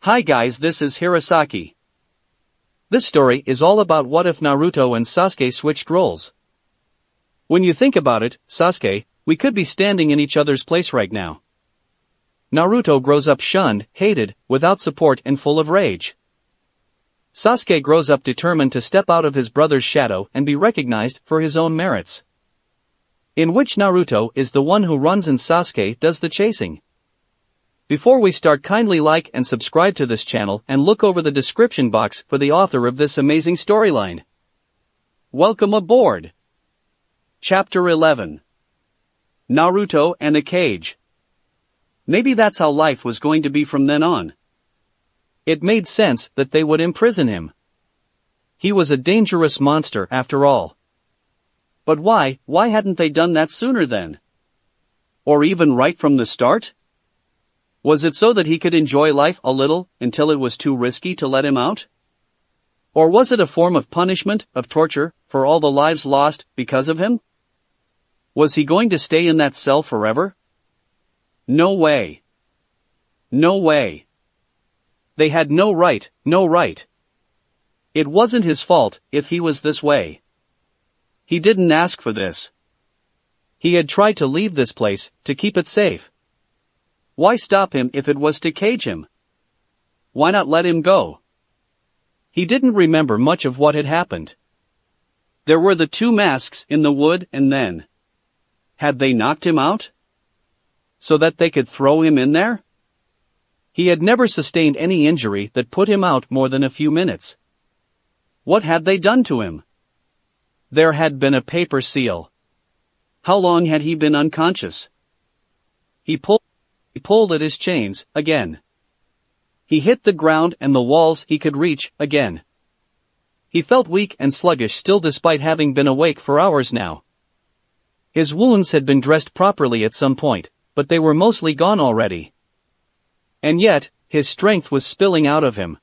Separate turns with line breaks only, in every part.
Hi guys, this is Hirosaki. This story is all about what if Naruto and Sasuke switched roles. When you think about it, Sasuke, we could be standing in each other's place right now. Naruto grows up shunned, hated, without support and full of rage. Sasuke grows up determined to step out of his brother's shadow and be recognized for his own merits. In which Naruto is the one who runs and Sasuke does the chasing. Before we start, kindly like and subscribe to this channel and look over the description box for the author of this amazing storyline. Welcome aboard! Chapter 11. Naruto and a Cage. Maybe that's how life was going to be from then on. It made sense that they would imprison him. He was a dangerous monster after all. But why hadn't they done that sooner then? Or even right from the start? Was it so that he could enjoy life a little until it was too risky to let him out? Or was it a form of punishment, of torture, for all the lives lost because of him? Was he going to stay in that cell forever? No way. No way. They had no right. It wasn't his fault if he was this way. He didn't ask for this. He had tried to leave this place, to keep it safe. Why stop him if it was to cage him? Why not let him go? He didn't remember much of what had happened. There were the two masks in the wood and then. Had they knocked him out? So that they could throw him in there? He had never sustained any injury that put him out more than a few minutes. What had they done to him? There had been a paper seal. How long had he been unconscious? He pulled at his chains, again. He hit the ground and the walls he could reach, again. He felt weak and sluggish still despite having been awake for hours now. His wounds had been dressed properly at some point, but they were mostly gone already. And yet, his strength was spilling out of him.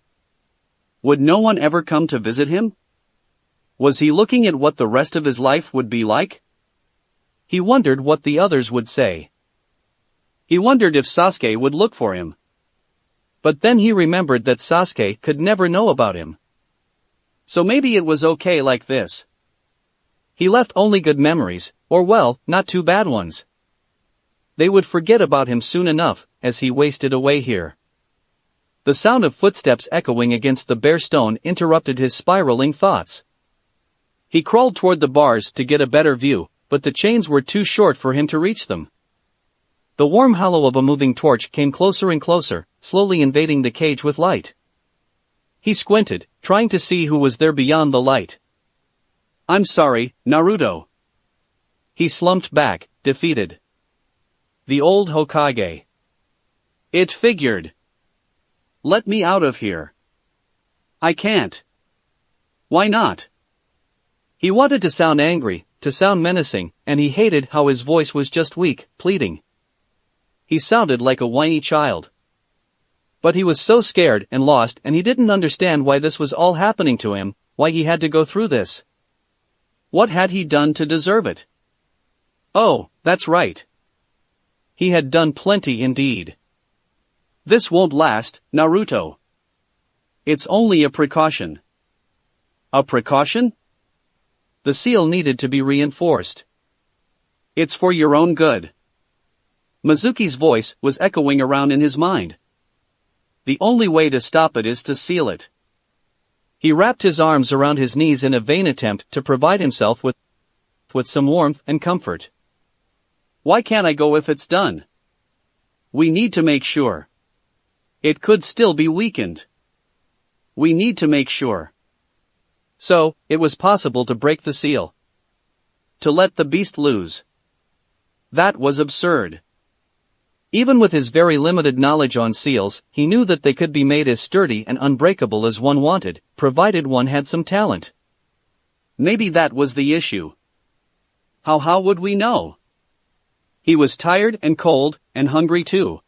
Would no one ever come to visit him? Was he looking at what the rest of his life would be like? He wondered what the others would say. He wondered if Sasuke would look for him. But then he remembered that Sasuke could never know about him. So maybe it was okay like this. He left only good memories, or well, not too bad ones. They would forget about him soon enough, as he wasted away here. The sound of footsteps echoing against the bare stone interrupted his spiraling thoughts. He crawled toward the bars to get a better view, but the chains were too short for him to reach them. The warm hollow of a moving torch came closer and closer, slowly invading the cage with light. He squinted, trying to see who was there beyond the light. "I'm sorry, Naruto." He slumped back, defeated. The old Hokage. It figured. "Let me out of here." "I can't." "Why not?" He wanted to sound angry, to sound menacing, and he hated how his voice was just weak, pleading. He sounded like a whiny child. But he was so scared and lost, and he didn't understand why this was all happening to him, why he had to go through this. What had he done to deserve it? Oh, that's right. He had done plenty indeed. This won't last, Naruto. It's only a precaution. A precaution? The seal needed to be reinforced. It's for your own good. Mizuki's voice was echoing around in his mind. The only way to stop it is to seal it. He wrapped his arms around his knees in a vain attempt to provide himself with some warmth and comfort. Why can't I go if it's done? We need to make sure. It could still be weakened. We need to make sure. So, it was possible to break the seal. To let the beast loose. That was absurd. Even with his very limited knowledge on seals, he knew that they could be made as sturdy and unbreakable as one wanted, provided one had some talent. Maybe that was the issue. How would we know? He was tired and cold, and hungry too.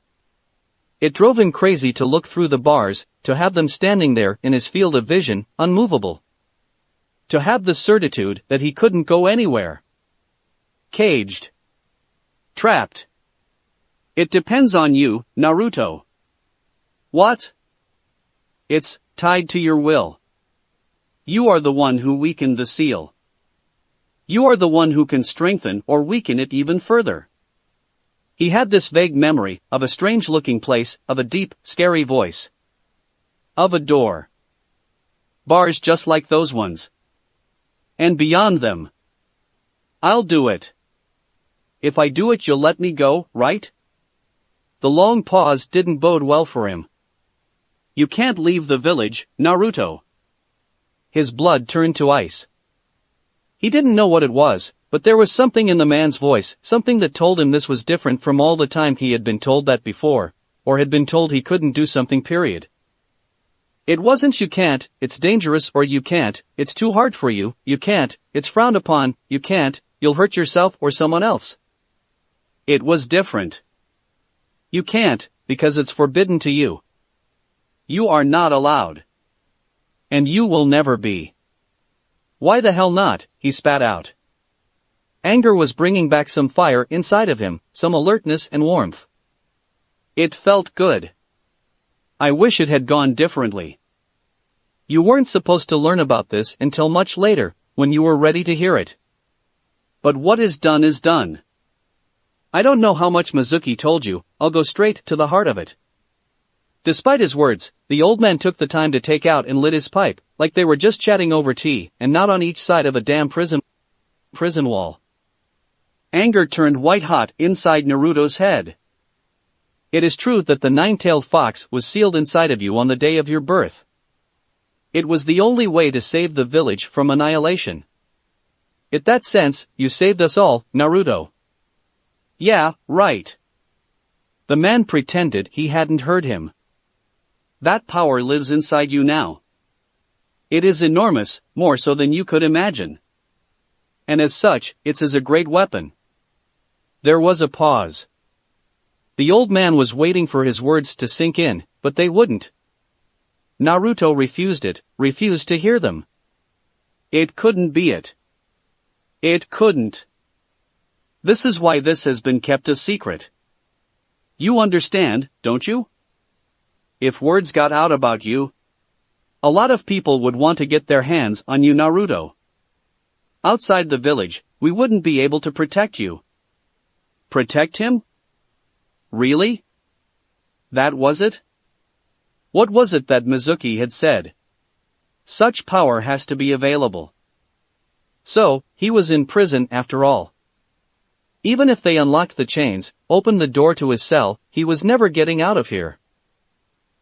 It drove him crazy to look through the bars, to have them standing there in his field of vision, unmovable. To have the certitude that he couldn't go anywhere. Caged. Trapped. It depends on you, Naruto. What? It's tied to your will. You are the one who weakened the seal. You are the one who can strengthen or weaken it even further. He had this vague memory of a strange-looking place, of a deep, scary voice. Of a door. Bars just like those ones. And beyond them. I'll do it. If I do it, you'll let me go, right? The long pause didn't bode well for him. You can't leave the village, Naruto. His blood turned to ice. He didn't know what it was, but there was something in the man's voice, something that told him this was different from all the time he had been told that before, or had been told he couldn't do something, period. It wasn't you can't, it's dangerous, or you can't, it's too hard for you, you can't, it's frowned upon, you can't, you'll hurt yourself or someone else. It was different. You can't, because it's forbidden to you. You are not allowed. And you will never be. Why the hell not? He spat out. Anger was bringing back some fire inside of him, some alertness and warmth. It felt good. I wish it had gone differently. You weren't supposed to learn about this until much later, when you were ready to hear it. But what is done is done. I don't know how much Mizuki told you, I'll go straight to the heart of it. Despite his words, the old man took the time to take out and lit his pipe, like they were just chatting over tea, and not on each side of a damn prison wall. Anger turned white-hot inside Naruto's head. It is true that the nine-tailed fox was sealed inside of you on the day of your birth. It was the only way to save the village from annihilation. In that sense, you saved us all, Naruto. Yeah, right. The man pretended he hadn't heard him. That power lives inside you now. It is enormous, more so than you could imagine. And as such, it's as a great weapon. There was a pause. The old man was waiting for his words to sink in, but they wouldn't. Naruto refused to hear them. It couldn't be it. It couldn't. This is why this has been kept a secret. You understand, don't you? If words got out about you, a lot of people would want to get their hands on you, Naruto. Outside the village, we wouldn't be able to protect you. Protect him? Really? That was it? What was it that Mizuki had said? Such power has to be available. So, he was in prison after all. Even if they unlocked the chains, opened the door to his cell, he was never getting out of here.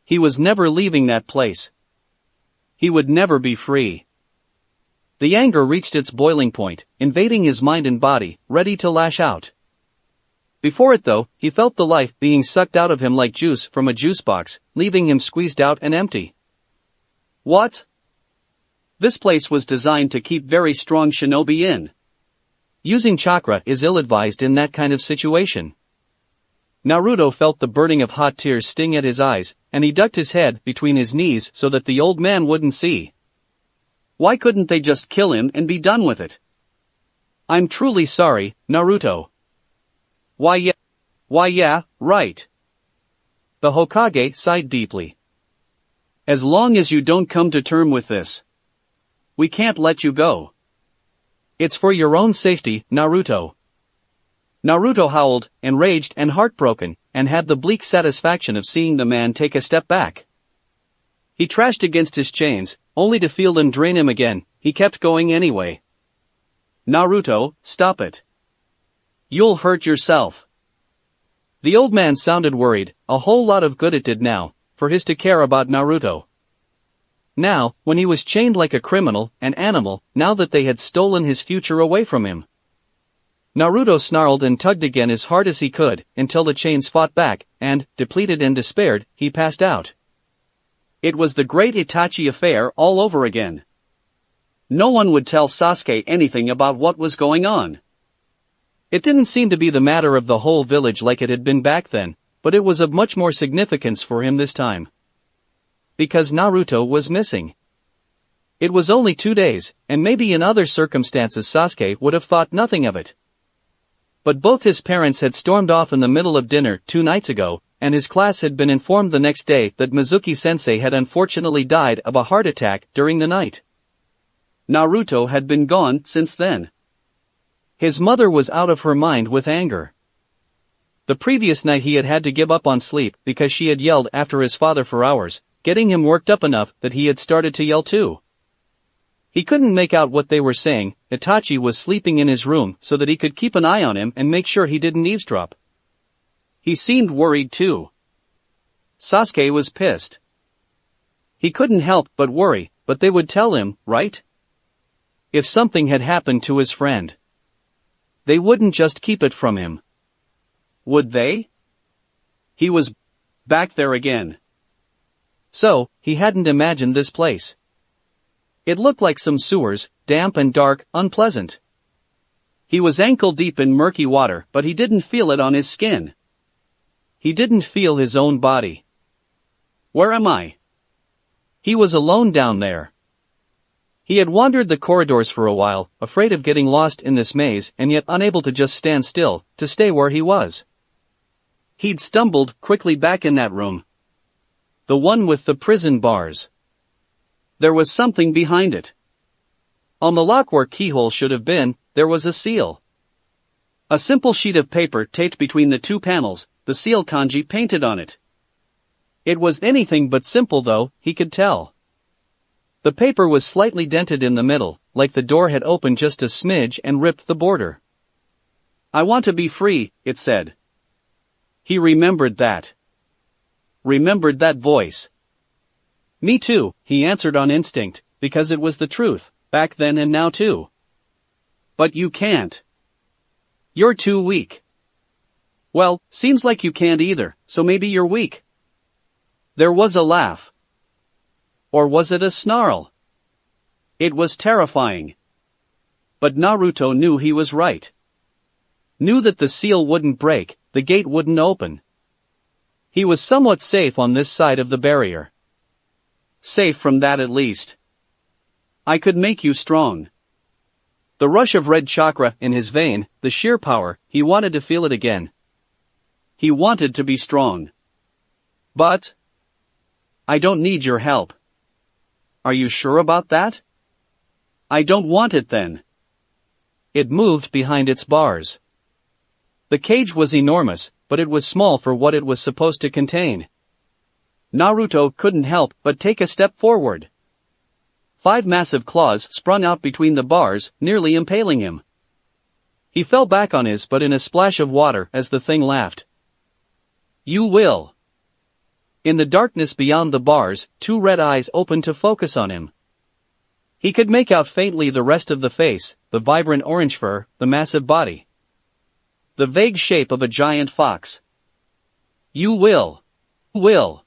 He was never leaving that place. He would never be free. The anger reached its boiling point, invading his mind and body, ready to lash out. Before it though, he felt the life being sucked out of him like juice from a juice box, leaving him squeezed out and empty. What? This place was designed to keep very strong shinobi in. Using chakra is ill-advised in that kind of situation. Naruto felt the burning of hot tears sting at his eyes, and he ducked his head between his knees so that the old man wouldn't see. Why couldn't they just kill him and be done with it? I'm truly sorry, Naruto. Why yeah, right. The Hokage sighed deeply. As long as you don't come to terms with this, we can't let you go. It's for your own safety, Naruto. Naruto howled, enraged and heartbroken, and had the bleak satisfaction of seeing the man take a step back. He trashed against his chains, only to feel them drain him again. He kept going anyway. Naruto, stop it. You'll hurt yourself. The old man sounded worried, a whole lot of good it did now, for his to care about Naruto. Now, when he was chained like a criminal, an animal, now that they had stolen his future away from him. Naruto snarled and tugged again as hard as he could, until the chains fought back, and, depleted and despaired, he passed out. It was the great Itachi affair all over again. No one would tell Sasuke anything about what was going on. It didn't seem to be the matter of the whole village like it had been back then, but it was of much more significance for him this time. Because Naruto was missing. It was only 2 days, and maybe in other circumstances Sasuke would have thought nothing of it. But both his parents had stormed off in the middle of dinner 2 nights ago, and his class had been informed the next day that Mizuki-sensei had unfortunately died of a heart attack during the night. Naruto had been gone since then. His mother was out of her mind with anger. The previous night he had had to give up on sleep because she had yelled after his father for hours, getting him worked up enough that he had started to yell too. He couldn't make out what they were saying. Itachi was sleeping in his room so that he could keep an eye on him and make sure he didn't eavesdrop. He seemed worried too. Sasuke was pissed. He couldn't help but worry, but they would tell him, right? If something had happened to his friend. They wouldn't just keep it from him. Would they? He was back there again. So, he hadn't imagined this place. It looked like some sewers, damp and dark, unpleasant. He was ankle deep in murky water, but he didn't feel it on his skin. He didn't feel his own body. Where am I? He was alone down there. He had wandered the corridors for a while, afraid of getting lost in this maze and yet unable to just stand still, to stay where he was. He'd stumbled quickly back in that room. The one with the prison bars. There was something behind it. On the lock where keyhole should have been, there was a seal. A simple sheet of paper taped between the two panels, the seal kanji painted on it. It was anything but simple though, he could tell. The paper was slightly dented in the middle, like the door had opened just a smidge and ripped the border. I want to be free, it said. He remembered that. Remembered that voice. Me too, he answered on instinct, because it was the truth, back then and now too. But you can't. You're too weak. Well, seems like you can't either, so maybe you're weak. There was a laugh. Or was it a snarl? It was terrifying. But Naruto knew he was right. Knew that the seal wouldn't break, the gate wouldn't open. He was somewhat safe on this side of the barrier. Safe from that at least. I could make you strong. The rush of red chakra in his vein, the sheer power, he wanted to feel it again. He wanted to be strong. But I don't need your help. Are you sure about that? I don't want it then. It moved behind its bars. The cage was enormous, but it was small for what it was supposed to contain. Naruto couldn't help but take a step forward. 5 massive claws sprung out between the bars, nearly impaling him. He fell back on his butt in a splash of water as the thing laughed. You will. In the darkness beyond the bars, 2 red eyes opened to focus on him. He could make out faintly the rest of the face, the vibrant orange fur, the massive body. The vague shape of a giant fox. You will. Will.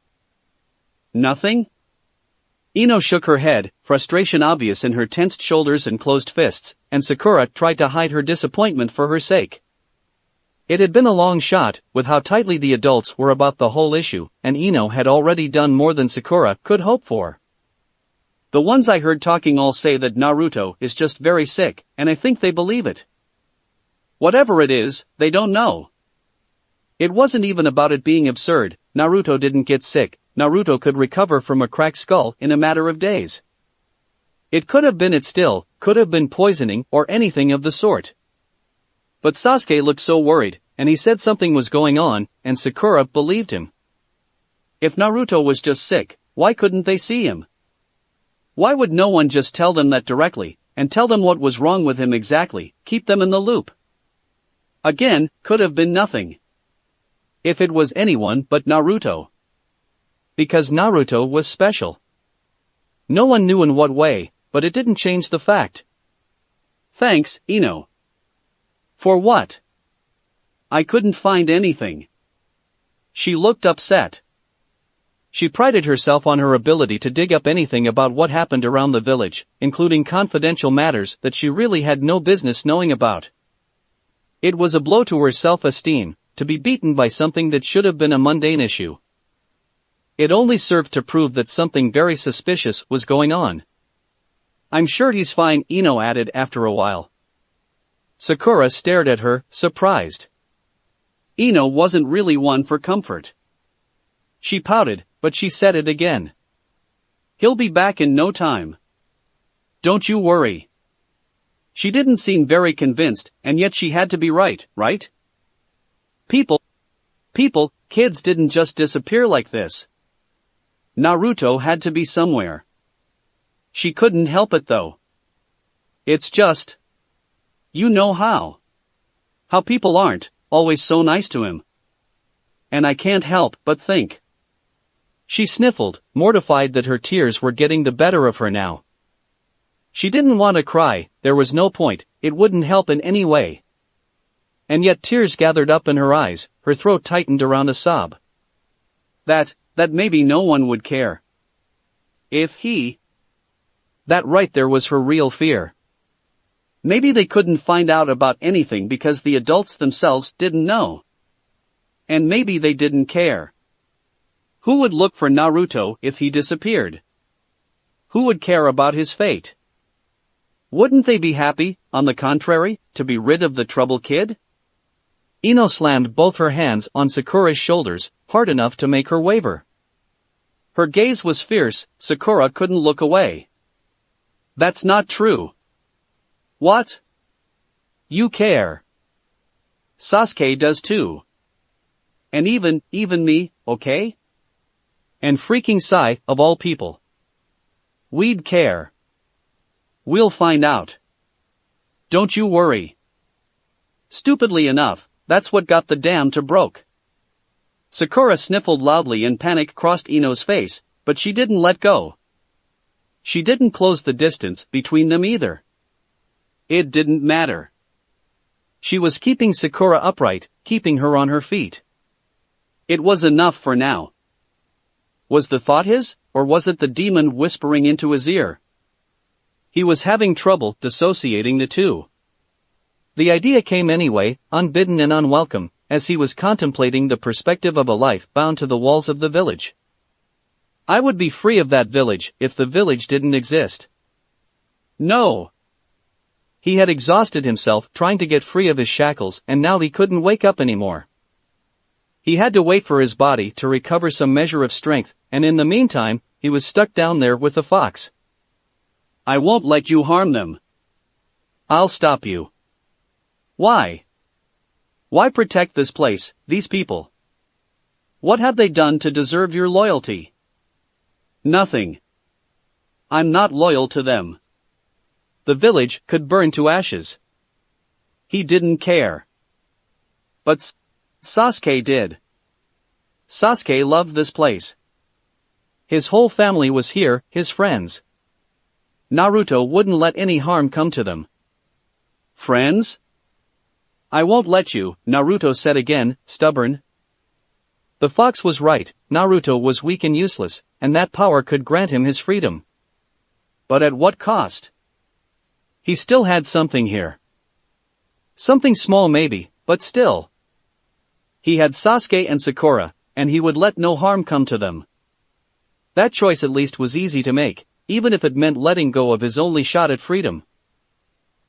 Nothing? Ino shook her head, frustration obvious in her tensed shoulders and closed fists, and Sakura tried to hide her disappointment for her sake. It had been a long shot, with how tightly the adults were about the whole issue, and Ino had already done more than Sakura could hope for. The ones I heard talking all say that Naruto is just very sick, and I think they believe it. Whatever it is, they don't know. It wasn't even about it being absurd. Naruto didn't get sick. Naruto could recover from a cracked skull in a matter of days. It could have been it still, could have been poisoning or anything of the sort. But Sasuke looked so worried, and he said something was going on, and Sakura believed him. If Naruto was just sick, why couldn't they see him? Why would no one just tell them that directly, and tell them what was wrong with him exactly, keep them in the loop? Again, could have been nothing. If it was anyone but Naruto. Because Naruto was special. No one knew in what way, but it didn't change the fact. Thanks, Ino. For what? I couldn't find anything. She looked upset. She prided herself on her ability to dig up anything about what happened around the village, including confidential matters that she really had no business knowing about. It was a blow to her self-esteem, to be beaten by something that should have been a mundane issue. It only served to prove that something very suspicious was going on. I'm sure he's fine, Ino added after a while. Sakura stared at her, surprised. Ino wasn't really one for comfort. She pouted, but she said it again. He'll be back in no time. Don't you worry. She didn't seem very convinced, and yet she had to be right, right? Kids didn't just disappear like this. Naruto had to be somewhere. She couldn't help it though. It's just, you know how people aren't always so nice to him. And I can't help but think. She sniffled, mortified that her tears were getting the better of her now. She didn't want to cry, there was no point, it wouldn't help in any way. And yet tears gathered up in her eyes, her throat tightened around a sob. That maybe no one would care. If he... That right there was her real fear. Maybe they couldn't find out about anything because the adults themselves didn't know. And maybe they didn't care. Who would look for Naruto if he disappeared? Who would care about his fate? Wouldn't they be happy, on the contrary, to be rid of the trouble kid? Ino slammed both her hands on Sakura's shoulders, hard enough to make her waver. Her gaze was fierce, Sakura couldn't look away. That's not true. What? You care. Sasuke does too. And even me, okay? And freaking Sai, of all people. We'd care. We'll find out. Don't you worry. Stupidly enough, that's what got the dam to broke. Sakura sniffled loudly and panic crossed Ino's face, but she didn't let go. She didn't close the distance between them either. It didn't matter. She was keeping Sakura upright, keeping her on her feet. It was enough for now. Was the thought his, or was it the demon whispering into his ear? He was having trouble dissociating the two. The idea came anyway, unbidden and unwelcome, as he was contemplating the perspective of a life bound to the walls of the village. I would be free of that village if the village didn't exist. No. He had exhausted himself trying to get free of his shackles and now he couldn't wake up anymore. He had to wait for his body to recover some measure of strength, and in the meantime, he was stuck down there with the fox. I won't let you harm them. I'll stop you. Why? Why protect this place, these people? What have they done to deserve your loyalty? Nothing. I'm not loyal to them. The village could burn to ashes. He didn't care. But Sasuke did. Sasuke loved this place. His whole family was here, his friends. Naruto wouldn't let any harm come to them. Friends? I won't let you, Naruto said again, stubborn. The fox was right, Naruto was weak and useless, and that power could grant him his freedom. But at what cost? He still had something here. Something small maybe, but still. He had Sasuke and Sakura, and he would let no harm come to them. That choice at least was easy to make, even if it meant letting go of his only shot at freedom.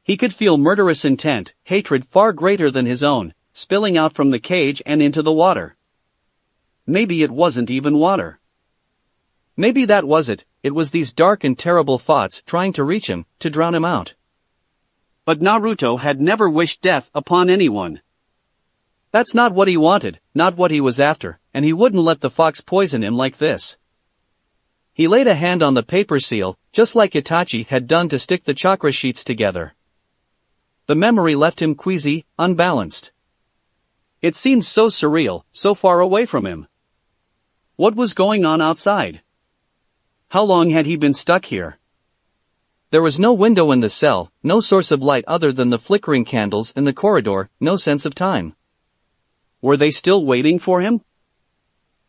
He could feel murderous intent, hatred far greater than his own, spilling out from the cage and into the water. Maybe it wasn't even water. Maybe that was it, it was these dark and terrible thoughts trying to reach him, to drown him out. But Naruto had never wished death upon anyone. That's not what he wanted, not what he was after, and he wouldn't let the fox poison him like this. He laid a hand on the paper seal, just like Itachi had done to stick the chakra sheets together. The memory left him queasy, unbalanced. It seemed so surreal, so far away from him. What was going on outside? How long had he been stuck here? There was no window in the cell, no source of light other than the flickering candles in the corridor, no sense of time. Were they still waiting for him?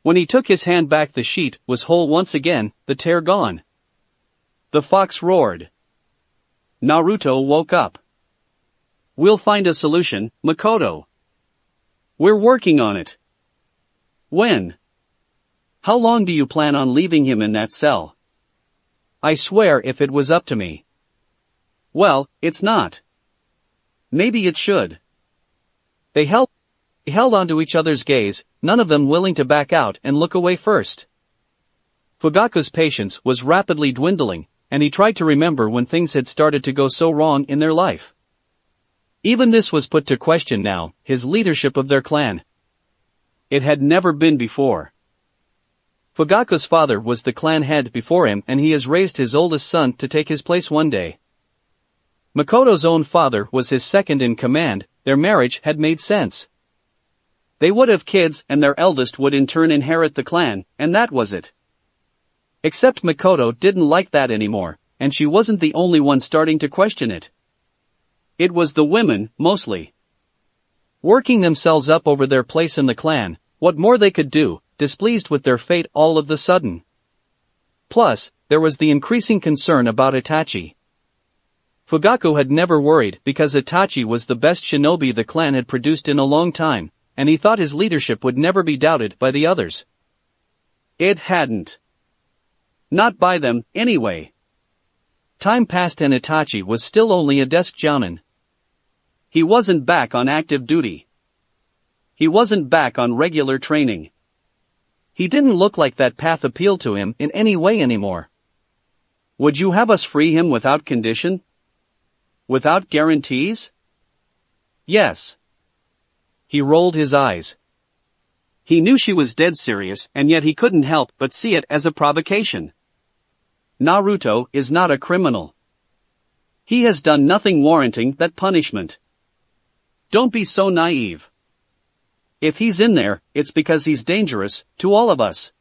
When he took his hand back, the sheet was whole once again, the tear gone. The fox roared. Naruto woke up. We'll find a solution, Makoto. We're working on it. When? How long do you plan on leaving him in that cell? I swear if it was up to me. Well, it's not. Maybe it should. They held onto each other's gaze, none of them willing to back out and look away first. Fugaku's patience was rapidly dwindling, and he tried to remember when things had started to go so wrong in their life. Even this was put to question now, his leadership of their clan. It had never been before. Fugaku's father was the clan head before him, and he has raised his oldest son to take his place one day. Makoto's own father was his second in command. Their marriage had made sense. They would have kids and their eldest would in turn inherit the clan, and that was it. Except Makoto didn't like that anymore, and she wasn't the only one starting to question it. It was the women, mostly. Working themselves up over their place in the clan, what more they could do, displeased with their fate all of the sudden. Plus, there was the increasing concern about Itachi. Fugaku had never worried because Itachi was the best shinobi the clan had produced in a long time, and he thought his leadership would never be doubted by the others. It hadn't. Not by them, anyway. Time passed and Itachi was still only a desk jounin. He wasn't back on active duty. He wasn't back on regular training. He didn't look like that path appealed to him in any way anymore. Would you have us free him without condition? Without guarantees? Yes. He rolled his eyes. He knew she was dead serious, and yet he couldn't help but see it as a provocation. Naruto is not a criminal. He has done nothing warranting that punishment. Don't be so naive. If he's in there, it's because he's dangerous, to all of us.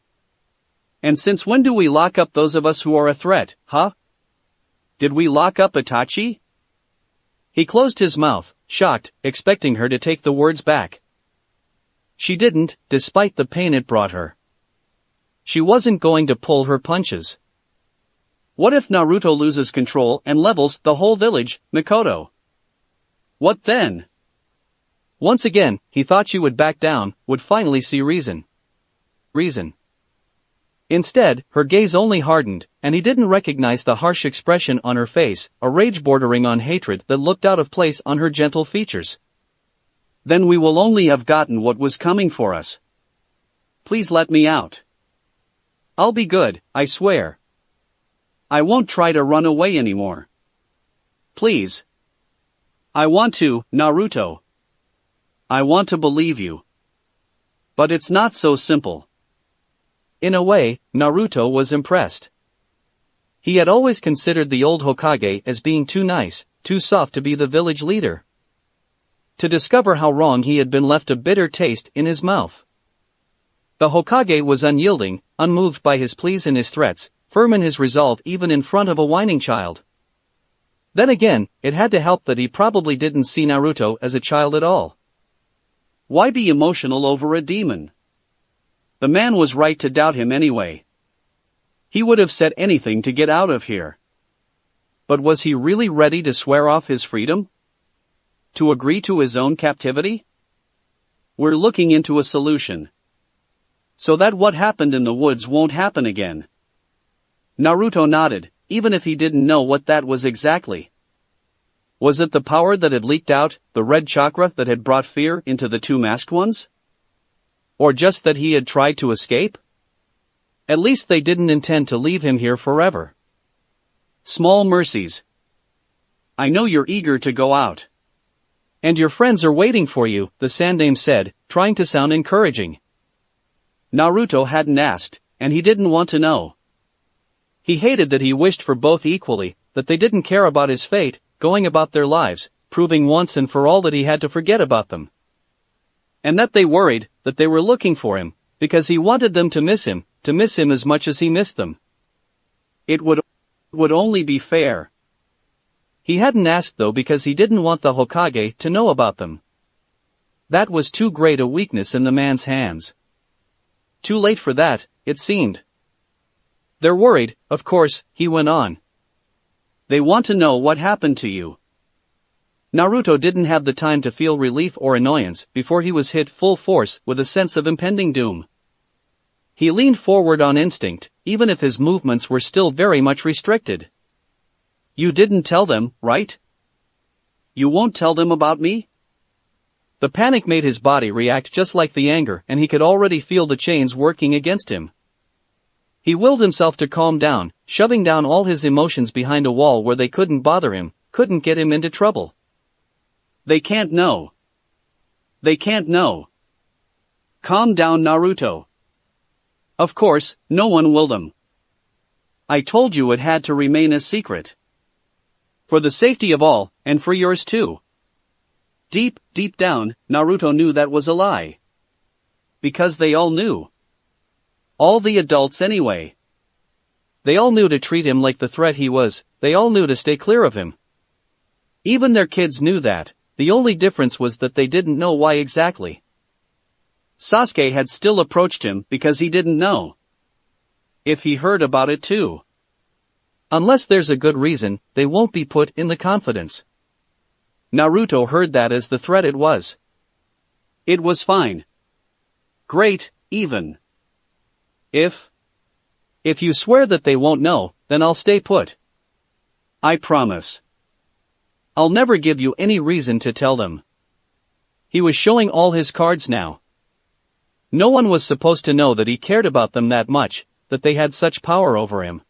And since when do we lock up those of us who are a threat, huh? Did we lock up Itachi? He closed his mouth, shocked, expecting her to take the words back. She didn't, despite the pain it brought her. She wasn't going to pull her punches. What if Naruto loses control and levels the whole village, Makoto? What then? Once again, he thought she would back down, would finally see reason. Instead, her gaze only hardened, and he didn't recognize the harsh expression on her face, a rage bordering on hatred that looked out of place on her gentle features. Then we will only have gotten what was coming for us. Please let me out. I'll be good, I swear. I won't try to run away anymore. Please. I want to, Naruto. I want to believe you. But it's not so simple. In a way, Naruto was impressed. He had always considered the old Hokage as being too nice, too soft to be the village leader. To discover how wrong he had been left a bitter taste in his mouth. The Hokage was unyielding, unmoved by his pleas and his threats, firm in his resolve even in front of a whining child. Then again, it had to help that he probably didn't see Naruto as a child at all. Why be emotional over a demon? The man was right to doubt him anyway. He would have said anything to get out of here. But was he really ready to swear off his freedom? To agree to his own captivity? We're looking into a solution. So that what happened in the woods won't happen again. Naruto nodded, even if he didn't know what that was exactly. Was it the power that had leaked out, the red chakra that had brought fear into the two masked ones? Or just that he had tried to escape? At least they didn't intend to leave him here forever. Small mercies. I know you're eager to go out. And your friends are waiting for you, the Sandaime said, trying to sound encouraging. Naruto hadn't asked, and he didn't want to know. He hated that he wished for both equally, that they didn't care about his fate, going about their lives, proving once and for all that he had to forget about them. And that they worried, that they were looking for him, because he wanted them to miss him as much as he missed them. It would only be fair. He hadn't asked though because he didn't want the Hokage to know about them. That was too great a weakness in the man's hands. Too late for that, it seemed. They're worried, of course, he went on. They want to know what happened to you. Naruto didn't have the time to feel relief or annoyance before he was hit full force with a sense of impending doom. He leaned forward on instinct, even if his movements were still very much restricted. You didn't tell them, right? You won't tell them about me? The panic made his body react just like the anger, and he could already feel the chains working against him. He willed himself to calm down, shoving down all his emotions behind a wall where they couldn't bother him, couldn't get him into trouble. They can't know. They can't know. Calm down, Naruto. Of course, no one will them. I told you it had to remain a secret. For the safety of all, and for yours too. Deep, deep down, Naruto knew that was a lie. Because they all knew. All the adults anyway. They all knew to treat him like the threat he was, they all knew to stay clear of him. Even their kids knew that, the only difference was that they didn't know why exactly. Sasuke had still approached him because he didn't know if he heard about it too. Unless there's a good reason, they won't be put in the confidence. Naruto heard that as the threat it was. It was fine. Great, even. If you swear that they won't know, then I'll stay put. I promise. I'll never give you any reason to tell them. He was showing all his cards now. No one was supposed to know that he cared about them that much, that they had such power over him.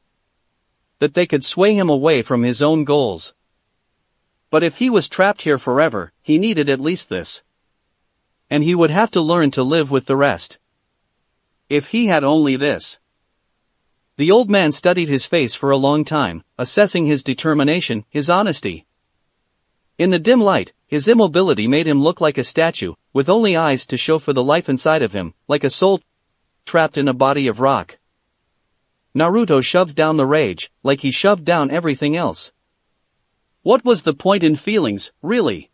That they could sway him away from his own goals. But if he was trapped here forever, he needed at least this. And he would have to learn to live with the rest. If he had only this. The old man studied his face for a long time, assessing his determination, his honesty. In the dim light, his immobility made him look like a statue, with only eyes to show for the life inside of him, like a soul trapped in a body of rock. Naruto shoved down the rage, like he shoved down everything else. What was the point in feelings, really?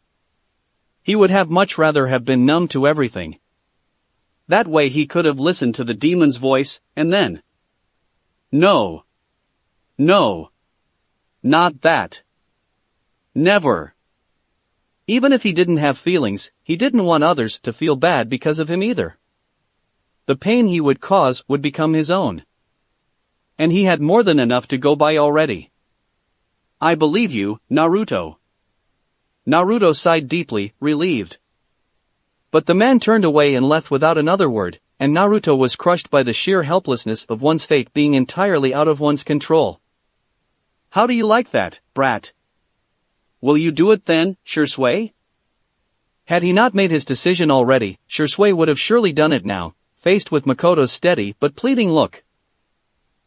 He would have much rather have been numb to everything. That way he could have listened to the demon's voice, and then... No. No. Not that. Never. Even if he didn't have feelings, he didn't want others to feel bad because of him either. The pain he would cause would become his own. And he had more than enough to go by already. I believe you, Naruto. Naruto sighed deeply, relieved. But the man turned away and left without another word, and Naruto was crushed by the sheer helplessness of one's fate being entirely out of one's control. How do you like that, brat? Will you do it then, Shursui? Had he not made his decision already, Shursui would have surely done it now, faced with Makoto's steady but pleading look.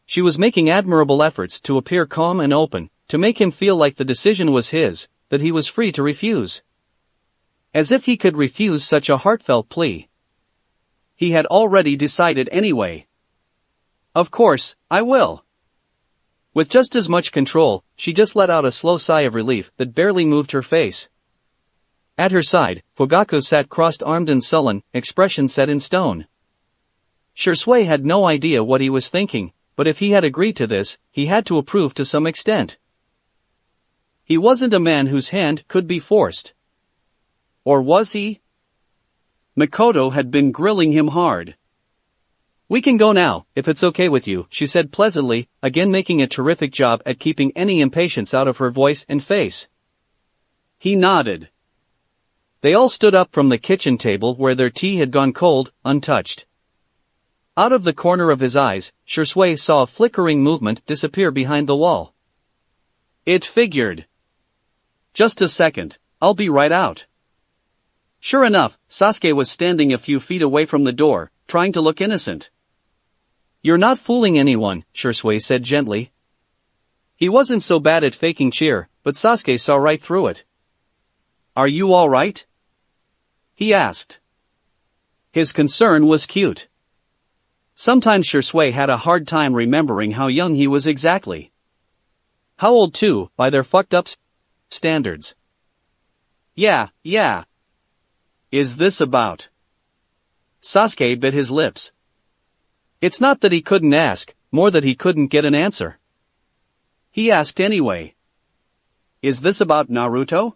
She was making admirable efforts to appear calm and open, to make him feel like the decision was his, that he was free to refuse. As if he could refuse such a heartfelt plea. He had already decided anyway. Of course, I will. With just as much control, she just let out a slow sigh of relief that barely moved her face. At her side, Fugaku sat crossed-armed and sullen, expression set in stone. Shursui had no idea what he was thinking, but if he had agreed to this, he had to approve to some extent. He wasn't a man whose hand could be forced. Or was he? Makoto had been grilling him hard. We can go now, if it's okay with you, she said pleasantly, again making a terrific job at keeping any impatience out of her voice and face. He nodded. They all stood up from the kitchen table where their tea had gone cold, untouched. Out of the corner of his eyes, Shursui saw a flickering movement disappear behind the wall. It figured. Just a second, I'll be right out. Sure enough, Sasuke was standing a few feet away from the door, trying to look innocent. You're not fooling anyone, Shursui said gently. He wasn't so bad at faking cheer, but Sasuke saw right through it. Are you all right? He asked. His concern was cute. Sometimes Shursui had a hard time remembering how young he was exactly. How old too, by their fucked up standards. Yeah. Is this about? Sasuke bit his lips. It's not that he couldn't ask, more that he couldn't get an answer. He asked anyway. Is this about Naruto?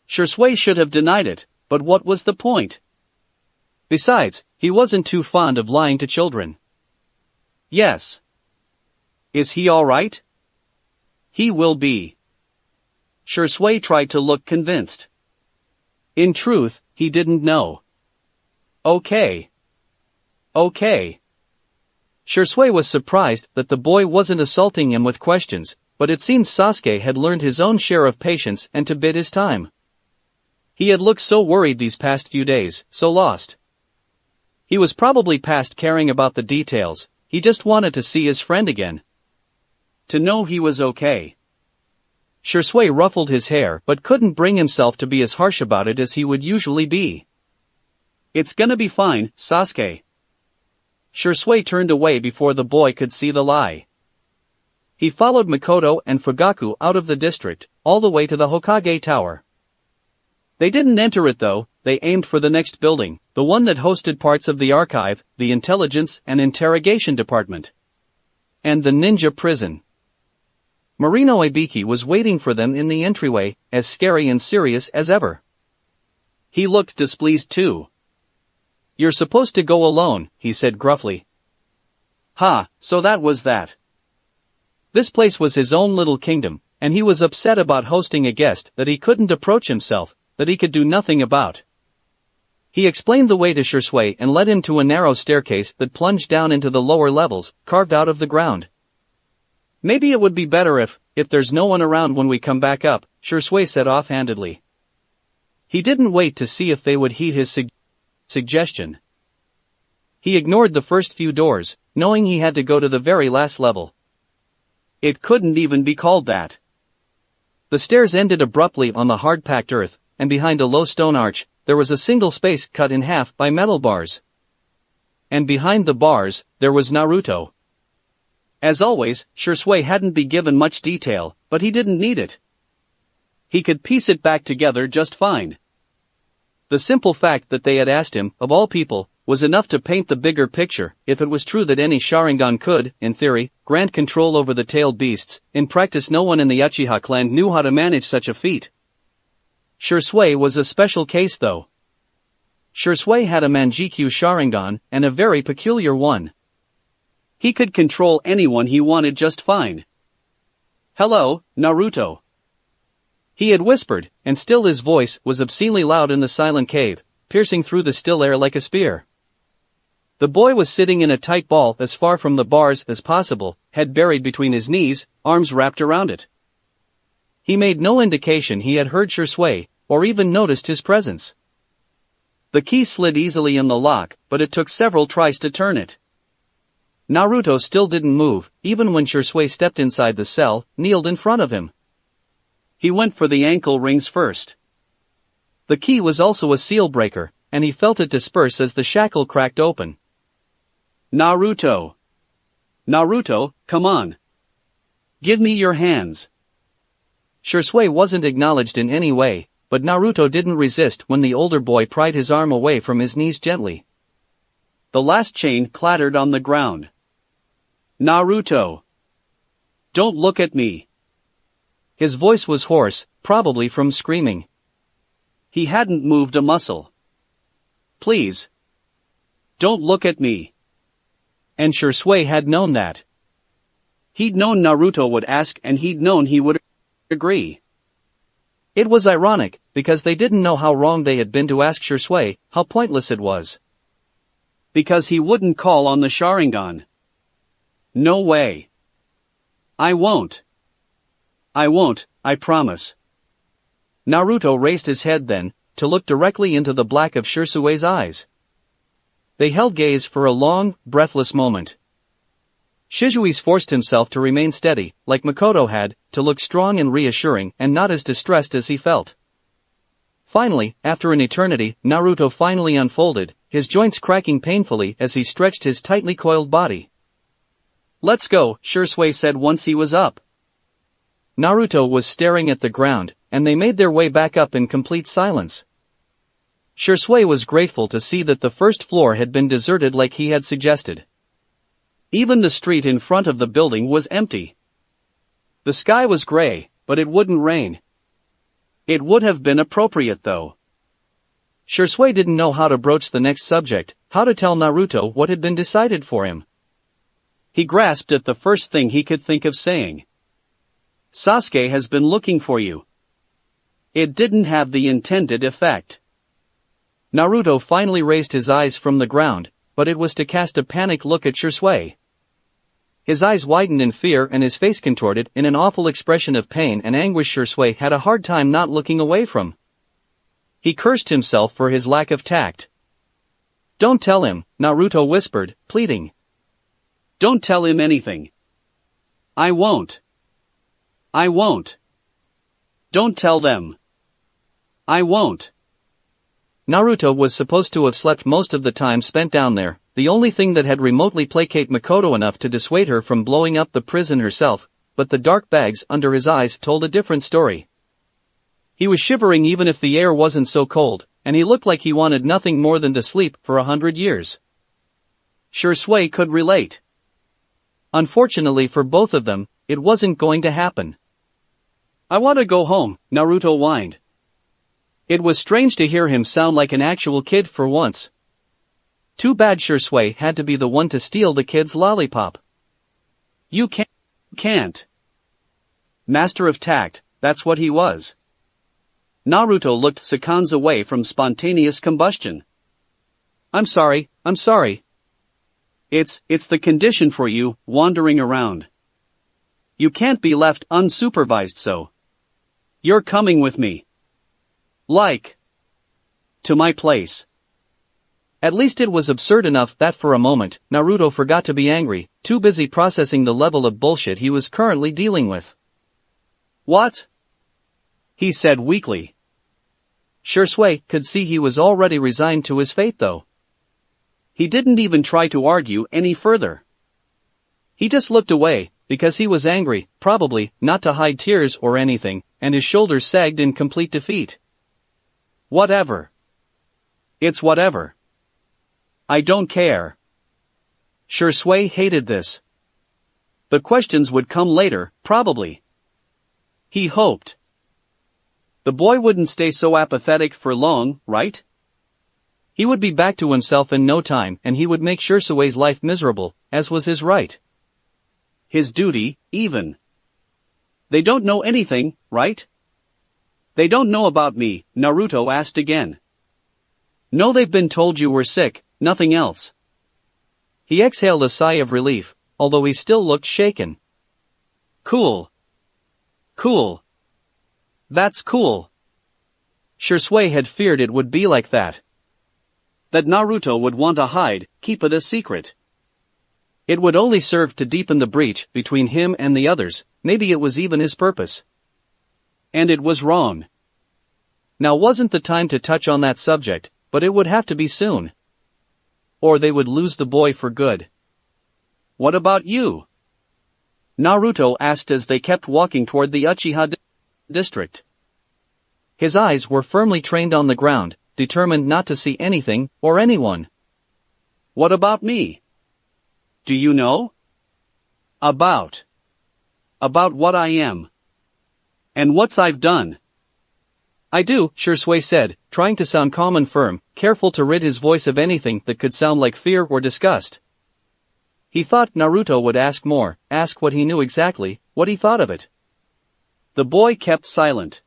Shursui should have denied it, but what was the point? Besides, he wasn't too fond of lying to children. Yes. Is he all right? He will be. Shursui tried to look convinced. In truth, he didn't know. Okay. Okay. Shursui was surprised that the boy wasn't assaulting him with questions, but it seemed Sasuke had learned his own share of patience and to bid his time. He had looked so worried these past few days, so lost. He was probably past caring about the details, he just wanted to see his friend again. To know he was okay. Shursui ruffled his hair but couldn't bring himself to be as harsh about it as he would usually be. It's gonna be fine, Sasuke. Shursui turned away before the boy could see the lie. He followed Makoto and Fugaku out of the district, all the way to the Hokage Tower. They didn't enter it though, they aimed for the next building, the one that hosted parts of the archive, the intelligence and interrogation department. And the ninja prison. Marino Ibiki was waiting for them in the entryway, as scary and serious as ever. He looked displeased too. You're supposed to go alone, he said gruffly. Ha, so that was that. This place was his own little kingdom, and he was upset about hosting a guest that he couldn't approach himself, that he could do nothing about. He explained the way to Shursui and led him to a narrow staircase that plunged down into the lower levels, carved out of the ground. Maybe it would be better if there's no one around when we come back up, Shursui said offhandedly. He didn't wait to see if they would heed his suggestion. He ignored the first few doors, knowing he had to go to the very last level. It couldn't even be called that. The stairs ended abruptly on the hard-packed earth, and behind a low stone arch, there was a single space cut in half by metal bars. And behind the bars, there was Naruto. As always, Shursui hadn't been given much detail, but he didn't need it. He could piece it back together just fine. The simple fact that they had asked him, of all people, was enough to paint the bigger picture. If it was true that any Sharingan could, in theory, grant control over the tailed beasts, in practice no one in the Uchiha clan knew how to manage such a feat. Shursui was a special case though. Shursui had a Manjikyu Sharingan, and a very peculiar one. He could control anyone he wanted just fine. Hello, Naruto. He had whispered, and still his voice was obscenely loud in the silent cave, piercing through the still air like a spear. The boy was sitting in a tight ball as far from the bars as possible, head buried between his knees, arms wrapped around it. He made no indication he had heard Shursui, or even noticed his presence. The key slid easily in the lock, but it took several tries to turn it. Naruto still didn't move, even when Shursui stepped inside the cell, kneeled in front of him. He went for the ankle rings first. The key was also a seal breaker, and he felt it disperse as the shackle cracked open. Naruto. Naruto, come on. Give me your hands. Shursui wasn't acknowledged in any way, but Naruto didn't resist when the older boy pried his arm away from his knees gently. The last chain clattered on the ground. Naruto. Don't look at me. His voice was hoarse, probably from screaming. He hadn't moved a muscle. Please. Don't look at me. And Shursui had known that. He'd known Naruto would ask and he'd known he would agree. It was ironic, because they didn't know how wrong they had been to ask Shursui, how pointless it was. Because he wouldn't call on the Sharingan. No way. I won't. I won't, I promise. Naruto raised his head then, to look directly into the black of Shursui's eyes. They held gaze for a long, breathless moment. Shizui's forced himself to remain steady, like Makoto had, to look strong and reassuring and not as distressed as he felt. Finally, after an eternity, Naruto finally unfolded, his joints cracking painfully as he stretched his tightly coiled body. Let's go, Shursui said once he was up. Naruto was staring at the ground, and they made their way back up in complete silence. Shursui was grateful to see that the first floor had been deserted like he had suggested. Even the street in front of the building was empty. The sky was gray, but it wouldn't rain. It would have been appropriate though. Shursui didn't know how to broach the next subject, how to tell Naruto what had been decided for him. He grasped at the first thing he could think of saying. Sasuke has been looking for you. It didn't have the intended effect. Naruto finally raised his eyes from the ground, but it was to cast a panicked look at Shunsui. His eyes widened in fear and his face contorted in an awful expression of pain and anguish Shunsui had a hard time not looking away from. He cursed himself for his lack of tact. "Don't tell him," Naruto whispered, pleading. "Don't tell him anything." "I won't. I won't." "Don't tell them." "I won't." Naruto was supposed to have slept most of the time spent down there, the only thing that had remotely placated Makoto enough to dissuade her from blowing up the prison herself, but the dark bags under his eyes told a different story. He was shivering even if the air wasn't so cold, and he looked like he wanted nothing more than to sleep for 100 years. Shunsui could relate. Unfortunately for both of them, it wasn't going to happen. "I want to go home," Naruto whined. It was strange to hear him sound like an actual kid for once. Too bad Shunsui had to be the one to steal the kid's lollipop. "You can't. Master of tact, that's what he was." Naruto looked seconds away from spontaneous combustion. I'm sorry. It's the condition for you, wandering around. You can't be left unsupervised so. You're coming with me. To my place. At least it was absurd enough that for a moment, Naruto forgot to be angry, too busy processing the level of bullshit he was currently dealing with. "What?" he said weakly. Shunsui could see he was already resigned to his fate though. He didn't even try to argue any further. He just looked away, because he was angry, probably, not to hide tears or anything, and his shoulders sagged in complete defeat. "Whatever. It's whatever. I don't care." Shunsui hated this. But questions would come later, probably. He hoped. The boy wouldn't stay so apathetic for long, right? He would be back to himself in no time and he would make Shunsui's life miserable, as was his right. His duty, even. "They don't know anything, right?" "They don't know about me," Naruto asked again. "No, they've been told you were sick, nothing else." He exhaled a sigh of relief, although he still looked shaken. Cool. That's cool. Shunsui had feared it would be like that. That Naruto would want to hide, keep it a secret. It would only serve to deepen the breach between him and the others, maybe it was even his purpose. And it was wrong. Now wasn't the time to touch on that subject, but it would have to be soon. Or they would lose the boy for good. "What about you?" Naruto asked as they kept walking toward the Uchiha district. His eyes were firmly trained on the ground, determined not to see anything, or anyone. "What about me? Do you know?" About what I am. And what's I've done." "I do," Shunsui said, trying to sound calm and firm, careful to rid his voice of anything that could sound like fear or disgust. He thought Naruto would ask more, ask what he knew exactly, what he thought of it. The boy kept silent.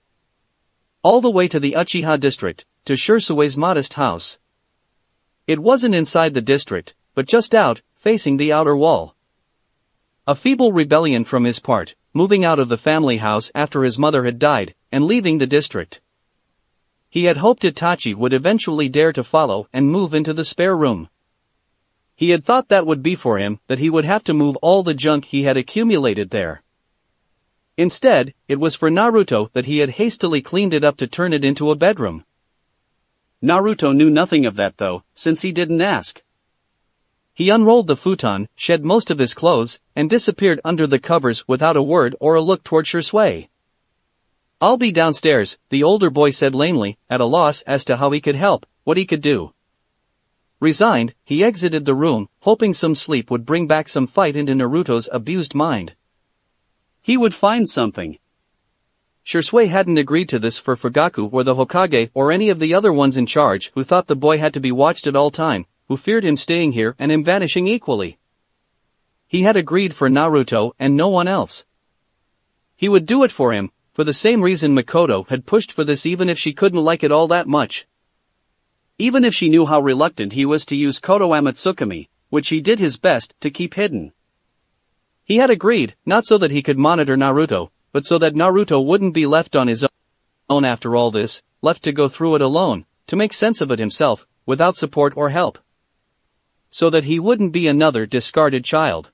All the way to the Uchiha district, to Shunsui's modest house. It wasn't inside the district, but just out, facing the outer wall. A feeble rebellion from his part, moving out of the family house after his mother had died, and leaving the district. He had hoped Itachi would eventually dare to follow and move into the spare room. He had thought that would be for him, that he would have to move all the junk he had accumulated there. Instead, it was for Naruto that he had hastily cleaned it up to turn it into a bedroom. Naruto knew nothing of that though, since he didn't ask. He unrolled the futon, shed most of his clothes, and disappeared under the covers without a word or a look toward Shunsui. "I'll be downstairs," the older boy said lamely, at a loss as to how he could help, what he could do. Resigned, he exited the room, hoping some sleep would bring back some fight into Naruto's abused mind. He would find something. Shunsui hadn't agreed to this for Fugaku or the Hokage or any of the other ones in charge who thought the boy had to be watched at all time, who feared him staying here and him vanishing equally. He had agreed for Naruto and no one else. He would do it for him, for the same reason Makoto had pushed for this even if she couldn't like it all that much. even if she knew how reluctant he was to use Kotoama Tsukumi, which he did his best to keep hidden. He had agreed, not so that he could monitor Naruto, but so that Naruto wouldn't be left on his own after all this, left to go through it alone, to make sense of it himself, without support or help. So that he wouldn't be another discarded child.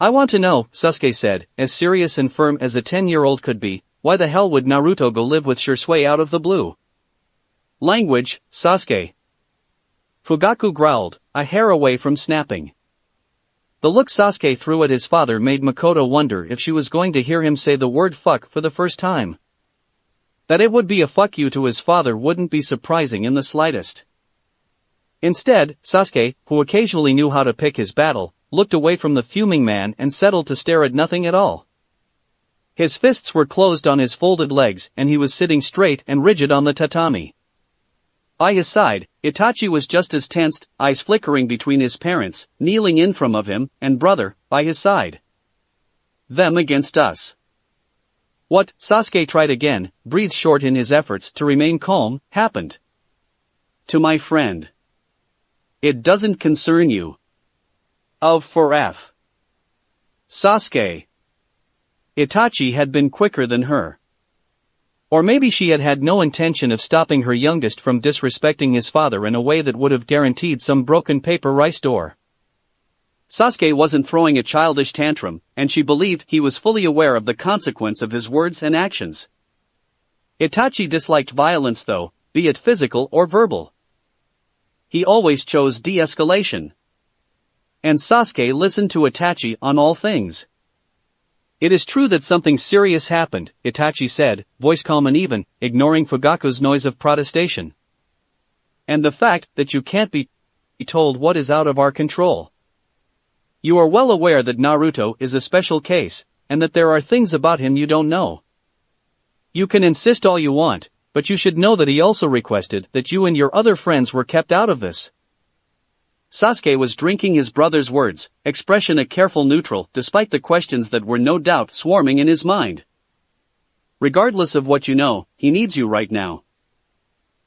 I want to know, Sasuke said, as serious and firm as a 10-year-old could be, why the hell would Naruto go live with Shursui out of the blue? Language, Sasuke. Fugaku growled, a hair away from snapping. The look Sasuke threw at his father made Makoto wonder if she was going to hear him say the word fuck for the first time. That it would be a fuck you to his father wouldn't be surprising in the slightest. Instead, Sasuke, who occasionally knew how to pick his battle, looked away from the fuming man and settled to stare at nothing at all. His fists were closed on his folded legs and he was sitting straight and rigid on the tatami. By his side, Itachi was just as tensed, eyes flickering between his parents, kneeling in front of him, and brother, by his side. Them against us. What, Sasuke tried again, breathed short in his efforts to remain calm, happened. To my friend. It doesn't concern you. Of for F. Sasuke. Itachi had been quicker than her. Or maybe she had had no intention of stopping her youngest from disrespecting his father in a way that would have guaranteed some broken paper rice door. Sasuke wasn't throwing a childish tantrum, and she believed he was fully aware of the consequence of his words and actions. Itachi disliked violence though, be it physical or verbal. He always chose de-escalation. And Sasuke listened to Itachi on all things. It is true that something serious happened, Itachi said, voice calm and even, ignoring Fugaku's noise of protestation. And the fact that you can't be told what is out of our control. You are well aware that Naruto is a special case, and that there are things about him you don't know. You can insist all you want, but you should know that he also requested that you and your other friends were kept out of this. Sasuke was drinking his brother's words, expression a careful neutral despite the questions that were no doubt swarming in his mind. Regardless of what you know, he needs you right now.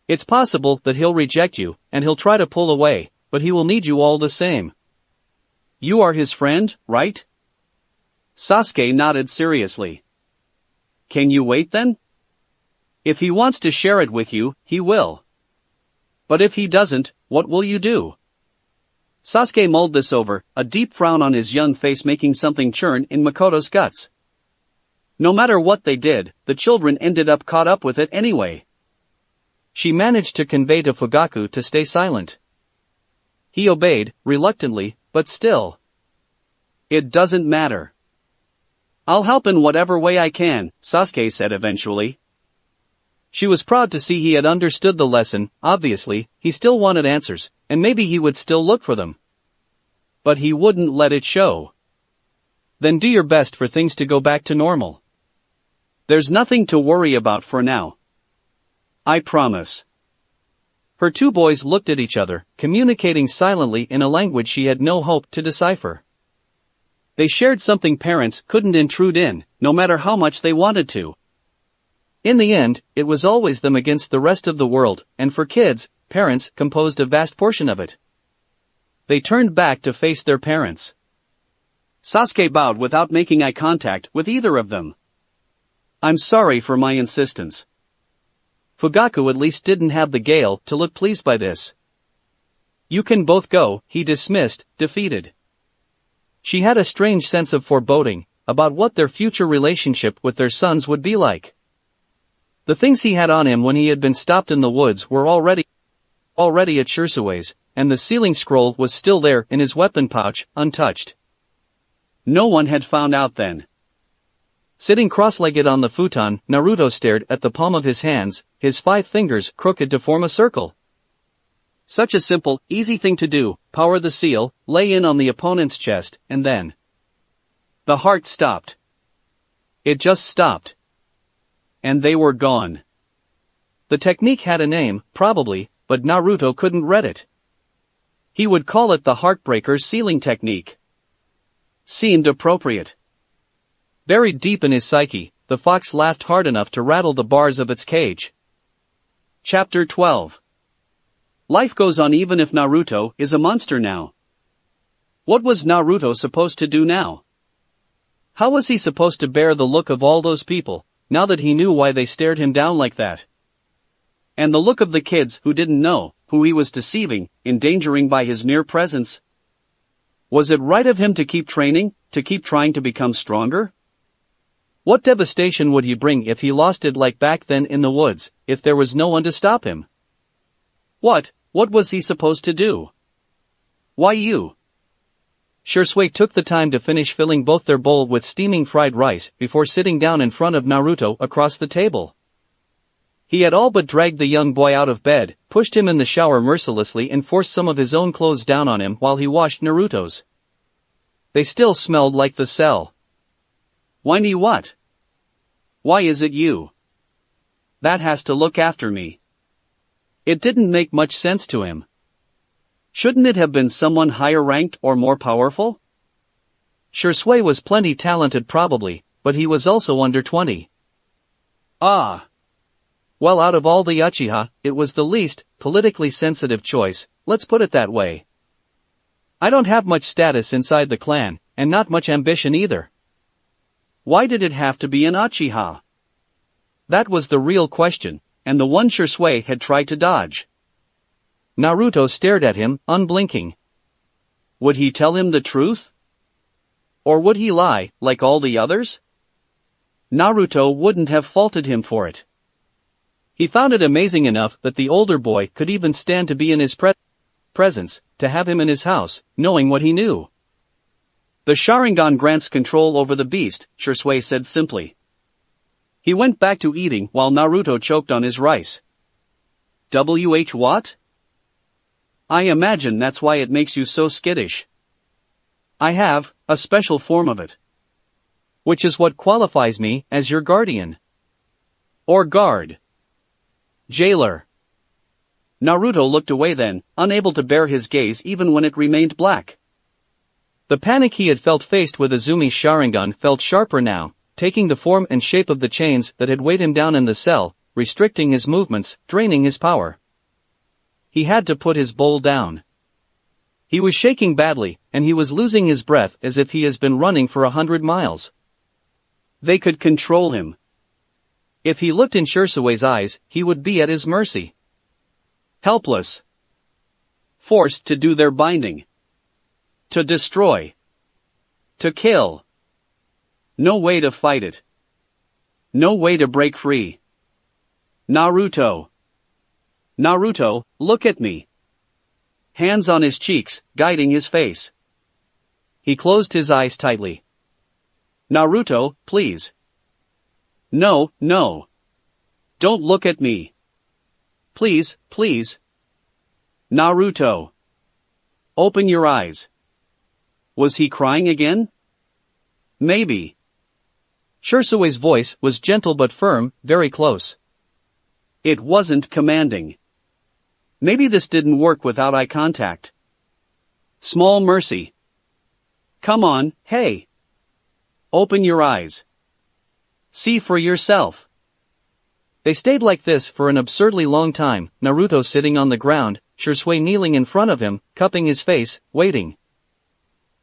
It's possible that he'll reject you, and he'll try to pull away, but he will need you all the same. You are his friend, right? Sasuke nodded seriously. Can you wait then? If he wants to share it with you, he will. But if he doesn't, what will you do? Sasuke mulled this over, a deep frown on his young face making something churn in Makoto's guts. No matter what they did, the children ended up caught up with it anyway. She managed to convey to Fugaku to stay silent. He obeyed, reluctantly, but still. It doesn't matter. I'll help in whatever way I can, Sasuke said eventually. She was proud to see he had understood the lesson. Obviously, he still wanted answers, and maybe he would still look for them. But he wouldn't let it show. Then do your best for things to go back to normal. There's nothing to worry about for now. I promise. Her two boys looked at each other, communicating silently in a language she had no hope to decipher. They shared something parents couldn't intrude in, no matter how much they wanted to. In the end, it was always them against the rest of the world, and for kids, parents composed a vast portion of it. They turned back to face their parents. Sasuke bowed without making eye contact with either of them. I'm sorry for my insistence. Fugaku at least didn't have the gale to look pleased by this. You can both go, he dismissed, defeated. She had a strange sense of foreboding about what their future relationship with their sons would be like. The things he had on him when he had been stopped in the woods were already at Shursui's, and the sealing scroll was still there in his weapon pouch, untouched. No one had found out then. Sitting cross-legged on the futon, Naruto stared at the palm of his hands, his 5 fingers crooked to form a circle. Such a simple, easy thing to do, power the seal, lay in on the opponent's chest, and then. The heart stopped. It just stopped. And they were gone. The technique had a name, probably, but Naruto couldn't read it. He would call it the Heartbreaker's sealing technique. Seemed appropriate. Buried deep in his psyche, the fox laughed hard enough to rattle the bars of its cage. Chapter 12. Life goes on even if Naruto is a monster now. What was Naruto supposed to do now? How was he supposed to bear the look of all those people, now that he knew why they stared him down like that? And the look of the kids who didn't know, who he was deceiving, endangering by his mere presence? Was it right of him to keep training, to keep trying to become stronger? What devastation would he bring if he lost it like back then in the woods, if there was no one to stop him? What was he supposed to do? Why you? Shunsui took the time to finish filling both their bowl with steaming fried rice before sitting down in front of Naruto across the table. He had all but dragged the young boy out of bed, pushed him in the shower mercilessly and forced some of his own clothes down on him while he washed Naruto's. They still smelled like the cell. Whiny what? Why is it you? That has to look after me. It didn't make much sense to him. Shouldn't it have been someone higher ranked or more powerful? Shunsui was plenty talented probably, but he was also under 20. Ah. Well, out of all the Uchiha, it was the least politically sensitive choice, let's put it that way. I don't have much status inside the clan, and not much ambition either. Why did it have to be an Uchiha? That was the real question, and the one Shunsui had tried to dodge. Naruto stared at him, unblinking. Would he tell him the truth? Or would he lie, like all the others? Naruto wouldn't have faulted him for it. He found it amazing enough that the older boy could even stand to be in his presence, to have him in his house, knowing what he knew. The Sharingan grants control over the beast, Shunsui said simply. He went back to eating while Naruto choked on his rice. What? I imagine that's why it makes you so skittish. I have a special form of it. Which is what qualifies me as your guardian. Or guard. Jailer. Naruto looked away then, unable to bear his gaze even when it remained black. The panic he had felt faced with Azumi's Sharingan felt sharper now, taking the form and shape of the chains that had weighed him down in the cell, restricting his movements, draining his power. He had to put his bowl down. He was shaking badly, and he was losing his breath as if he has been running for 100 miles. They could control him. If he looked in Shursui's eyes, he would be at his mercy. Helpless. Forced to do their binding. To destroy. To kill. No way to fight it. No way to break free. Naruto. Naruto, look at me. Hands on his cheeks, guiding his face. He closed his eyes tightly. Naruto, please. No. Don't look at me. Please. Naruto. Open your eyes. Was he crying again? Maybe. Shursui's voice was gentle but firm, very close. It wasn't commanding. Maybe this didn't work without eye contact. Small mercy. Come on, hey. Open your eyes. See for yourself. They stayed like this for an absurdly long time, Naruto sitting on the ground, Shunsui kneeling in front of him, cupping his face, waiting.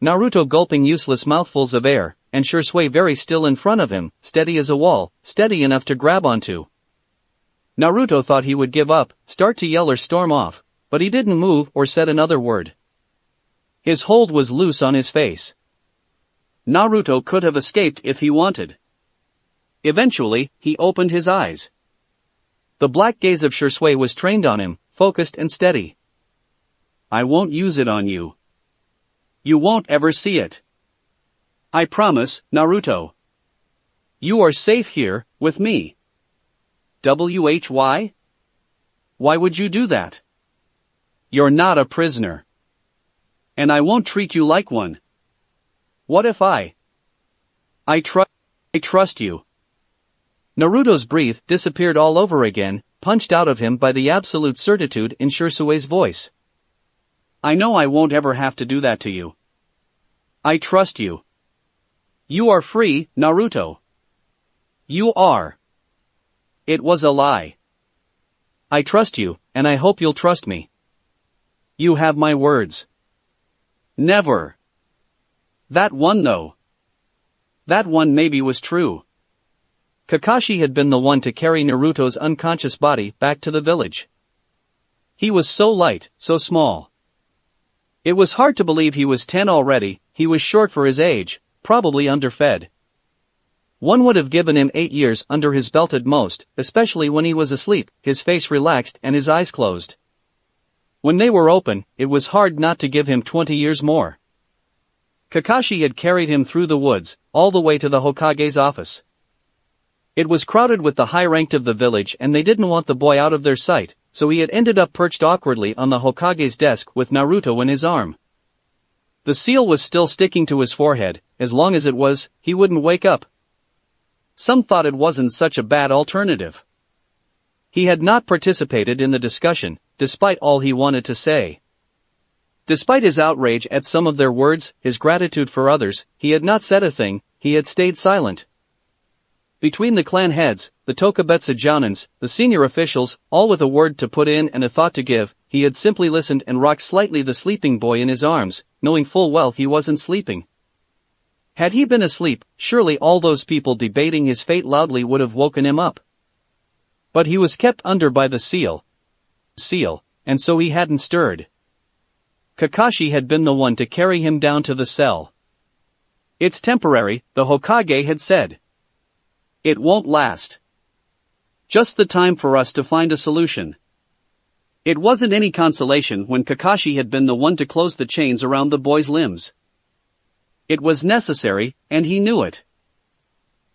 Naruto gulping useless mouthfuls of air, and Shunsui very still in front of him, steady as a wall, steady enough to grab onto. Naruto thought he would give up, start to yell or storm off, but he didn't move or said another word. His hold was loose on his face. Naruto could have escaped if he wanted. Eventually, he opened his eyes. The black gaze of Shunsui was trained on him, focused and steady. I won't use it on you. You won't ever see it. I promise, Naruto. You are safe here, with me. Why? Why would you do that? You're not a prisoner. And I won't treat you like one. What if I trust you. Naruto's breath disappeared all over again, punched out of him by the absolute certitude in Shursui's voice. I know I won't ever have to do that to you. I trust you. You are free, Naruto. You are. It was a lie. I trust you, and I hope you'll trust me. You have my words. Never. That one though. That one maybe was true. Kakashi had been the one to carry Naruto's unconscious body back to the village. He was so light, so small. It was hard to believe he was 10 already. He was short for his age, probably underfed. One would have given him 8 years under his belt at most, especially when he was asleep, his face relaxed and his eyes closed. When they were open, it was hard not to give him 20 years more. Kakashi had carried him through the woods, all the way to the Hokage's office. It was crowded with the high-ranked of the village and they didn't want the boy out of their sight, so he had ended up perched awkwardly on the Hokage's desk with Naruto in his arm. The seal was still sticking to his forehead. As long as it was, he wouldn't wake up. Some thought it wasn't such a bad alternative. He had not participated in the discussion, despite all he wanted to say. Despite his outrage at some of their words, his gratitude for others, he had not said a thing. He had stayed silent. Between the clan heads, the Tokubetsu Jounins, the senior officials, all with a word to put in and a thought to give, he had simply listened and rocked slightly the sleeping boy in his arms, knowing full well he wasn't sleeping. Had he been asleep, surely all those people debating his fate loudly would have woken him up. But he was kept under by the seal, and so he hadn't stirred. Kakashi had been the one to carry him down to the cell. It's temporary, the Hokage had said. It won't last. Just the time for us to find a solution. It wasn't any consolation when Kakashi had been the one to close the chains around the boy's limbs. It was necessary, and he knew it.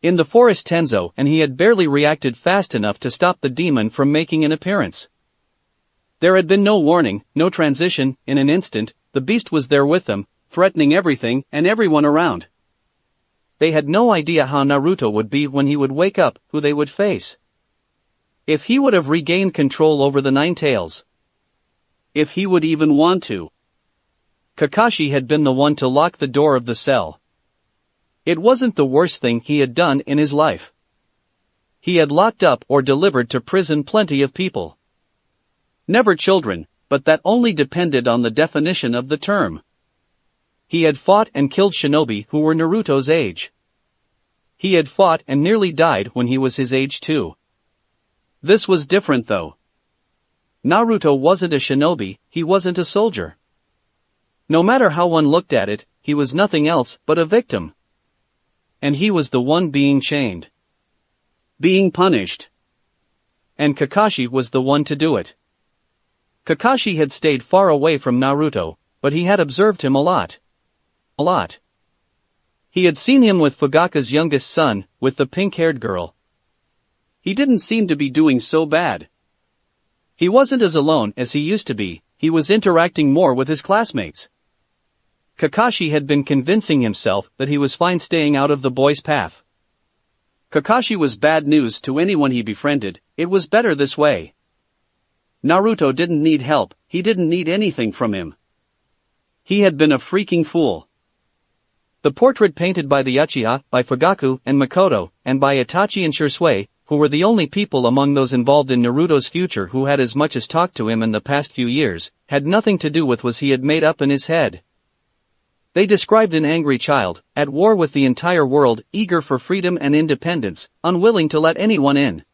In the forest Tenzo, and he had barely reacted fast enough to stop the demon from making an appearance. There had been no warning, no transition. In an instant, the beast was there with them, threatening everything and everyone around. They had no idea how Naruto would be when he would wake up, who they would face. If he would have regained control over the Nine Tails. If he would even want to. Kakashi had been the one to lock the door of the cell. It wasn't the worst thing he had done in his life. He had locked up or delivered to prison plenty of people. Never children, but that only depended on the definition of the term. He had fought and killed shinobi who were Naruto's age. He had fought and nearly died when he was his age too. This was different though. Naruto wasn't a shinobi, he wasn't a soldier. No matter how one looked at it, he was nothing else but a victim. And he was the one being chained. Being punished. And Kakashi was the one to do it. Kakashi had stayed far away from Naruto, but he had observed him a lot. He had seen him with Fugaka's youngest son, with the pink-haired girl. He didn't seem to be doing so bad. He wasn't as alone as he used to be, he was interacting more with his classmates. Kakashi had been convincing himself that he was fine staying out of the boy's path. Kakashi was bad news to anyone he befriended, it was better this way. Naruto didn't need help, he didn't need anything from him. He had been a freaking fool. The portrait painted by the Uchiha, by Fugaku and Makoto, and by Itachi and Shisui, who were the only people among those involved in Naruto's future who had as much as talked to him in the past few years, had nothing to do with what he had made up in his head. They described an angry child, at war with the entire world, eager for freedom and independence, unwilling to let anyone in.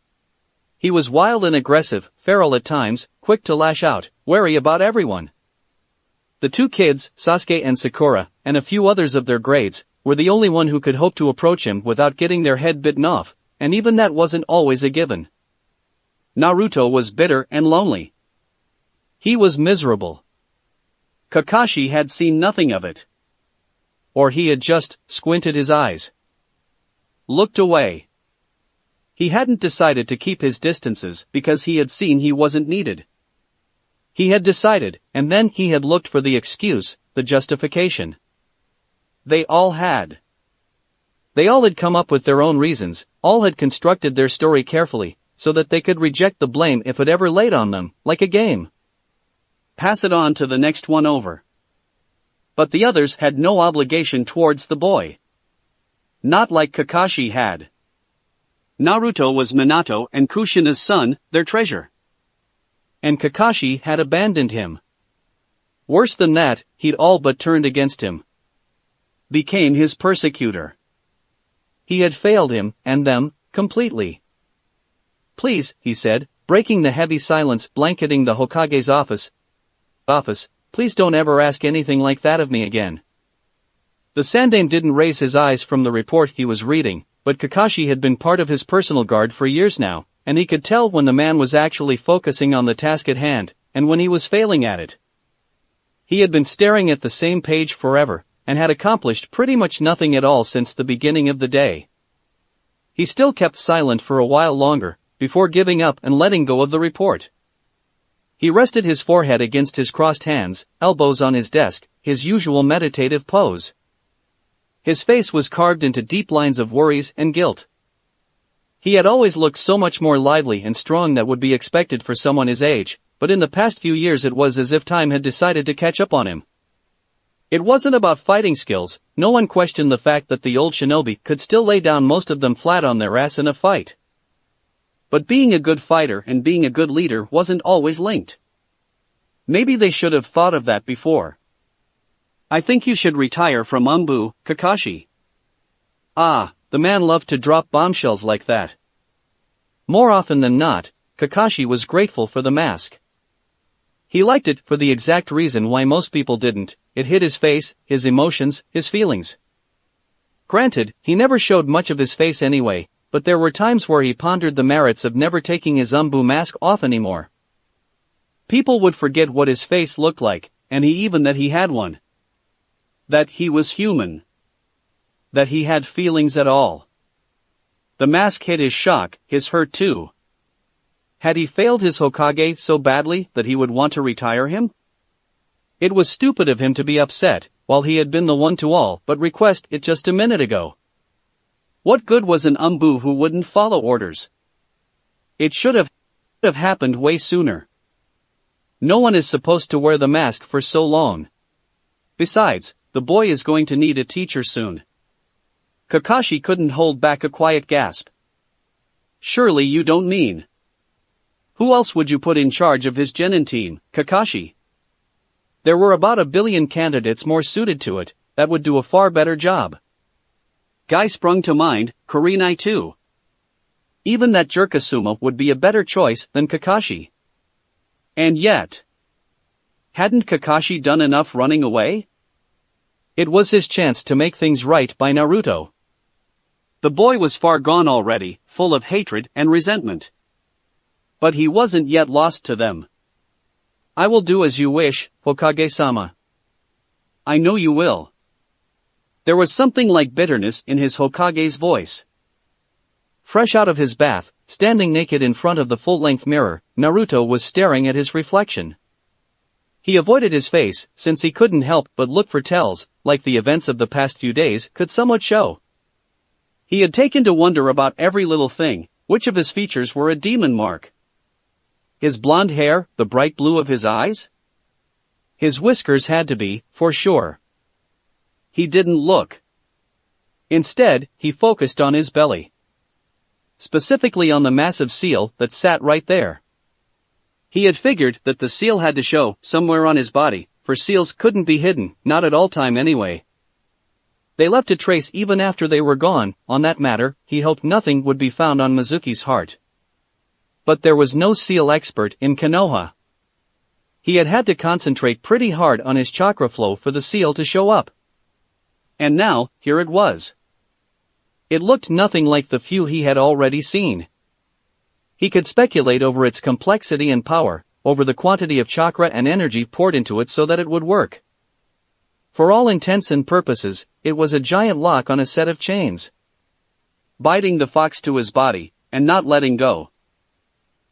He was wild and aggressive, feral at times, quick to lash out, wary about everyone. The two kids, Sasuke and Sakura, and a few others of their grades, were the only one who could hope to approach him without getting their head bitten off, and even that wasn't always a given. Naruto was bitter and lonely. He was miserable. Kakashi had seen nothing of it. Or he had just squinted his eyes. Looked away. He hadn't decided to keep his distances because he had seen he wasn't needed. He had decided, and then he had looked for the excuse, the justification. They all had. They all had come up with their own reasons, all had constructed their story carefully, so that they could reject the blame if it ever laid on them, like a game. Pass it on to the next one over. But the others had no obligation towards the boy. Not like Kakashi had. Naruto was Minato and Kushina's son, their treasure. And Kakashi had abandoned him. Worse than that, he'd all but turned against him. Became his persecutor. He had failed him, and them, completely. Please, he said, breaking the heavy silence blanketing the Hokage's office, please don't ever ask anything like that of me again. The Sandaime didn't raise his eyes from the report he was reading, but Kakashi had been part of his personal guard for years now, and he could tell when the man was actually focusing on the task at hand, and when he was failing at it. He had been staring at the same page forever, and had accomplished pretty much nothing at all since the beginning of the day. He still kept silent for a while longer, before giving up and letting go of the report. He rested his forehead against his crossed hands, elbows on his desk, his usual meditative pose. His face was carved into deep lines of worries and guilt. He had always looked so much more lively and strong than would be expected for someone his age, but in the past few years it was as if time had decided to catch up on him. It wasn't about fighting skills, no one questioned the fact that the old shinobi could still lay down most of them flat on their ass in a fight. But being a good fighter and being a good leader wasn't always linked. Maybe they should have thought of that before. I think you should retire from Umbu, Kakashi. Ah, the man loved to drop bombshells like that. More often than not, Kakashi was grateful for the mask. He liked it for the exact reason why most people didn't. It hid his face, his emotions, his feelings. Granted, he never showed much of his face anyway, but there were times where he pondered the merits of never taking his Umbu mask off anymore. People would forget what his face looked like, and even that he had one. That he was human. That he had feelings at all. The mask hid his shock, his hurt too. Had he failed his Hokage so badly that he would want to retire him? It was stupid of him to be upset, while he had been the one to all but request it just a minute ago. What good was an Umbu who wouldn't follow orders? It should have happened way sooner. No one is supposed to wear the mask for so long. Besides, the boy is going to need a teacher soon. Kakashi couldn't hold back a quiet gasp. Surely you don't mean. Who else would you put in charge of his genin team, Kakashi? There were about 1 billion candidates more suited to it, that would do a far better job. Guy sprung to mind, Kurenai too. Even that jerk Asuma would be a better choice than Kakashi. And yet, hadn't Kakashi done enough running away? It was his chance to make things right by Naruto. The boy was far gone already, full of hatred and resentment. But he wasn't yet lost to them. I will do as you wish, Hokage-sama. I know you will. There was something like bitterness in his Hokage's voice. Fresh out of his bath, standing naked in front of the full-length mirror, Naruto was staring at his reflection. He avoided his face, since he couldn't help but look for tells, like the events of the past few days could somewhat show. He had taken to wonder about every little thing, which of his features were a demon mark. His blonde hair, the bright blue of his eyes? His whiskers had to be, for sure. He didn't look. Instead, he focused on his belly. Specifically on the massive seal that sat right there. He had figured that the seal had to show somewhere on his body, for seals couldn't be hidden, not at all time anyway. They left a trace even after they were gone. On that matter, he hoped nothing would be found on Mizuki's heart. But there was no seal expert in Konoha. He had to concentrate pretty hard on his chakra flow for the seal to show up. And now, here it was. It looked nothing like the few he had already seen. He could speculate over its complexity and power, over the quantity of chakra and energy poured into it so that it would work. For all intents and purposes, it was a giant lock on a set of chains. Biting the fox to his body, and not letting go.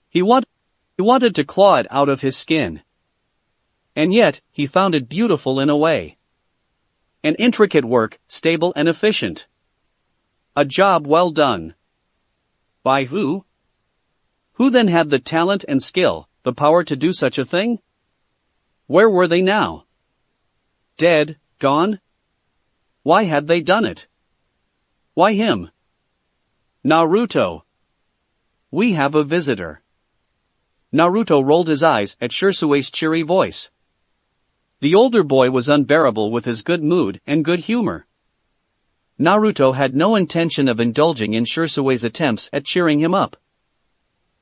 He wanted to claw it out of his skin. And yet, he found it beautiful in a way. An intricate work, stable and efficient. A job well done. By who? Who then had the talent and skill, the power to do such a thing? Where were they now? Dead, gone? Why had they done it? Why him? Naruto. We have a visitor. Naruto rolled his eyes at Shirsue's cheery voice. The older boy was unbearable with his good mood and good humor. Naruto had no intention of indulging in Shirsue's attempts at cheering him up.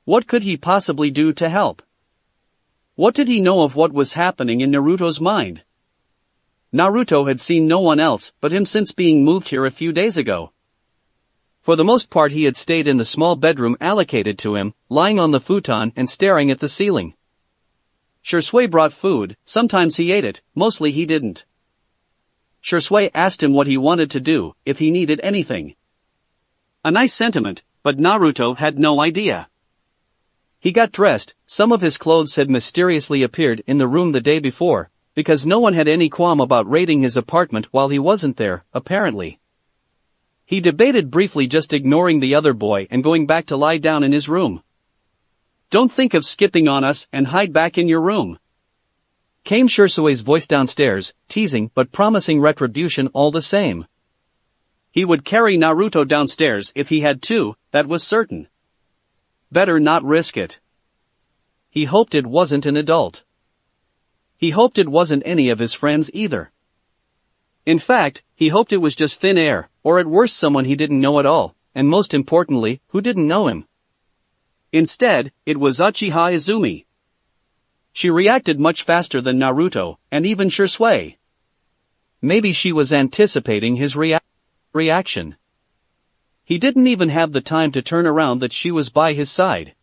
What could he possibly do to help? What did he know of what was happening in Naruto's mind? Naruto had seen no one else but him since being moved here a few days ago. For the most part he had stayed in the small bedroom allocated to him, lying on the futon and staring at the ceiling. Shisui brought food, sometimes he ate it, mostly he didn't. Shisui asked him what he wanted to do, if he needed anything. A nice sentiment, but Naruto had no idea. He got dressed, some of his clothes had mysteriously appeared in the room the day before, because no one had any qualm about raiding his apartment while he wasn't there, apparently. He debated briefly just ignoring the other boy and going back to lie down in his room. "Don't think of skipping on us and hide back in your room," came Shirsue's voice downstairs, teasing but promising retribution all the same. He would carry Naruto downstairs if he had to, that was certain. Better not risk it. He hoped it wasn't an adult. He hoped it wasn't any of his friends either. In fact, he hoped it was just thin air, or at worst someone he didn't know at all, and most importantly, who didn't know him. Instead, it was Uchiha Izumi. She reacted much faster than Naruto, and even Shisui. Maybe she was anticipating his reaction. He didn't even have the time to turn around that she was by his side.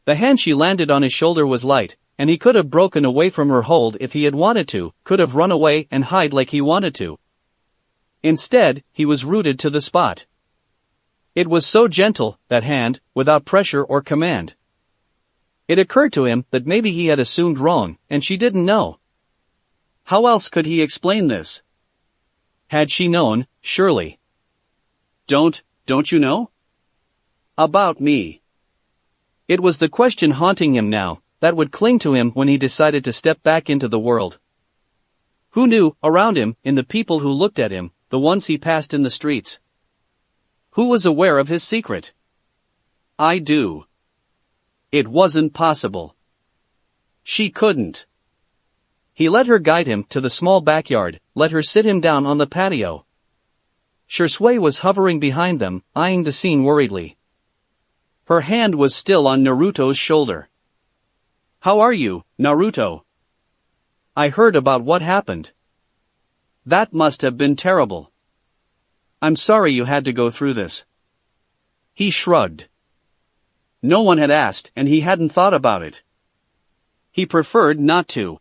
The hand she landed on his shoulder was light, and he could have broken away from her hold if he had wanted to, could have run away and hide like he wanted to. Instead, he was rooted to the spot. It was so gentle, that hand, without pressure or command. It occurred to him that maybe he had assumed wrong, and she didn't know. How else could he explain this? Had she known, surely. Don't you know? About me. It was the question haunting him now, that would cling to him when he decided to step back into the world. Who knew, around him, in the people who looked at him, the ones he passed in the streets? Who was aware of his secret? I do. It wasn't possible. She couldn't. He let her guide him to the small backyard, let her sit him down on the patio. Shisui was hovering behind them, eyeing the scene worriedly. Her hand was still on Naruto's shoulder. "How are you, Naruto? I heard about what happened. That must have been terrible. I'm sorry you had to go through this." He shrugged. No one had asked, and he hadn't thought about it. He preferred not to.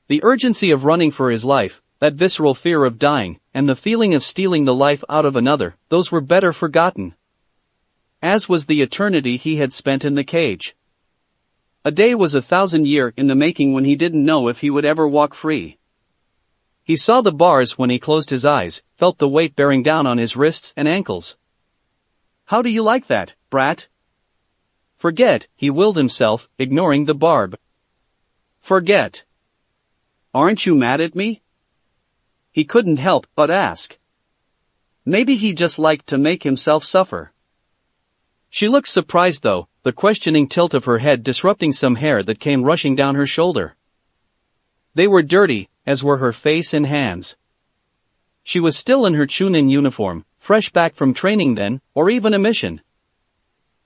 The urgency of running for his life, that visceral fear of dying, and the feeling of stealing the life out of another, those were better forgotten. As was the eternity he had spent in the cage. A day was 1,000 years in the making when he didn't know if he would ever walk free. He saw the bars when he closed his eyes, felt the weight bearing down on his wrists and ankles. "How do you like that, brat?" "Forget," he willed himself, ignoring the barb. "Forget. Aren't you mad at me?" He couldn't help but ask. Maybe he just liked to make himself suffer. She looked surprised though, the questioning tilt of her head disrupting some hair that came rushing down her shoulder. They were dirty, as were her face and hands. She was still in her Chunin uniform, fresh back from training then, or even a mission.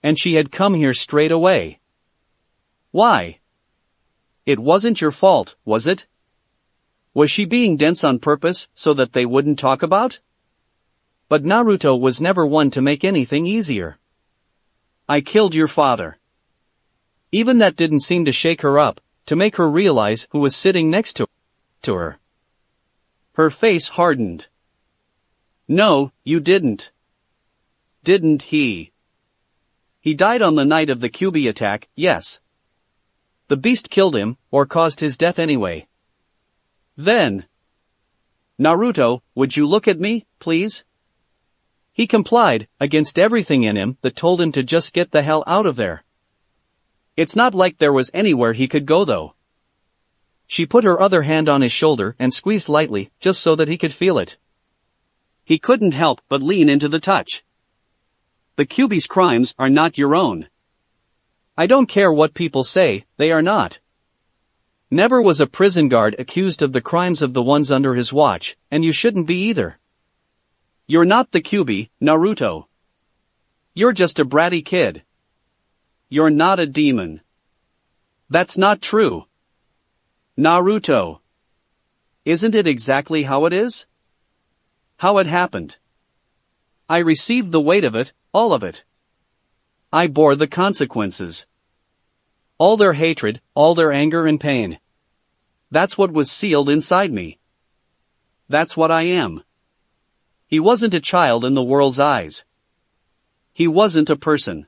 And she had come here straight away. Why? It wasn't your fault, was it? Was she being dense on purpose, so that they wouldn't talk about? But Naruto was never one to make anything easier. "I killed your father." Even that didn't seem to shake her up, to make her realize who was sitting next to her. Her face hardened. "No, you didn't." "Didn't he?" "He died on the night of the Kyuubi attack, yes. The beast killed him, or caused his death anyway. Then, Naruto, would you look at me, please?" He complied, against everything in him that told him to just get the hell out of there. It's not like there was anywhere he could go though. She put her other hand on his shoulder and squeezed lightly, just so that he could feel it. He couldn't help but lean into the touch. "The Kyuubi's crimes are not your own. I don't care what people say, they are not. Never was a prison guard accused of the crimes of the ones under his watch, and you shouldn't be either. You're not the Kyuubi, Naruto. You're just a bratty kid. You're not a demon. That's not true. Naruto. Isn't it exactly how it is? How it happened. I received the weight of it, all of it. I bore the consequences. All their hatred, all their anger and pain. That's what was sealed inside me. That's what I am. He wasn't a child in the world's eyes. He wasn't a person.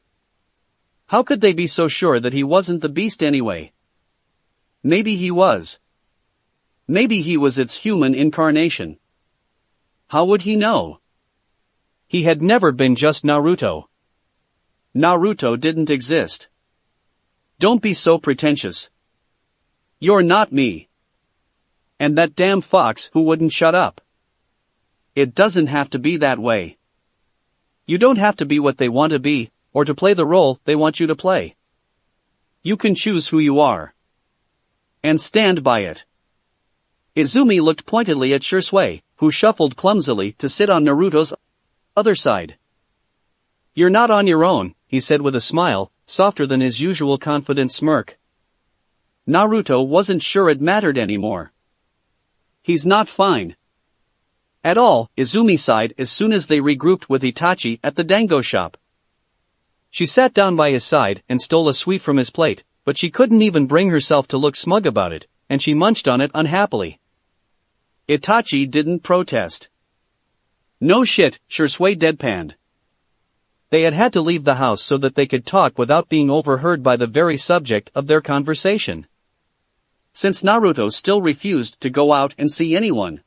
How could they be so sure that he wasn't the beast anyway? Maybe he was. Maybe he was its human incarnation. How would he know? He had never been just Naruto. Naruto didn't exist. Don't be so pretentious. You're not me. And that damn fox who wouldn't shut up. It doesn't have to be that way. You don't have to be what they want to be, or to play the role they want you to play. You can choose who you are. And stand by it. Izumi looked pointedly at Shursui, who shuffled clumsily to sit on Naruto's other side. You're not on your own, he said with a smile, softer than his usual confident smirk. Naruto wasn't sure it mattered anymore. He's not fine. At all, Izumi sighed as soon as they regrouped with Itachi at the dango shop. She sat down by his side and stole a sweet from his plate, but she couldn't even bring herself to look smug about it, and she munched on it unhappily. Itachi didn't protest. No shit, Shursui deadpanned. They had to leave the house so that they could talk without being overheard by the very subject of their conversation. Since Naruto still refused to go out and see anyone.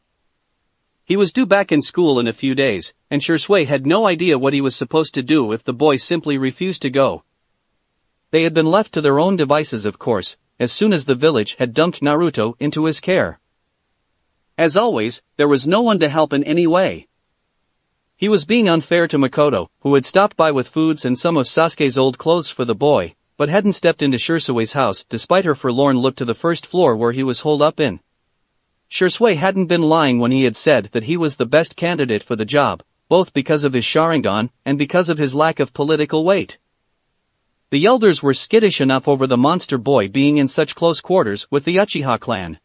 He was due back in school in a few days, and Shursui had no idea what he was supposed to do if the boy simply refused to go. They had been left to their own devices, of course, as soon as the village had dumped Naruto into his care. As always, there was no one to help in any way. He was being unfair to Makoto, who had stopped by with foods and some of Sasuke's old clothes for the boy, but hadn't stepped into Shursui's house despite her forlorn look to the first floor where he was holed up in. Shursui hadn't been lying when he had said that he was the best candidate for the job, both because of his Sharingan and because of his lack of political weight. The elders were skittish enough over the monster boy being in such close quarters with the Uchiha clan.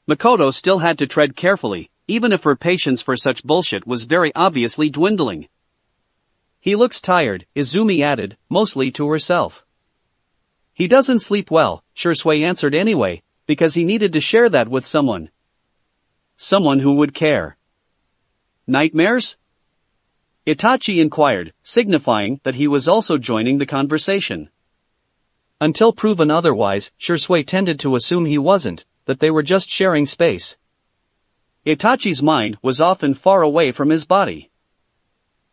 Makoto still had to tread carefully, even if her patience for such bullshit was very obviously dwindling. He looks tired, Izumi added, mostly to herself. He doesn't sleep well, Shursui answered anyway, because he needed to share that with someone. Someone who would care. Nightmares? Itachi inquired, signifying that he was also joining the conversation. Until proven otherwise, Shursui tended to assume he wasn't, that they were just sharing space. Itachi's mind was often far away from his body.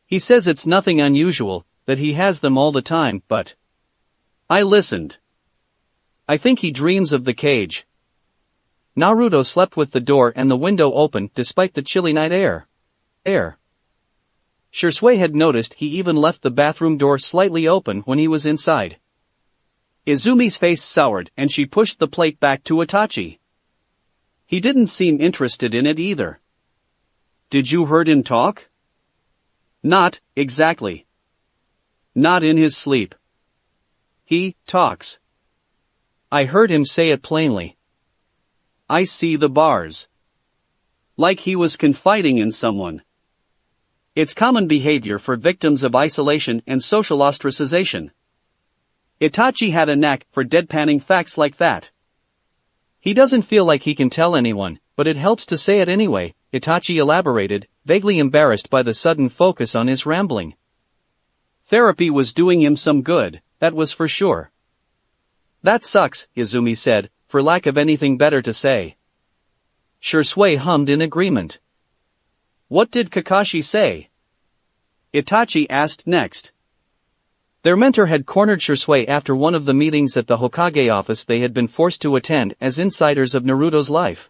He says it's nothing unusual, that he has them all the time, but... I listened. I think he dreams of the cage. Naruto slept with the door and the window open despite the chilly night air. Shursui had noticed he even left the bathroom door slightly open when he was inside. Izumi's face soured and she pushed the plate back to Itachi. He didn't seem interested in it either. Did you heard him talk? Not, exactly. Not in his sleep. He talks. I heard him say it plainly. I see the bars. Like he was confiding in someone. It's common behavior for victims of isolation and social ostracization. Itachi had a knack for deadpanning facts like that. He doesn't feel like he can tell anyone, but it helps to say it anyway, Itachi elaborated, vaguely embarrassed by the sudden focus on his rambling. Therapy was doing him some good, that was for sure. That sucks, Izumi said, for lack of anything better to say. Shursui hummed in agreement. What did Kakashi say? Itachi asked next. Their mentor had cornered Shursui after one of the meetings at the Hokage office they had been forced to attend as insiders of Naruto's life.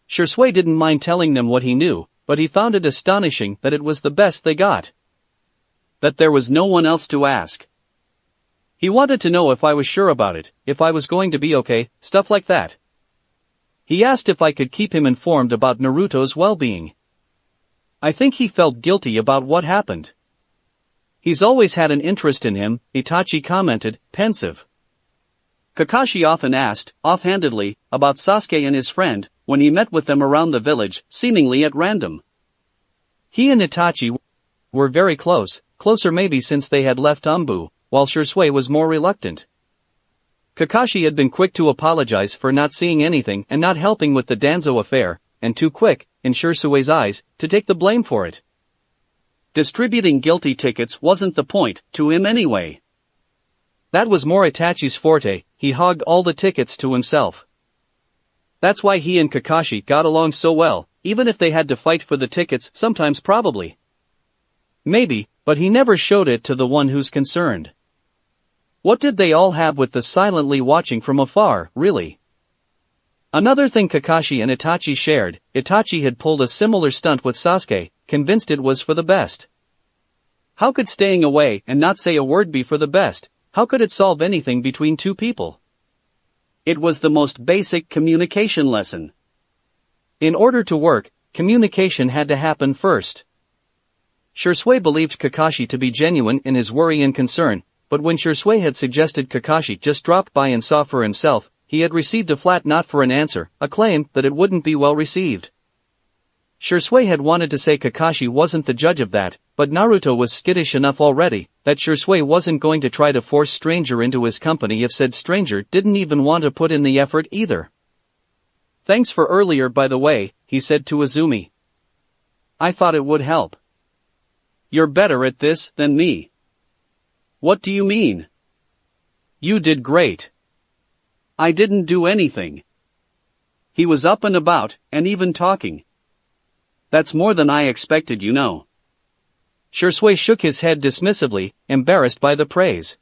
Shursui didn't mind telling them what he knew, but he found it astonishing that it was the best they got. That there was no one else to ask. He wanted to know if I was sure about it, if I was going to be okay, stuff like that. He asked if I could keep him informed about Naruto's well-being. I think he felt guilty about what happened. He's always had an interest in him, Itachi commented, pensive. Kakashi often asked, offhandedly, about Sasuke and his friend, when he met with them around the village, seemingly at random. He and Itachi were very close, closer maybe since they had left Anbu, while Shisui was more reluctant. Kakashi had been quick to apologize for not seeing anything and not helping with the Danzo affair, and too quick, in Shisui's eyes, to take the blame for it. Distributing guilty tickets wasn't the point, to him anyway. That was more Itachi's forte, he hogged all the tickets to himself. That's why he and Kakashi got along so well, even if they had to fight for the tickets sometimes probably. Maybe, but he never showed it to the one who's concerned. What did they all have with the silently watching from afar, really? Another thing Kakashi and Itachi shared, Itachi had pulled a similar stunt with Sasuke, convinced it was for the best. How could staying away and not say a word be for the best? How could it solve anything between two people? It was the most basic communication lesson. In order to work, communication had to happen first. Shisui believed Kakashi to be genuine in his worry and concern, but when Shisui had suggested Kakashi just drop by and saw for himself, he had received a flat not for an answer, a claim that it wouldn't be well received. Shisui had wanted to say Kakashi wasn't the judge of that, but Naruto was skittish enough already, that Shisui wasn't going to try to force stranger into his company if said stranger didn't even want to put in the effort either. Thanks for earlier by the way, he said to Izumi. I thought it would help. You're better at this than me. What do you mean? You did great. I didn't do anything. He was up and about, and even talking. That's more than I expected, you know. Shisui shook his head dismissively, embarrassed by the praise.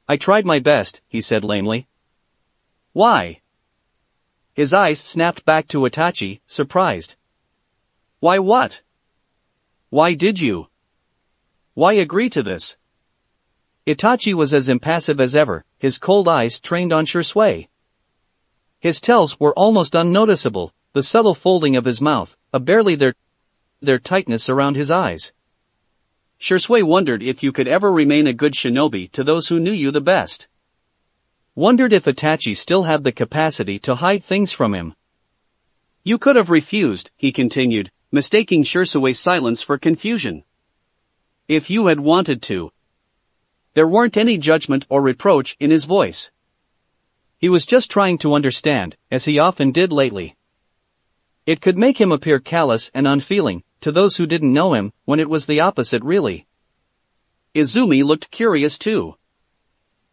I tried my best, he said lamely. Why? His eyes snapped back to Itachi, surprised. Why what? Why did you? Why agree to this? Itachi was as impassive as ever, his cold eyes trained on Shisui. His tells were almost unnoticeable, the subtle folding of his mouth, a barely their tightness around his eyes. Shisui wondered if you could ever remain a good shinobi to those who knew you the best. Wondered if Itachi still had the capacity to hide things from him. You could have refused, he continued, mistaking Shisui's silence for confusion. If you had wanted to. There weren't any judgment or reproach in his voice. He was just trying to understand, as he often did lately. It could make him appear callous and unfeeling, to those who didn't know him, when it was the opposite really. Izumi looked curious too.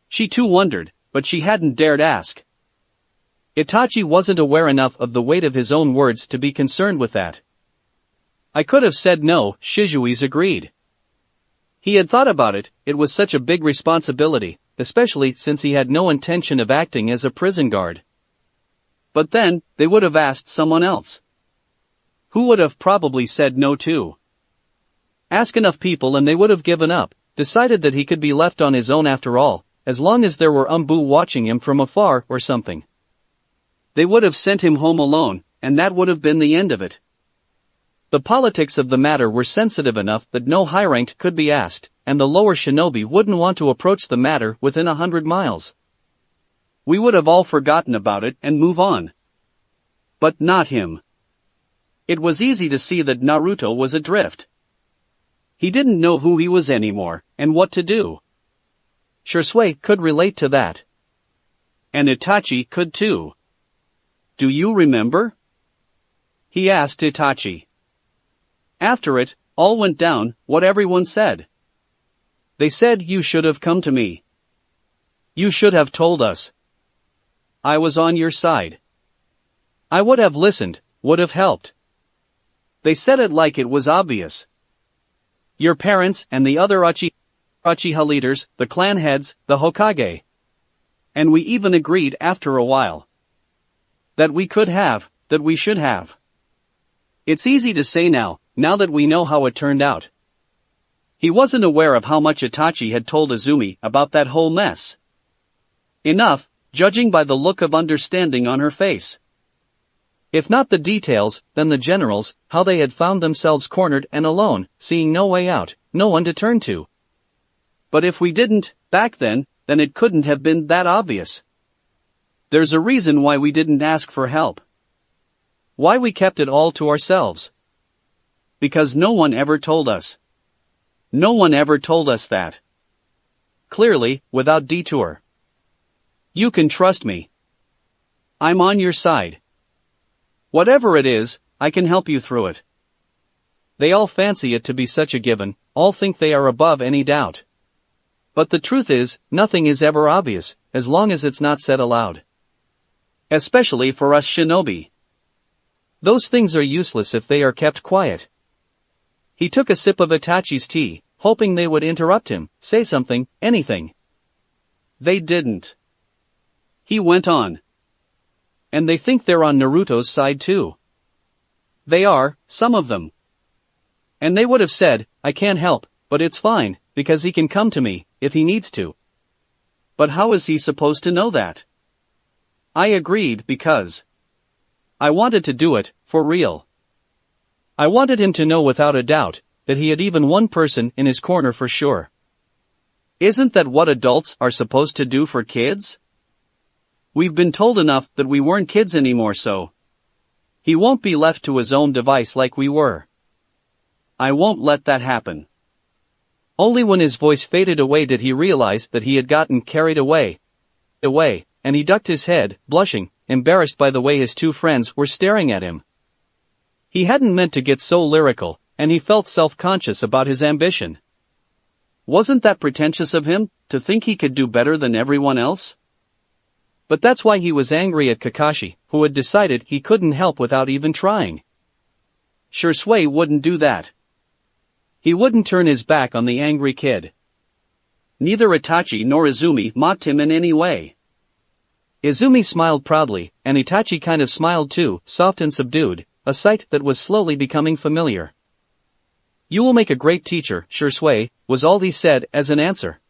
She too wondered, but she hadn't dared ask. Itachi wasn't aware enough of the weight of his own words to be concerned with that. I could have said no, Shizui's agreed. He had thought about it, it was such a big responsibility, especially since he had no intention of acting as a prison guard. But then, they would have asked someone else. Who would have probably said no too? Ask enough people and they would have given up, decided that he could be left on his own after all, as long as there were Anbu watching him from afar or something. They would have sent him home alone, and that would have been the end of it. The politics of the matter were sensitive enough that no high-ranked could be asked, and the lower shinobi wouldn't want to approach the matter within 100 miles. We would have all forgotten about it and move on. But not him. It was easy to see that Naruto was adrift. He didn't know who he was anymore, and what to do. Shisui could relate to that. And Itachi could too. Do you remember? He asked Itachi. After it, all went down, what everyone said. They said you should have come to me. You should have told us. I was on your side. I would have listened, would have helped. They said it like it was obvious. Your parents and the other Uchiha leaders, the clan heads, the Hokage. And we even agreed after a while. That we could have, that we should have. It's easy to say now that we know how it turned out. He wasn't aware of how much Itachi had told Izumi about that whole mess. Enough, judging by the look of understanding on her face. If not the details, then the generals, how they had found themselves cornered and alone, seeing no way out, no one to turn to. But if we didn't, back then it couldn't have been that obvious. There's a reason why we didn't ask for help. Why we kept it all to ourselves. Because no one ever told us. No one ever told us that. Clearly, without detour. You can trust me. I'm on your side. Whatever it is, I can help you through it. They all fancy it to be such a given, all think they are above any doubt. But the truth is, nothing is ever obvious, as long as it's not said aloud. Especially for us shinobi. Those things are useless if they are kept quiet. He took a sip of Itachi's tea, hoping they would interrupt him, say something, anything. They didn't. He went on. And they think they're on Naruto's side too. They are, some of them. And they would have said, I can't help, but it's fine, because he can come to me, if he needs to. But how is he supposed to know that? I agreed because I wanted to do it, for real. I wanted him to know without a doubt, that he had even one person in his corner for sure. Isn't that what adults are supposed to do for kids? We've been told enough that we weren't kids anymore, so he won't be left to his own device like we were. I won't let that happen. Only when his voice faded away did he realize that he had gotten carried away, and he ducked his head, blushing, embarrassed by the way his two friends were staring at him. He hadn't meant to get so lyrical, and he felt self-conscious about his ambition. Wasn't that pretentious of him, to think he could do better than everyone else? But that's why he was angry at Kakashi, who had decided he couldn't help without even trying. Shursui wouldn't do that. He wouldn't turn his back on the angry kid. Neither Itachi nor Izumi mocked him in any way. Izumi smiled proudly, and Itachi kind of smiled too, soft and subdued, a sight that was slowly becoming familiar. You will make a great teacher, Shursui, was all he said as an answer.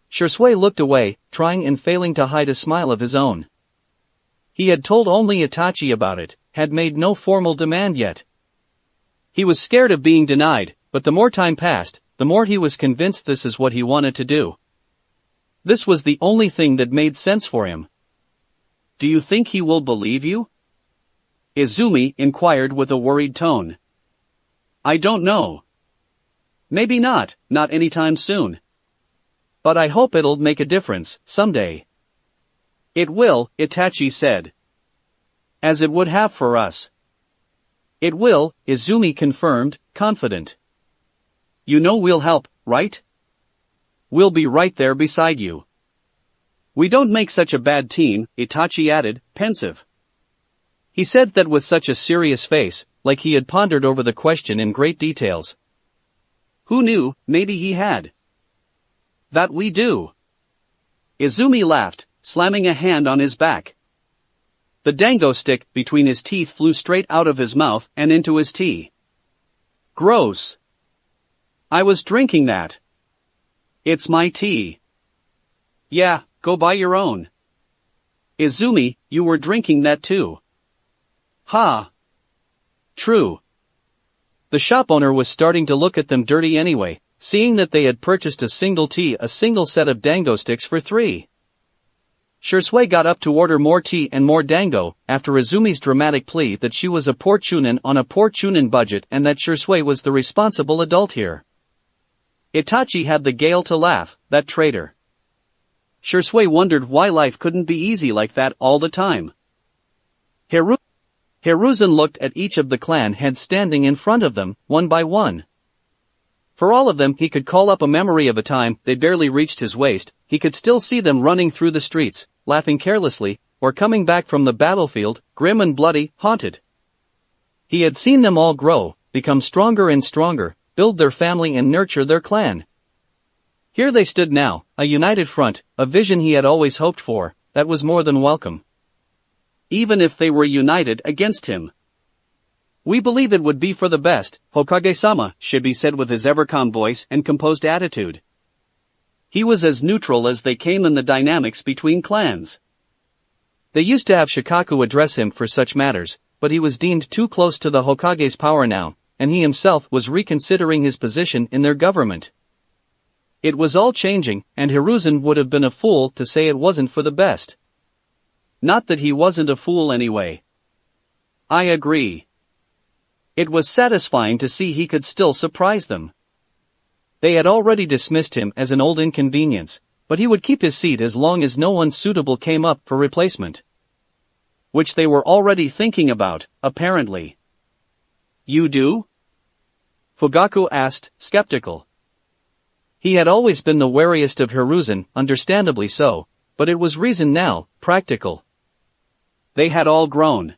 Shursui looked away, trying and failing to hide a smile of his own. He had told only Itachi about it, had made no formal demand yet. He was scared of being denied, but the more time passed, the more he was convinced this is what he wanted to do. This was the only thing that made sense for him. Do you think he will believe you? Izumi inquired with a worried tone. I don't know. Maybe not anytime soon. But I hope it'll make a difference, someday. It will, Itachi said. As it would have for us. It will, Izumi confirmed, confident. You know we'll help, right? We'll be right there beside you. We don't make such a bad team, Itachi added, pensive. He said that with such a serious face, like he had pondered over the question in great details. Who knew, maybe he had. That we do. Izumi laughed, slamming a hand on his back. The dango stick between his teeth flew straight out of his mouth and into his tea. Gross. I was drinking that. It's my tea. Yeah, go buy your own. Izumi, you were drinking that too. Ha. True. The shop owner was starting to look at them dirty anyway, seeing that they had purchased a single set of dango sticks for 3. Shursui got up to order more tea and more dango, after Izumi's dramatic plea that she was a poor chunin on a poor chunin budget and that Shursui was the responsible adult here. Itachi had the gale to laugh, that traitor. Shursui wondered why life couldn't be easy like that all the time. Hiruzen looked at each of the clan heads standing in front of them, one by one. For all of them he could call up a memory of a time they barely reached his waist, he could still see them running through the streets, laughing carelessly, or coming back from the battlefield, grim and bloody, haunted. He had seen them all grow, become stronger and stronger, build their family and nurture their clan. Here they stood now, a united front, a vision he had always hoped for, that was more than welcome. Even if they were united against him. We believe it would be for the best, Hokage-sama, Shibi said with his ever-calm voice and composed attitude. He was as neutral as they came in the dynamics between clans. They used to have Shikaku address him for such matters, but he was deemed too close to the Hokage's power now, and he himself was reconsidering his position in their government. It was all changing, and Hiruzen would have been a fool to say it wasn't for the best. Not that he wasn't a fool anyway. I agree. It was satisfying to see he could still surprise them. They had already dismissed him as an old inconvenience, but he would keep his seat as long as no one suitable came up for replacement. Which they were already thinking about, apparently. You do? Fugaku asked, skeptical. He had always been the wariest of Hiruzen, understandably so, but it was reason now, practical. They had all grown.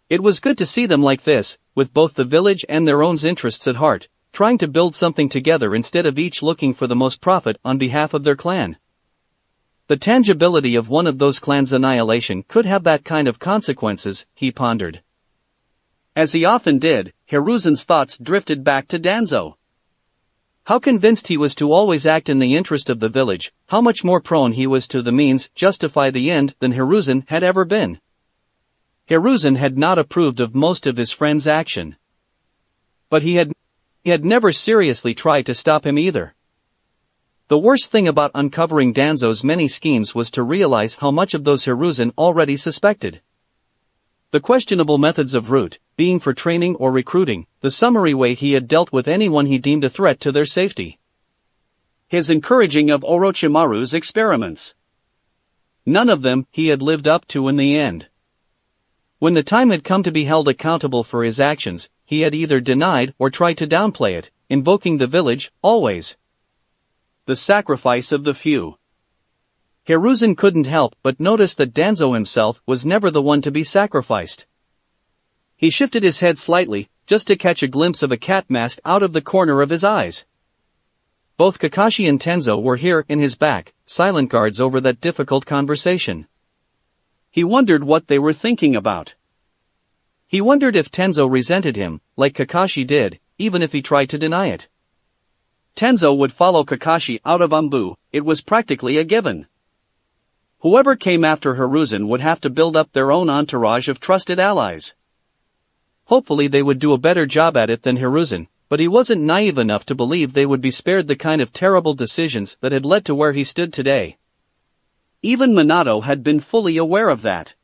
It was good to see them like this, with both the village and their own interests at heart, trying to build something together instead of each looking for the most profit on behalf of their clan. The tangibility of one of those clans' annihilation could have that kind of consequences, he pondered. As he often did, Hiruzen's thoughts drifted back to Danzo. How convinced he was to always act in the interest of the village, how much more prone he was to the means justify the end than Hiruzen had ever been. Hiruzen had not approved of most of his friend's action. But he had never seriously tried to stop him either. The worst thing about uncovering Danzo's many schemes was to realize how much of those Hiruzen already suspected. The questionable methods of route, being for training or recruiting, the summary way he had dealt with anyone he deemed a threat to their safety. His encouraging of Orochimaru's experiments. None of them he had lived up to in the end. When the time had come to be held accountable for his actions, he had either denied or tried to downplay it, invoking the village, always. The sacrifice of the few. Hiruzen couldn't help but notice that Danzo himself was never the one to be sacrificed. He shifted his head slightly, just to catch a glimpse of a cat mask out of the corner of his eyes. Both Kakashi and Tenzo were here in his back, silent guards over that difficult conversation. He wondered what they were thinking about. He wondered if Tenzo resented him, like Kakashi did, even if he tried to deny it. Tenzo would follow Kakashi out of Anbu, it was practically a given. Whoever came after Hiruzen would have to build up their own entourage of trusted allies. Hopefully they would do a better job at it than Hiruzen, but he wasn't naive enough to believe they would be spared the kind of terrible decisions that had led to where he stood today. Even Minato had been fully aware of that.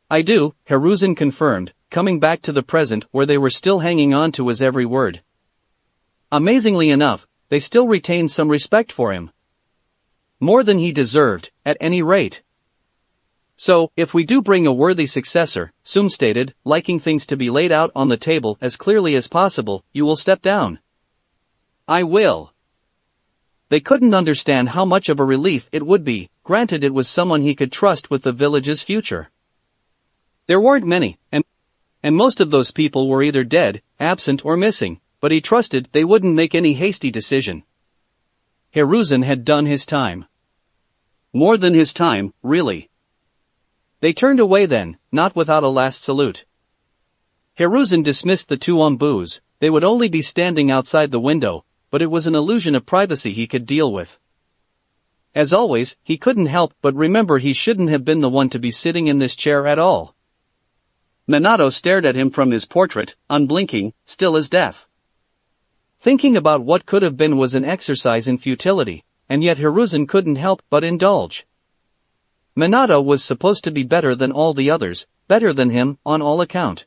I do, Hiruzen confirmed, coming back to the present where they were still hanging on to his every word. Amazingly enough, they still retained some respect for him. More than he deserved, at any rate. So, if we do bring a worthy successor, Sum stated, liking things to be laid out on the table as clearly as possible, you will step down. I will. They couldn't understand how much of a relief it would be, granted it was someone he could trust with the village's future. There weren't many, and most of those people were either dead, absent or missing, but he trusted they wouldn't make any hasty decision. Hiruzen had done his time. More than his time, really. They turned away then, not without a last salute. Hiruzen dismissed the two Anbus, they would only be standing outside the window, but it was an illusion of privacy he could deal with. As always, he couldn't help but remember he shouldn't have been the one to be sitting in this chair at all. Minato stared at him from his portrait, unblinking, still as death. Thinking about what could have been was an exercise in futility, and yet Hiruzen couldn't help but indulge. Minato was supposed to be better than all the others, better than him, on all account.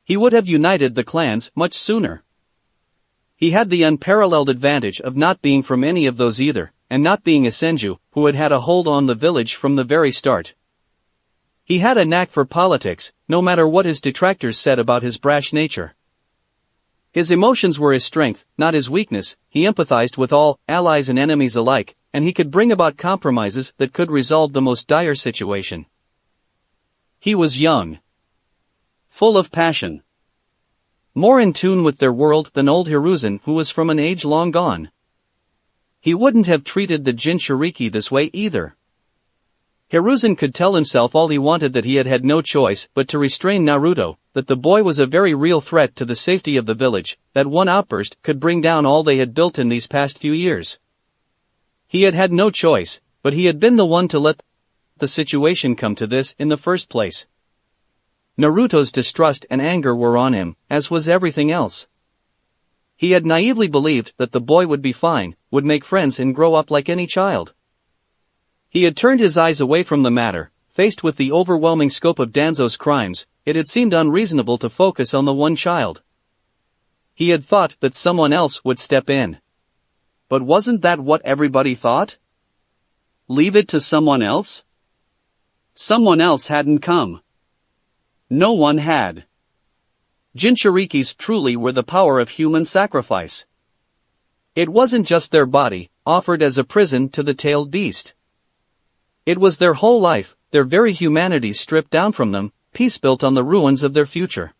He would have united the clans much sooner. He had the unparalleled advantage of not being from any of those either, and not being a Senju, who had had a hold on the village from the very start. He had a knack for politics, no matter what his detractors said about his brash nature. His emotions were his strength, not his weakness, he empathized with all, allies and enemies alike, and he could bring about compromises that could resolve the most dire situation. He was young. Full of passion. More in tune with their world than old Hiruzen, who was from an age long gone. He wouldn't have treated the Jinchuriki this way either. Hiruzen could tell himself all he wanted, that he had had no choice but to restrain Naruto, that the boy was a very real threat to the safety of the village, that one outburst could bring down all they had built in these past few years. He had had no choice, but he had been the one to let the situation come to this in the first place. Naruto's distrust and anger were on him, as was everything else. He had naively believed that the boy would be fine, would make friends and grow up like any child. He had turned his eyes away from the matter. Faced with the overwhelming scope of Danzo's crimes, it had seemed unreasonable to focus on the one child. He had thought that someone else would step in. But wasn't that what everybody thought? Leave it to someone else? Someone else hadn't come. No one had. Jinchurikis truly were the power of human sacrifice. It wasn't just their body, offered as a prison to the tailed beast. It was their whole life, their very humanity stripped down from them, peace built on the ruins of their future.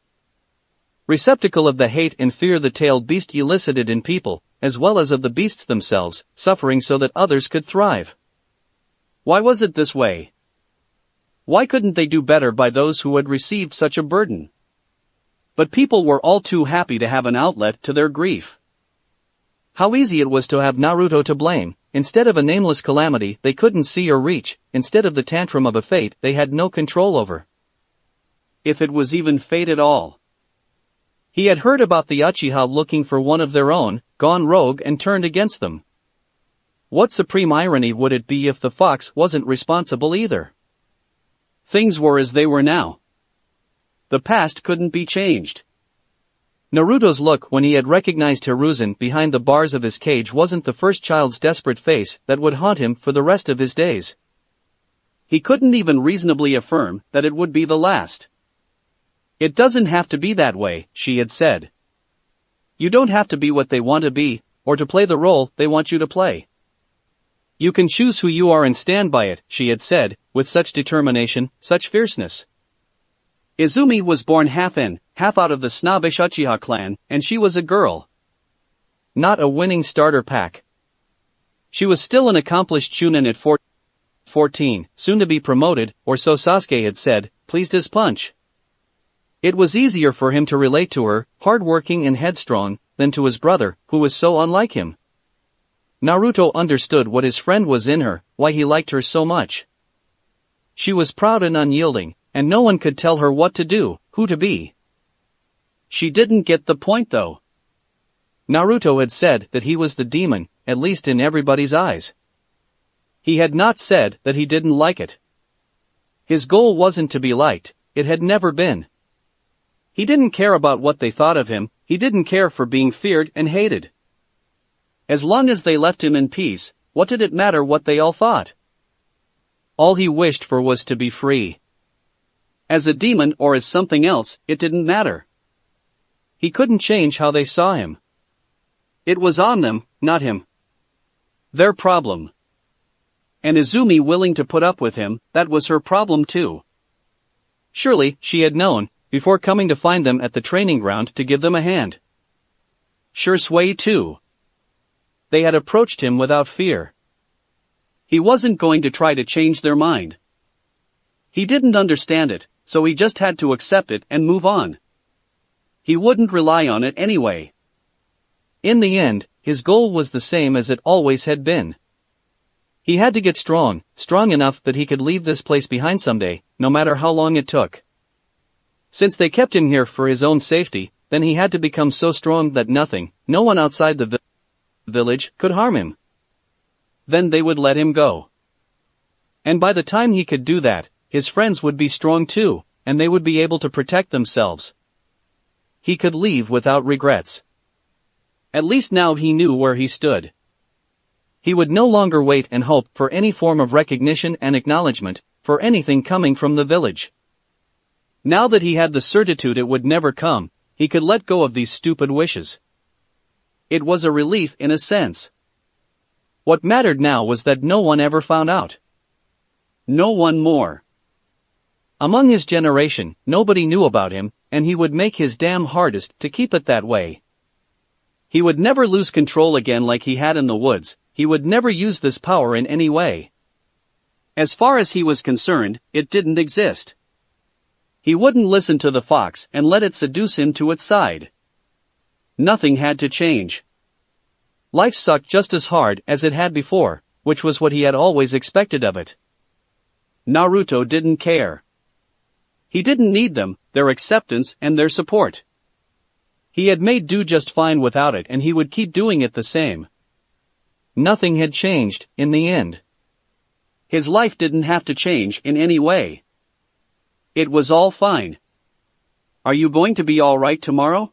Receptacle of the hate and fear the tailed beast elicited in people, as well as of the beasts themselves, suffering so that others could thrive. Why was it this way? Why couldn't they do better by those who had received such a burden? But people were all too happy to have an outlet to their grief. How easy it was to have Naruto to blame, instead of a nameless calamity they couldn't see or reach, instead of the tantrum of a fate they had no control over. If it was even fate at all. He had heard about the Uchiha looking for one of their own, gone rogue and turned against them. What supreme irony would it be if the fox wasn't responsible either? Things were as they were now. The past couldn't be changed. Naruto's look when he had recognized Hiruzen behind the bars of his cage wasn't the first child's desperate face that would haunt him for the rest of his days. He couldn't even reasonably affirm that it would be the last. It doesn't have to be that way, she had said. You don't have to be what they want to be, or to play the role they want you to play. You can choose who you are and stand by it, she had said, with such determination, such fierceness. Izumi was born half in, half out of the snobbish Uchiha clan, and she was a girl. Not a winning starter pack. She was still an accomplished chunin at 14, soon to be promoted, or so Sasuke had said, pleased as punch. It was easier for him to relate to her, hard-working and headstrong, than to his brother, who was so unlike him. Naruto understood what his friend was in her, why he liked her so much. She was proud and unyielding, and no one could tell her what to do, who to be. She didn't get the point though. Naruto had said that he was the demon, at least in everybody's eyes. He had not said that he didn't like it. His goal wasn't to be liked, it had never been. He didn't care about what they thought of him, he didn't care for being feared and hated. As long as they left him in peace, what did it matter what they all thought? All he wished for was to be free. As a demon or as something else, it didn't matter. He couldn't change how they saw him. It was on them, not him. Their problem. And Izumi willing to put up with him, that was her problem too. Surely, she had known, before coming to find them at the training ground to give them a hand. Shursui too. They had approached him without fear. He wasn't going to try to change their mind. He didn't understand it, so he just had to accept it and move on. He wouldn't rely on it anyway. In the end, his goal was the same as it always had been. He had to get strong, strong enough that he could leave this place behind someday, no matter how long it took. Since they kept him here for his own safety, then he had to become so strong that nothing, no one outside the village, could harm him. Then they would let him go. And by the time he could do that, his friends would be strong too, and they would be able to protect themselves. He could leave without regrets. At least now he knew where he stood. He would no longer wait and hope for any form of recognition and acknowledgement, for anything coming from the village. Now that he had the certitude it would never come, he could let go of these stupid wishes. It was a relief in a sense. What mattered now was that no one ever found out. No one more. Among his generation, nobody knew about him, and he would make his damn hardest to keep it that way. He would never lose control again like he had in the woods, he would never use this power in any way. As far as he was concerned, it didn't exist. He wouldn't listen to the fox and let it seduce him to its side. Nothing had to change. Life sucked just as hard as it had before, which was what he had always expected of it. Naruto didn't care. He didn't need them, their acceptance and their support. He had made do just fine without it, and he would keep doing it the same. Nothing had changed, in the end. His life didn't have to change in any way. It was all fine. Are you going to be alright tomorrow?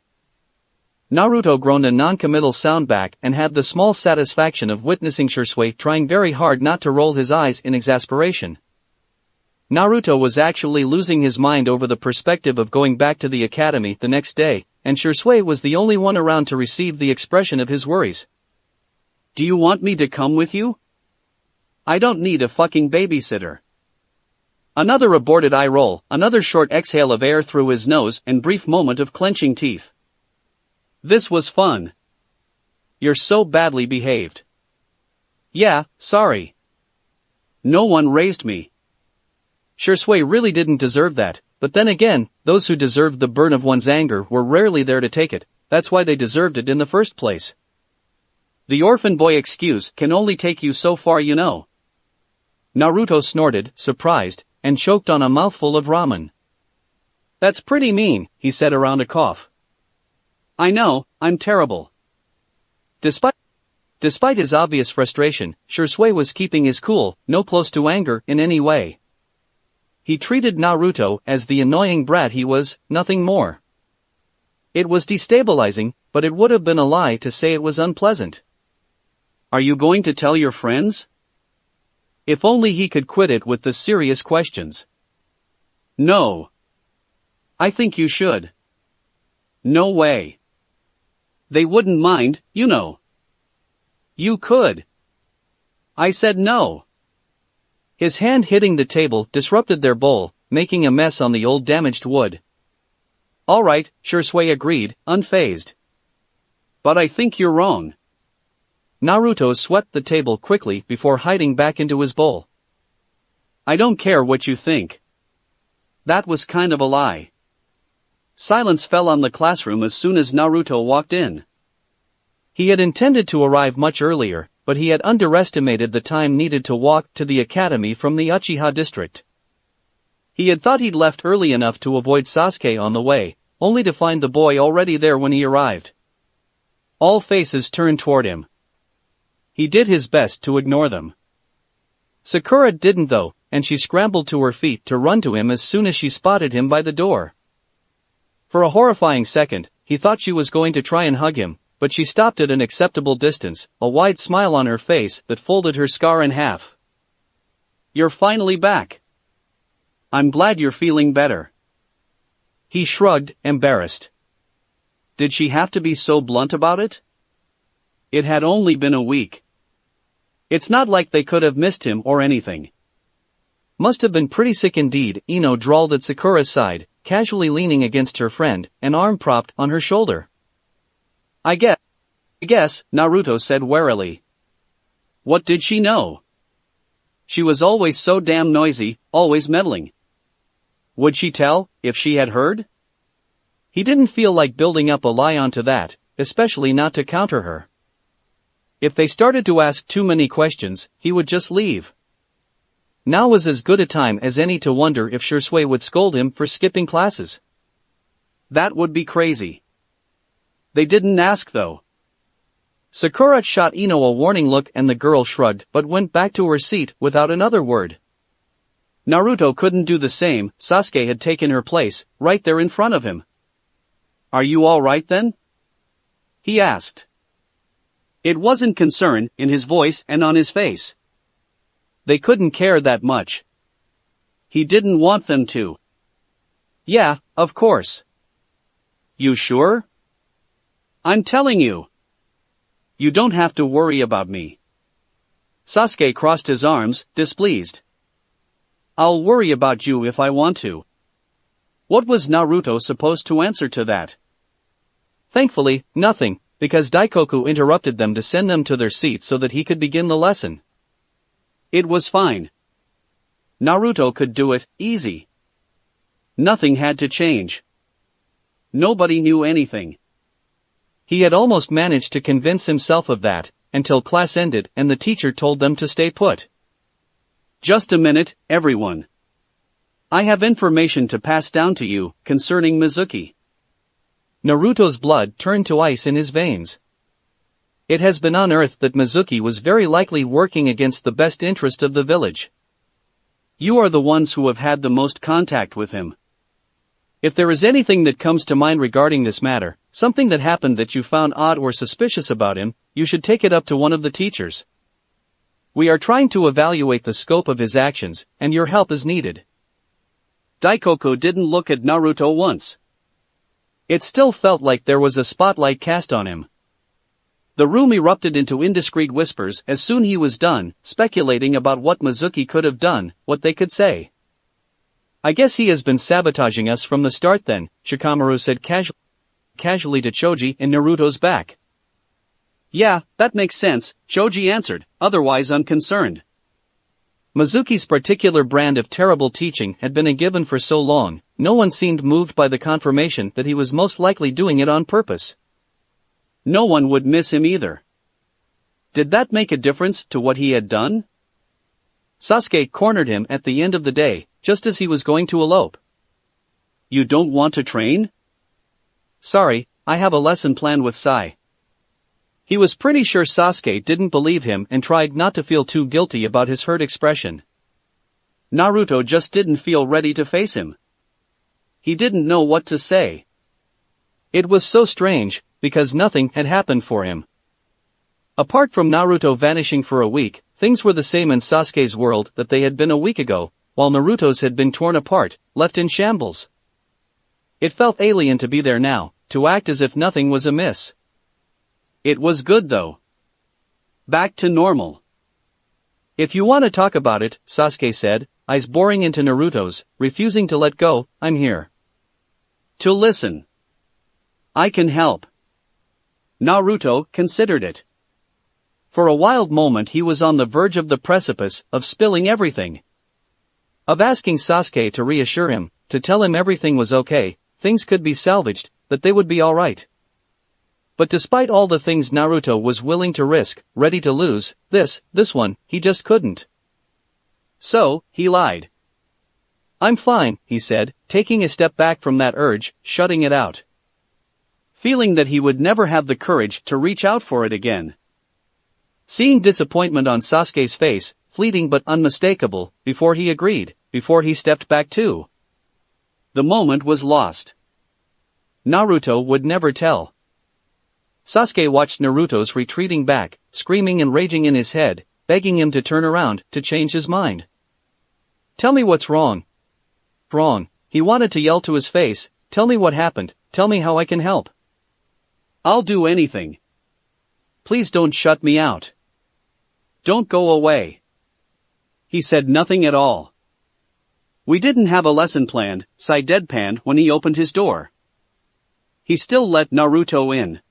Naruto groaned a non-committal sound back and had the small satisfaction of witnessing Shursui trying very hard not to roll his eyes in exasperation. Naruto was actually losing his mind over the perspective of going back to the academy the next day, and Shursui was the only one around to receive the expression of his worries. Do you want me to come with you? I don't need a fucking babysitter. Another aborted eye roll, another short exhale of air through his nose, and brief moment of clenching teeth. This was fun. You're so badly behaved. Yeah, sorry. No one raised me. Shursui really didn't deserve that, but then again, those who deserved the burn of one's anger were rarely there to take it. That's why they deserved it in the first place. The orphan boy excuse can only take you so far, you know. Naruto snorted, surprised, and choked on a mouthful of ramen. That's pretty mean, he said around a cough. I know, I'm terrible. Despite his obvious frustration, Shursui was keeping his cool, no close to anger in any way. He treated Naruto as the annoying brat he was, nothing more. It was destabilizing, but it would have been a lie to say it was unpleasant. Are you going to tell your friends? If only he could quit it with the serious questions. No. I think you should. No way. They wouldn't mind, you know. You could. I said no. His hand hitting the table disrupted their bowl, making a mess on the old damaged wood. All right, Shursui agreed, unfazed. But I think you're wrong. Naruto swept the table quickly before hiding back into his bowl. I don't care what you think. That was kind of a lie. Silence fell on the classroom as soon as Naruto walked in. He had intended to arrive much earlier, but he had underestimated the time needed to walk to the academy from the Uchiha district. He had thought he'd left early enough to avoid Sasuke on the way, only to find the boy already there when he arrived. All faces turned toward him. He did his best to ignore them. Sakura didn't though, and she scrambled to her feet to run to him as soon as she spotted him by the door. For a horrifying second, he thought she was going to try and hug him, but she stopped at an acceptable distance, a wide smile on her face that folded her scar in half. You're finally back. I'm glad you're feeling better. He shrugged, embarrassed. Did she have to be so blunt about it? It had only been a week. It's not like they could have missed him or anything. Must have been pretty sick indeed, Ino drawled at Sakura's side, casually leaning against her friend, an arm propped on her shoulder. I guess, Naruto said warily. What did she know? She was always so damn noisy, always meddling. Would she tell, if she had heard? He didn't feel like building up a lie onto that, especially not to counter her. If they started to ask too many questions, he would just leave. Now was as good a time as any to wonder if Shursui would scold him for skipping classes. That would be crazy. They didn't ask though. Sakura shot Ino a warning look and the girl shrugged but went back to her seat without another word. Naruto couldn't do the same, Sasuke had taken her place, right there in front of him. Are you all right then? He asked. It wasn't concern in his voice and on his face. They couldn't care that much. He didn't want them to. Yeah, of course. You sure? I'm telling you. You don't have to worry about me. Sasuke crossed his arms, displeased. I'll worry about you if I want to. What was Naruto supposed to answer to that? Thankfully, nothing, because Daikoku interrupted them to send them to their seats so that he could begin the lesson. It was fine. Naruto could do it, easy. Nothing had to change. Nobody knew anything. He had almost managed to convince himself of that, until class ended and the teacher told them to stay put. Just a minute, everyone. I have information to pass down to you, concerning Mizuki. Naruto's blood turned to ice in his veins. It has been unearthed that Mizuki was very likely working against the best interest of the village. You are the ones who have had the most contact with him. If there is anything that comes to mind regarding this matter, something that happened that you found odd or suspicious about him, you should take it up to one of the teachers. We are trying to evaluate the scope of his actions, and your help is needed. Daikoku didn't look at Naruto once. It still felt like there was a spotlight cast on him. The room erupted into indiscreet whispers as soon he was done, speculating about what Mizuki could have done, what they could say. I guess he has been sabotaging us from the start then, Shikamaru said casually to Choji in Naruto's back. Yeah, that makes sense, Choji answered, otherwise unconcerned. Mizuki's particular brand of terrible teaching had been a given for so long, no one seemed moved by the confirmation that he was most likely doing it on purpose. No one would miss him either. Did that make a difference to what he had done? Sasuke cornered him at the end of the day, just as he was going to elope. You don't want to train? Sorry, I have a lesson planned with Sai. He was pretty sure Sasuke didn't believe him and tried not to feel too guilty about his hurt expression. Naruto just didn't feel ready to face him. He didn't know what to say. It was so strange, because nothing had happened for him. Apart from Naruto vanishing for a week, things were the same in Sasuke's world that they had been a week ago, while Naruto's had been torn apart, left in shambles. It felt alien to be there now, to act as if nothing was amiss. It was good though. Back to normal. If you want to talk about it, Sasuke said, eyes boring into Naruto's, refusing to let go, I'm here. To listen. I can help. Naruto considered it. For a wild moment he was on the verge of the precipice, of spilling everything. Of asking Sasuke to reassure him, to tell him everything was okay, things could be salvaged, that they would be alright. But despite all the things Naruto was willing to risk, ready to lose, this one, he just couldn't. So, he lied. I'm fine, he said, taking a step back from that urge, shutting it out. Feeling that he would never have the courage to reach out for it again. Seeing disappointment on Sasuke's face, fleeting but unmistakable, before he agreed, before he stepped back too. The moment was lost. Naruto would never tell. Sasuke watched Naruto's retreating back, screaming and raging in his head, begging him to turn around, to change his mind. Tell me what's wrong. Wrong, he wanted to yell to his face, tell me what happened, tell me how I can help. I'll do anything. Please don't shut me out. Don't go away. He said nothing at all. We didn't have a lesson planned, Sai deadpanned when he opened his door. He still let Naruto in.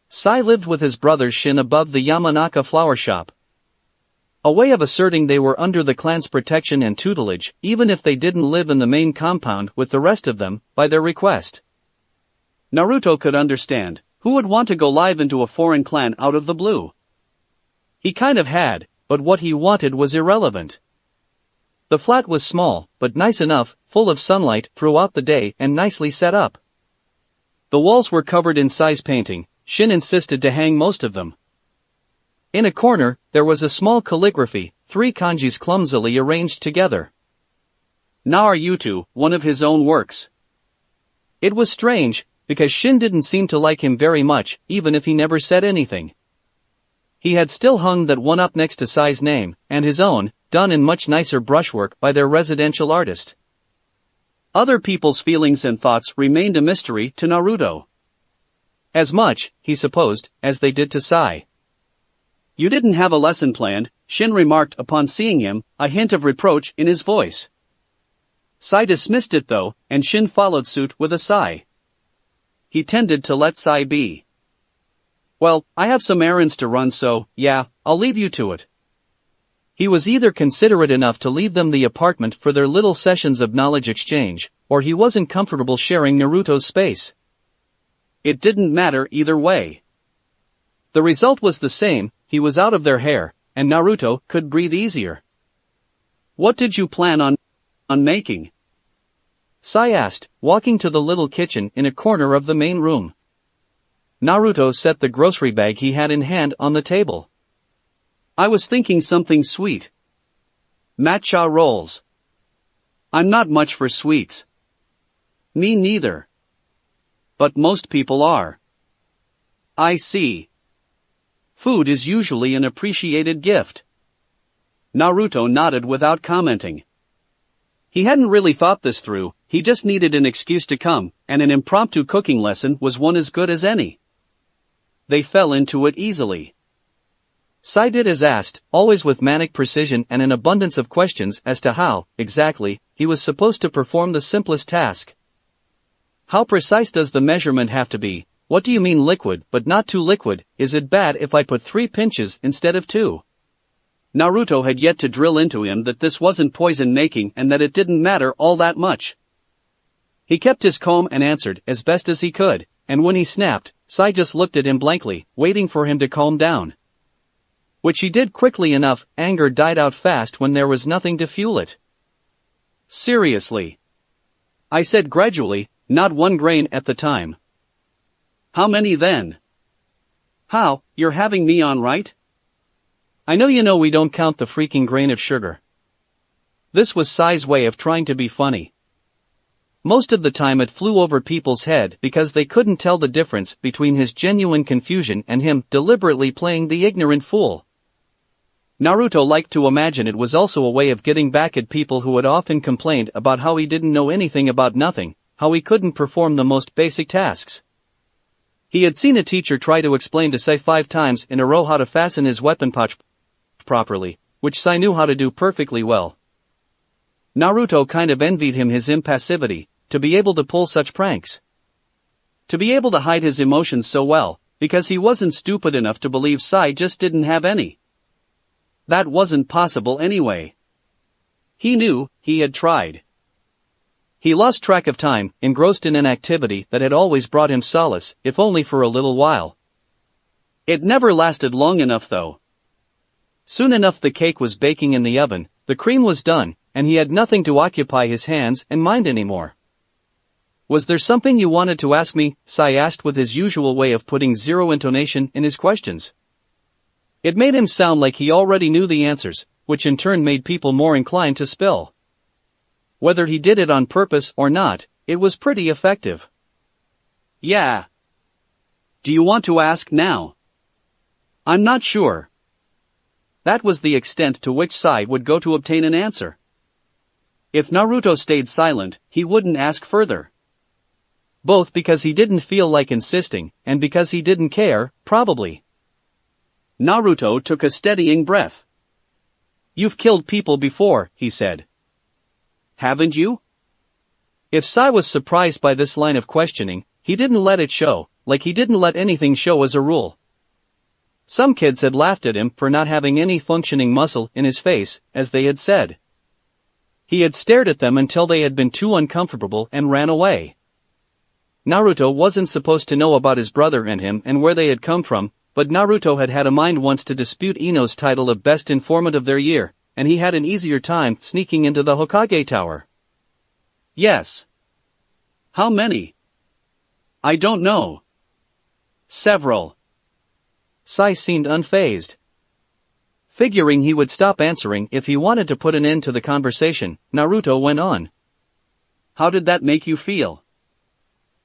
Sai lived with his brother Shin above the Yamanaka flower shop. A way of asserting they were under the clan's protection and tutelage, even if they didn't live in the main compound with the rest of them, by their request. Naruto could understand, who would want to go live into a foreign clan out of the blue? He kind of had, but what he wanted was irrelevant. The flat was small, but nice enough, full of sunlight throughout the day and nicely set up. The walls were covered in Sai's painting. Shin insisted to hang most of them. In a corner, there was a small calligraphy, 3 kanjis clumsily arranged together. Naruto, one of his own works. It was strange, because Shin didn't seem to like him very much, even if he never said anything. He had still hung that one up next to Sai's name, and his own, done in much nicer brushwork by their residential artist. Other people's feelings and thoughts remained a mystery to Naruto. As much, he supposed, as they did to Sai. You didn't have a lesson planned, Shin remarked upon seeing him, a hint of reproach in his voice. Sai dismissed it though, and Shin followed suit with a sigh. He tended to let Sai be. Well, I have some errands to run so, yeah, I'll leave you to it. He was either considerate enough to leave them the apartment for their little sessions of knowledge exchange, or he wasn't comfortable sharing Naruto's space. It didn't matter either way. The result was the same, he was out of their hair, and Naruto could breathe easier. "What did you plan on making?" Sai asked, walking to the little kitchen in a corner of the main room. Naruto set the grocery bag he had in hand on the table. "I was thinking something sweet. Matcha rolls. I'm not much for sweets." "Me neither. But most people are." "I see. Food is usually an appreciated gift." Naruto nodded without commenting. He hadn't really thought this through, he just needed an excuse to come, and an impromptu cooking lesson was one as good as any. They fell into it easily. Sai did as asked, always with manic precision and an abundance of questions as to how, exactly, he was supposed to perform the simplest task. "How precise does the measurement have to be? What do you mean liquid but not too liquid? Is it bad if I put 3 pinches instead of 2? Naruto had yet to drill into him that this wasn't poison making and that it didn't matter all that much. He kept his calm and answered as best as he could, and when he snapped, Sai just looked at him blankly, waiting for him to calm down. Which he did quickly enough, anger died out fast when there was nothing to fuel it. "Seriously?" I said gradually, not 1 grain at the time. "How many then?" "How, you're having me on, right?" "I know you know we don't count the freaking grain of sugar." This was Sai's way of trying to be funny. Most of the time it flew over people's head because they couldn't tell the difference between his genuine confusion and him deliberately playing the ignorant fool. Naruto liked to imagine it was also a way of getting back at people who had often complained about how he didn't know anything about nothing, how he couldn't perform the most basic tasks. He had seen a teacher try to explain to Sai 5 times in a row how to fasten his weapon pouch properly, which Sai knew how to do perfectly well. Naruto kind of envied him his impassivity, to be able to pull such pranks. To be able to hide his emotions so well, because he wasn't stupid enough to believe Sai just didn't have any. That wasn't possible anyway. He knew, he had tried. He lost track of time, engrossed in an activity that had always brought him solace, if only for a little while. It never lasted long enough though. Soon enough the cake was baking in the oven, the cream was done, and he had nothing to occupy his hands and mind anymore. "Was there something you wanted to ask me?" Sai asked with his usual way of putting zero intonation in his questions. It made him sound like he already knew the answers, which in turn made people more inclined to spill. Whether he did it on purpose or not, it was pretty effective. "Yeah. Do you want to ask now?" "I'm not sure." That was the extent to which Sai would go to obtain an answer. If Naruto stayed silent, he wouldn't ask further. Both because he didn't feel like insisting, and because he didn't care, probably. Naruto took a steadying breath. "You've killed people before," he said. "Haven't you?" If Sai was surprised by this line of questioning, he didn't let it show, like he didn't let anything show as a rule. Some kids had laughed at him for not having any functioning muscle in his face, as they had said. He had stared at them until they had been too uncomfortable and ran away. Naruto wasn't supposed to know about his brother and him and where they had come from, but Naruto had had a mind once to dispute Ino's title of best informant of their year, and he had an easier time sneaking into the Hokage Tower. "Yes." "How many?" "I don't know." "Several." Sai seemed unfazed. Figuring he would stop answering if he wanted to put an end to the conversation, Naruto went on. "How did that make you feel?"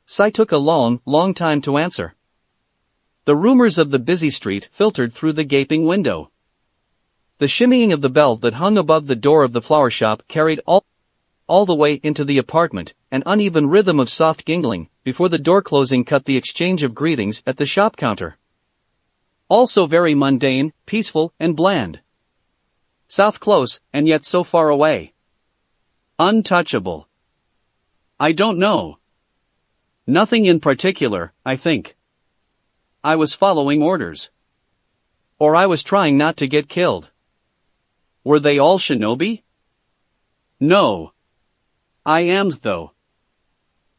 Sai took a long time to answer. The rumors of the busy street filtered through the gaping window. The shimmying of the bell that hung above the door of the flower shop carried all the way into the apartment, an uneven rhythm of soft gingling, before the door closing cut the exchange of greetings at the shop counter. Also very mundane, peaceful, and bland. South close, and yet so far away. Untouchable. I don't know. Nothing in particular, I think. I was following orders. Or I was trying not to get killed. Were they all shinobi? No. I am though.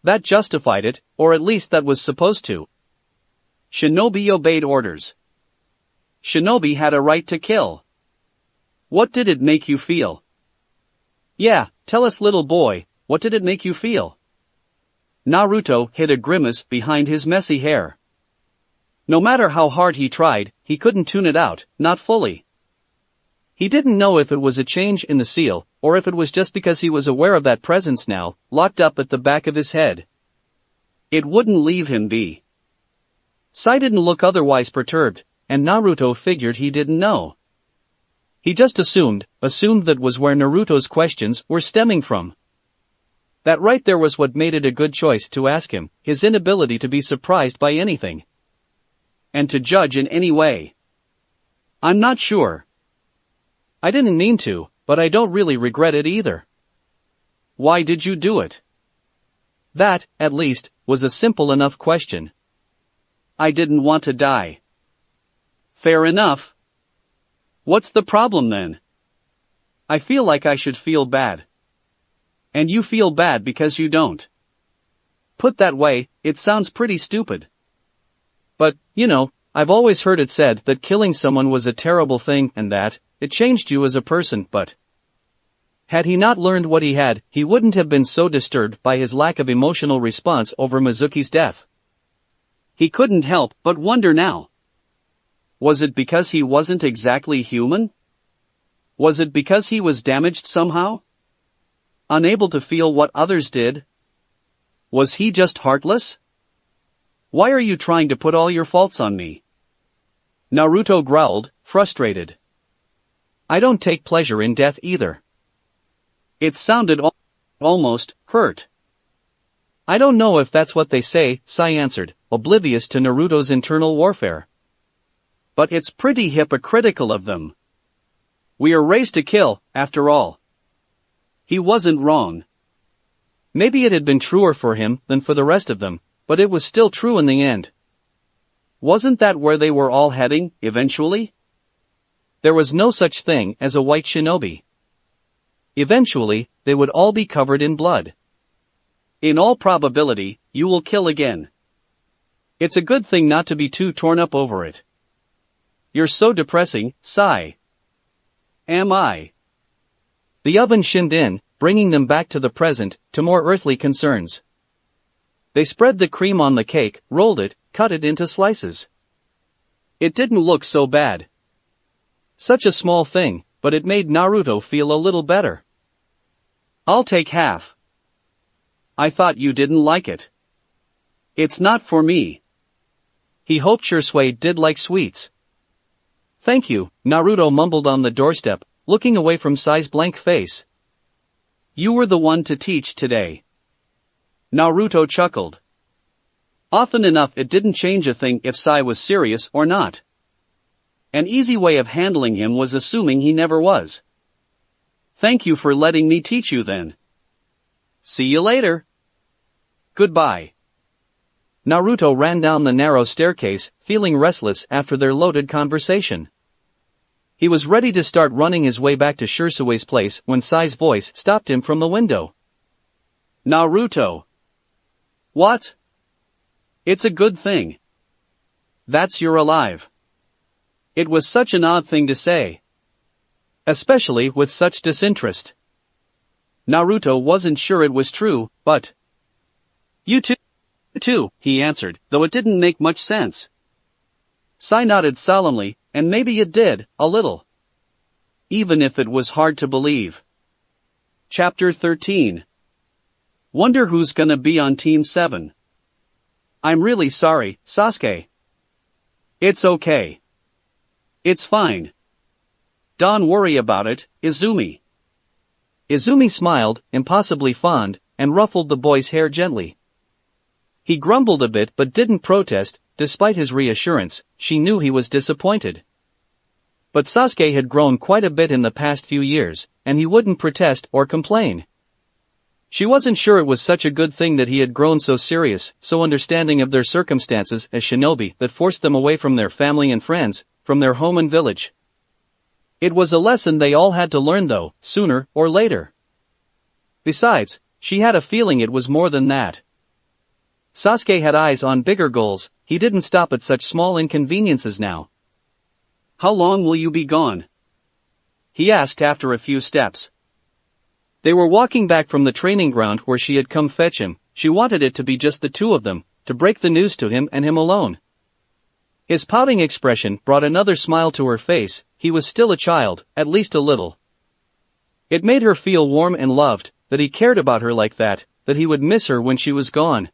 That justified it, or at least that was supposed to. Shinobi obeyed orders. Shinobi had a right to kill. What did it make you feel? Yeah, tell us, little boy, what did it make you feel? Naruto hid a grimace behind his messy hair. No matter how hard he tried, he couldn't tune it out, not fully. He didn't know if it was a change in the seal, or if it was just because he was aware of that presence now, locked up at the back of his head. It wouldn't leave him be. Sai didn't look otherwise perturbed, and Naruto figured he didn't know. He just assumed that was where Naruto's questions were stemming from. That right there was what made it a good choice to ask him, his inability to be surprised by anything. And to judge in any way. I'm not sure. I didn't mean to, but I don't really regret it either. Why did you do it? That, at least, was a simple enough question. I didn't want to die. Fair enough. What's the problem then? I feel like I should feel bad. And you feel bad because you don't. Put that way, it sounds pretty stupid. But, I've always heard it said that killing someone was a terrible thing and that it changed you as a person, but had he not learned what he had, he wouldn't have been so disturbed by his lack of emotional response over Mizuki's death. He couldn't help but wonder now. Was it because he wasn't exactly human? Was it because he was damaged somehow? Unable to feel what others did? Was he just heartless? Why are you trying to put all your faults on me? Naruto growled, frustrated. I don't take pleasure in death either. It sounded almost hurt. I don't know if that's what they say, Sai answered, oblivious to Naruto's internal warfare. But it's pretty hypocritical of them. We are raised to kill, after all. He wasn't wrong. Maybe it had been truer for him than for the rest of them, but it was still true in the end. Wasn't that where they were all heading, eventually? There was no such thing as a white shinobi. Eventually, they would all be covered in blood. In all probability, you will kill again. It's a good thing not to be too torn up over it. You're so depressing, Sai. Am I? The oven shinned in, bringing them back to the present, to more earthly concerns. They spread the cream on the cake, rolled it, cut it into slices. It didn't look so bad. Such a small thing, but it made Naruto feel a little better. I'll take half. I thought you didn't like it. It's not for me. He hoped Shursui did like sweets. Thank you, Naruto mumbled on the doorstep, looking away from Sai's blank face. You were the one to teach today. Naruto chuckled. Often enough it didn't change a thing if Sai was serious or not. An easy way of handling him was assuming he never was. Thank you for letting me teach you then. See you later. Goodbye. Naruto ran down the narrow staircase, feeling restless after their loaded conversation. He was ready to start running his way back to Shursui's place when Sai's voice stopped him from the window. Naruto. What? It's a good thing. That's you're alive. It was such an odd thing to say. Especially with such disinterest. Naruto wasn't sure it was true, but... You too, he answered, though it didn't make much sense. Sai nodded solemnly, and maybe it did, a little. Even if it was hard to believe. Chapter 13. Wonder who's gonna be on Team 7. I'm really sorry, Sasuke. It's okay. It's fine. Don't worry about it, Izumi. Izumi smiled, impossibly fond, and ruffled the boy's hair gently. He grumbled a bit but didn't protest. Despite his reassurance, she knew he was disappointed. But Sasuke had grown quite a bit in the past few years, and he wouldn't protest or complain. She wasn't sure it was such a good thing that he had grown so serious, so understanding of their circumstances as shinobi that forced them away from their family and friends, from their home and village. It was a lesson they all had to learn though, sooner or later. Besides, she had a feeling it was more than that. Sasuke had eyes on bigger goals, he didn't stop at such small inconveniences now. "How long will you be gone?" he asked after a few steps. They were walking back from the training ground where she had come fetch him. She wanted it to be just the two of them, to break the news to him and him alone. His pouting expression brought another smile to her face. He was still a child, at least a little. It made her feel warm and loved, that he cared about her like that he would miss her when she was gone.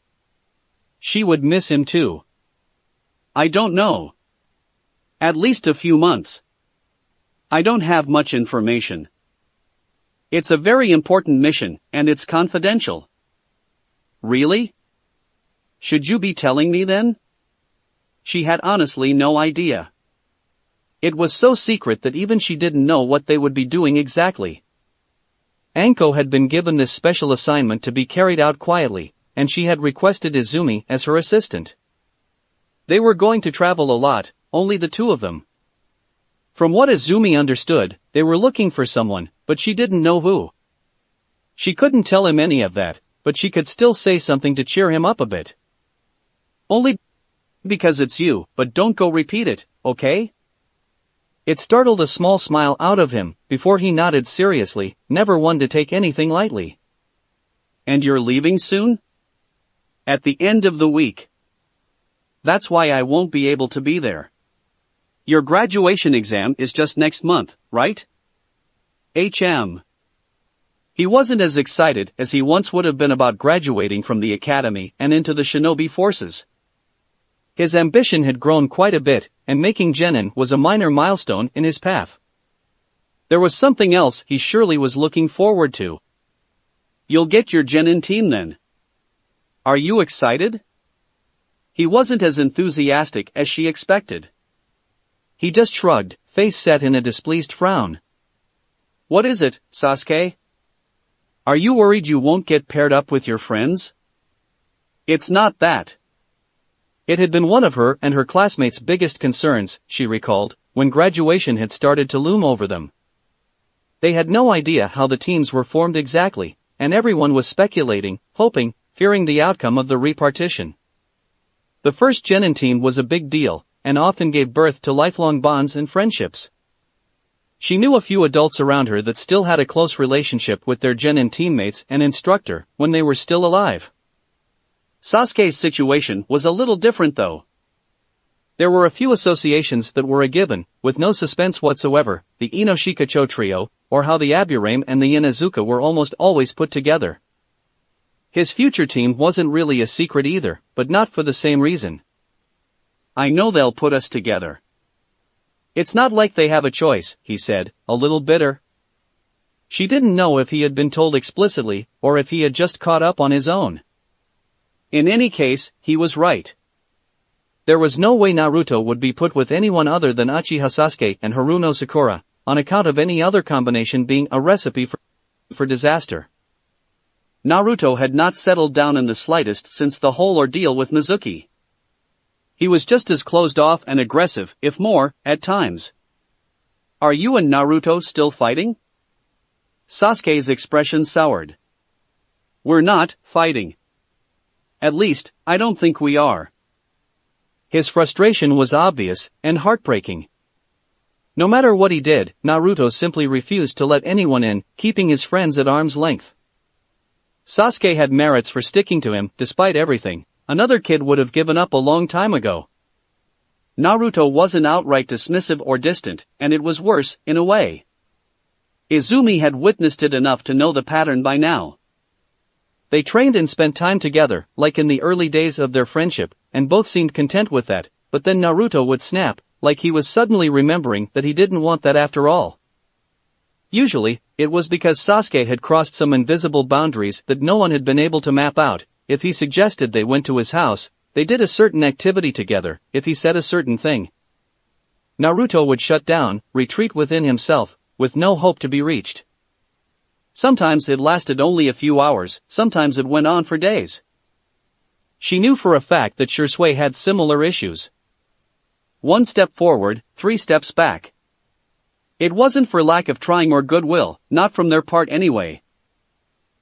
She would miss him too. "I don't know. At least a few months. I don't have much information. It's a very important mission, and it's confidential." "Really? Should you be telling me then?" She had honestly no idea. It was so secret that even she didn't know what they would be doing exactly. Anko had been given this special assignment to be carried out quietly, and she had requested Izumi as her assistant. They were going to travel a lot, only the two of them. From what Izumi understood, they were looking for someone, but she didn't know who. She couldn't tell him any of that, but she could still say something to cheer him up a bit. "Only because it's you, but don't go repeat it, okay?" It startled a small smile out of him, before he nodded seriously, never one to take anything lightly. "And you're leaving soon?" "At the end of the week. That's why I won't be able to be there." "Your graduation exam is just next month, right?" He wasn't as excited as he once would have been about graduating from the academy and into the shinobi forces. His ambition had grown quite a bit, and making genin was a minor milestone in his path. There was something else he surely was looking forward to. "You'll get your genin team then. Are you excited?" He wasn't as enthusiastic as she expected. He just shrugged, face set in a displeased frown. "What is it, Sasuke? Are you worried you won't get paired up with your friends?" "It's not that." It had been one of her and her classmates' biggest concerns, she recalled, when graduation had started to loom over them. They had no idea how the teams were formed exactly, and everyone was speculating, hoping, fearing the outcome of the repartition. The first genin team was a big deal, and often gave birth to lifelong bonds and friendships. She knew a few adults around her that still had a close relationship with their genin teammates and instructor when they were still alive. Sasuke's situation was a little different though. There were a few associations that were a given, with no suspense whatsoever, the Inoshikacho trio, or how the Aburame and the Inazuka were almost always put together. His future team wasn't really a secret either, but not for the same reason. "I know they'll put us together." "It's not like they have a choice," he said, a little bitter. She didn't know if he had been told explicitly, or if he had just caught up on his own. In any case, he was right. There was no way Naruto would be put with anyone other than Uchiha Sasuke and Haruno Sakura, on account of any other combination being a recipe for disaster. Naruto had not settled down in the slightest since the whole ordeal with Mizuki. He was just as closed off and aggressive, if more, at times. "Are you and Naruto still fighting?" Sasuke's expression soured. "We're not fighting. At least, I don't think we are." His frustration was obvious and heartbreaking. No matter what he did, Naruto simply refused to let anyone in, keeping his friends at arm's length. Sasuke had merits for sticking to him, despite everything. Another kid would have given up a long time ago. Naruto wasn't outright dismissive or distant, and it was worse, in a way. Izumi had witnessed it enough to know the pattern by now. They trained and spent time together, like in the early days of their friendship, and both seemed content with that, but then Naruto would snap, like he was suddenly remembering that he didn't want that after all. Usually, it was because Sasuke had crossed some invisible boundaries that no one had been able to map out. If he suggested they went to his house, they did a certain activity together. If he said a certain thing, Naruto would shut down, retreat within himself, with no hope to be reached. Sometimes it lasted only a few hours, sometimes it went on for days. She knew for a fact that Shursui had similar issues. 1 step forward, 3 steps back. It wasn't for lack of trying or goodwill, not from their part anyway.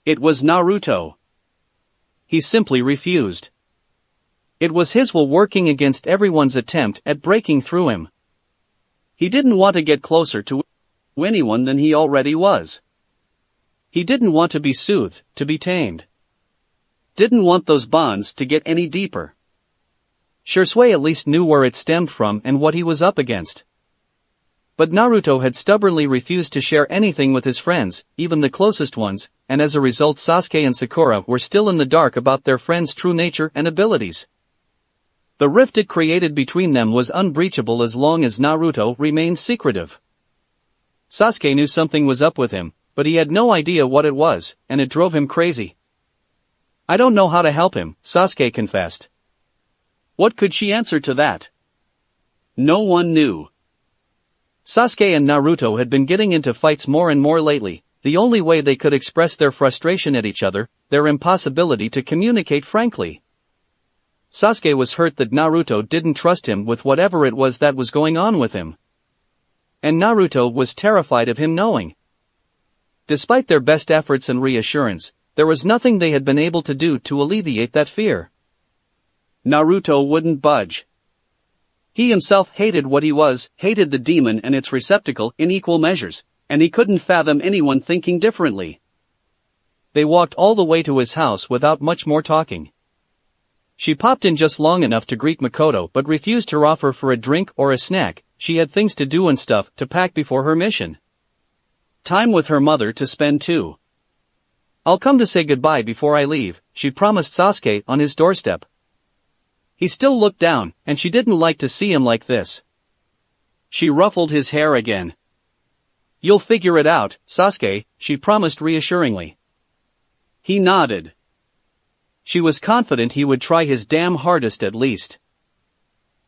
It was Naruto. He simply refused. It was his will working against everyone's attempt at breaking through him. He didn't want to get closer to anyone than he already was. He didn't want to be soothed, to be tamed. Didn't want those bonds to get any deeper. Shunsui at least knew where it stemmed from and what he was up against. But Naruto had stubbornly refused to share anything with his friends, even the closest ones, and as a result Sasuke and Sakura were still in the dark about their friend's true nature and abilities. The rift it created between them was unbreachable as long as Naruto remained secretive. Sasuke knew something was up with him, but he had no idea what it was, and it drove him crazy. "I don't know how to help him," Sasuke confessed. What could she answer to that? No one knew. Sasuke and Naruto had been getting into fights more and more lately, the only way they could express their frustration at each other, their impossibility to communicate frankly. Sasuke was hurt that Naruto didn't trust him with whatever it was that was going on with him. And Naruto was terrified of him knowing. Despite their best efforts and reassurance, there was nothing they had been able to do to alleviate that fear. Naruto wouldn't budge. He himself hated what he was, hated the demon and its receptacle in equal measures, and he couldn't fathom anyone thinking differently. They walked all the way to his house without much more talking. She popped in just long enough to greet Makoto but refused her offer for a drink or a snack. She had things to do and stuff to pack before her mission. Time with her mother to spend too. "I'll come to say goodbye before I leave," she promised Sasuke on his doorstep. He still looked down, and she didn't like to see him like this. She ruffled his hair again. "You'll figure it out, Sasuke," she promised reassuringly. He nodded. She was confident he would try his damn hardest at least.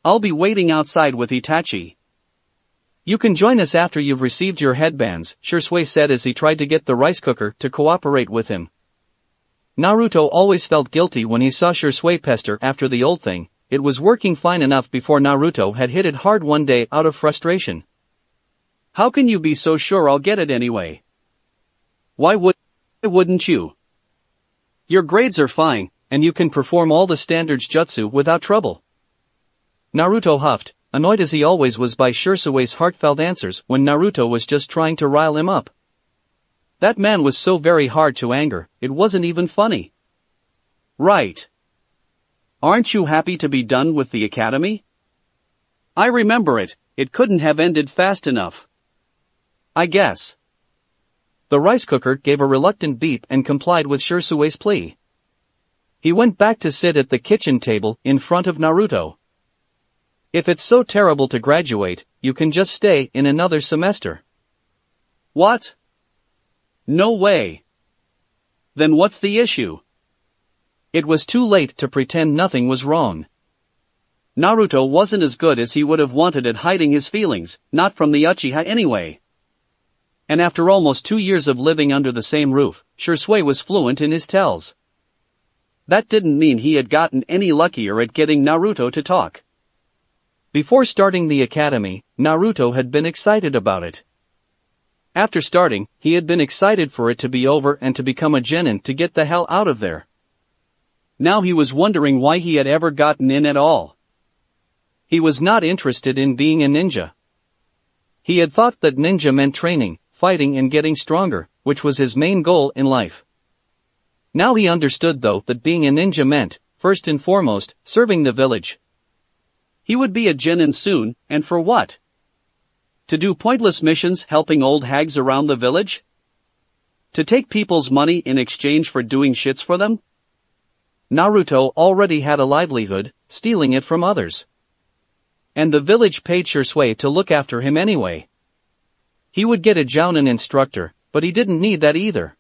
"I'll be waiting outside with Itachi. You can join us after you've received your headbands," Shunsui said as he tried to get the rice cooker to cooperate with him. Naruto always felt guilty when he saw Shunsui pester after the old thing. It was working fine enough before Naruto had hit it hard one day out of frustration. "How can you be so sure I'll get it anyway? Why wouldn't you? Your grades are fine, and you can perform all the standard jutsu without trouble." Naruto huffed, annoyed as he always was by Shunsui's heartfelt answers when Naruto was just trying to rile him up. That man was so very hard to anger, it wasn't even funny. "Right. Aren't you happy to be done with the academy? I remember it couldn't have ended fast enough. I guess." The rice cooker gave a reluctant beep and complied with Shunsui's plea. He went back to sit at the kitchen table in front of Naruto. "If it's so terrible to graduate, you can just stay in another semester." "What? No way. Then what's the issue?" It was too late to pretend nothing was wrong. Naruto wasn't as good as he would have wanted at hiding his feelings, not from the Uchiha anyway. And after almost 2 years of living under the same roof, Shunsui was fluent in his tells. That didn't mean he had gotten any luckier at getting Naruto to talk. Before starting the academy, Naruto had been excited about it. After starting, he had been excited for it to be over and to become a genin to get the hell out of there. Now he was wondering why he had ever gotten in at all. He was not interested in being a ninja. He had thought that ninja meant training, fighting and getting stronger, which was his main goal in life. Now he understood though that being a ninja meant, first and foremost, serving the village. He would be a genin soon, and for what? To do pointless missions helping old hags around the village? To take people's money in exchange for doing shits for them? Naruto already had a livelihood, stealing it from others. And the village paid Shunsui to look after him anyway. He would get a jounin instructor, but he didn't need that either.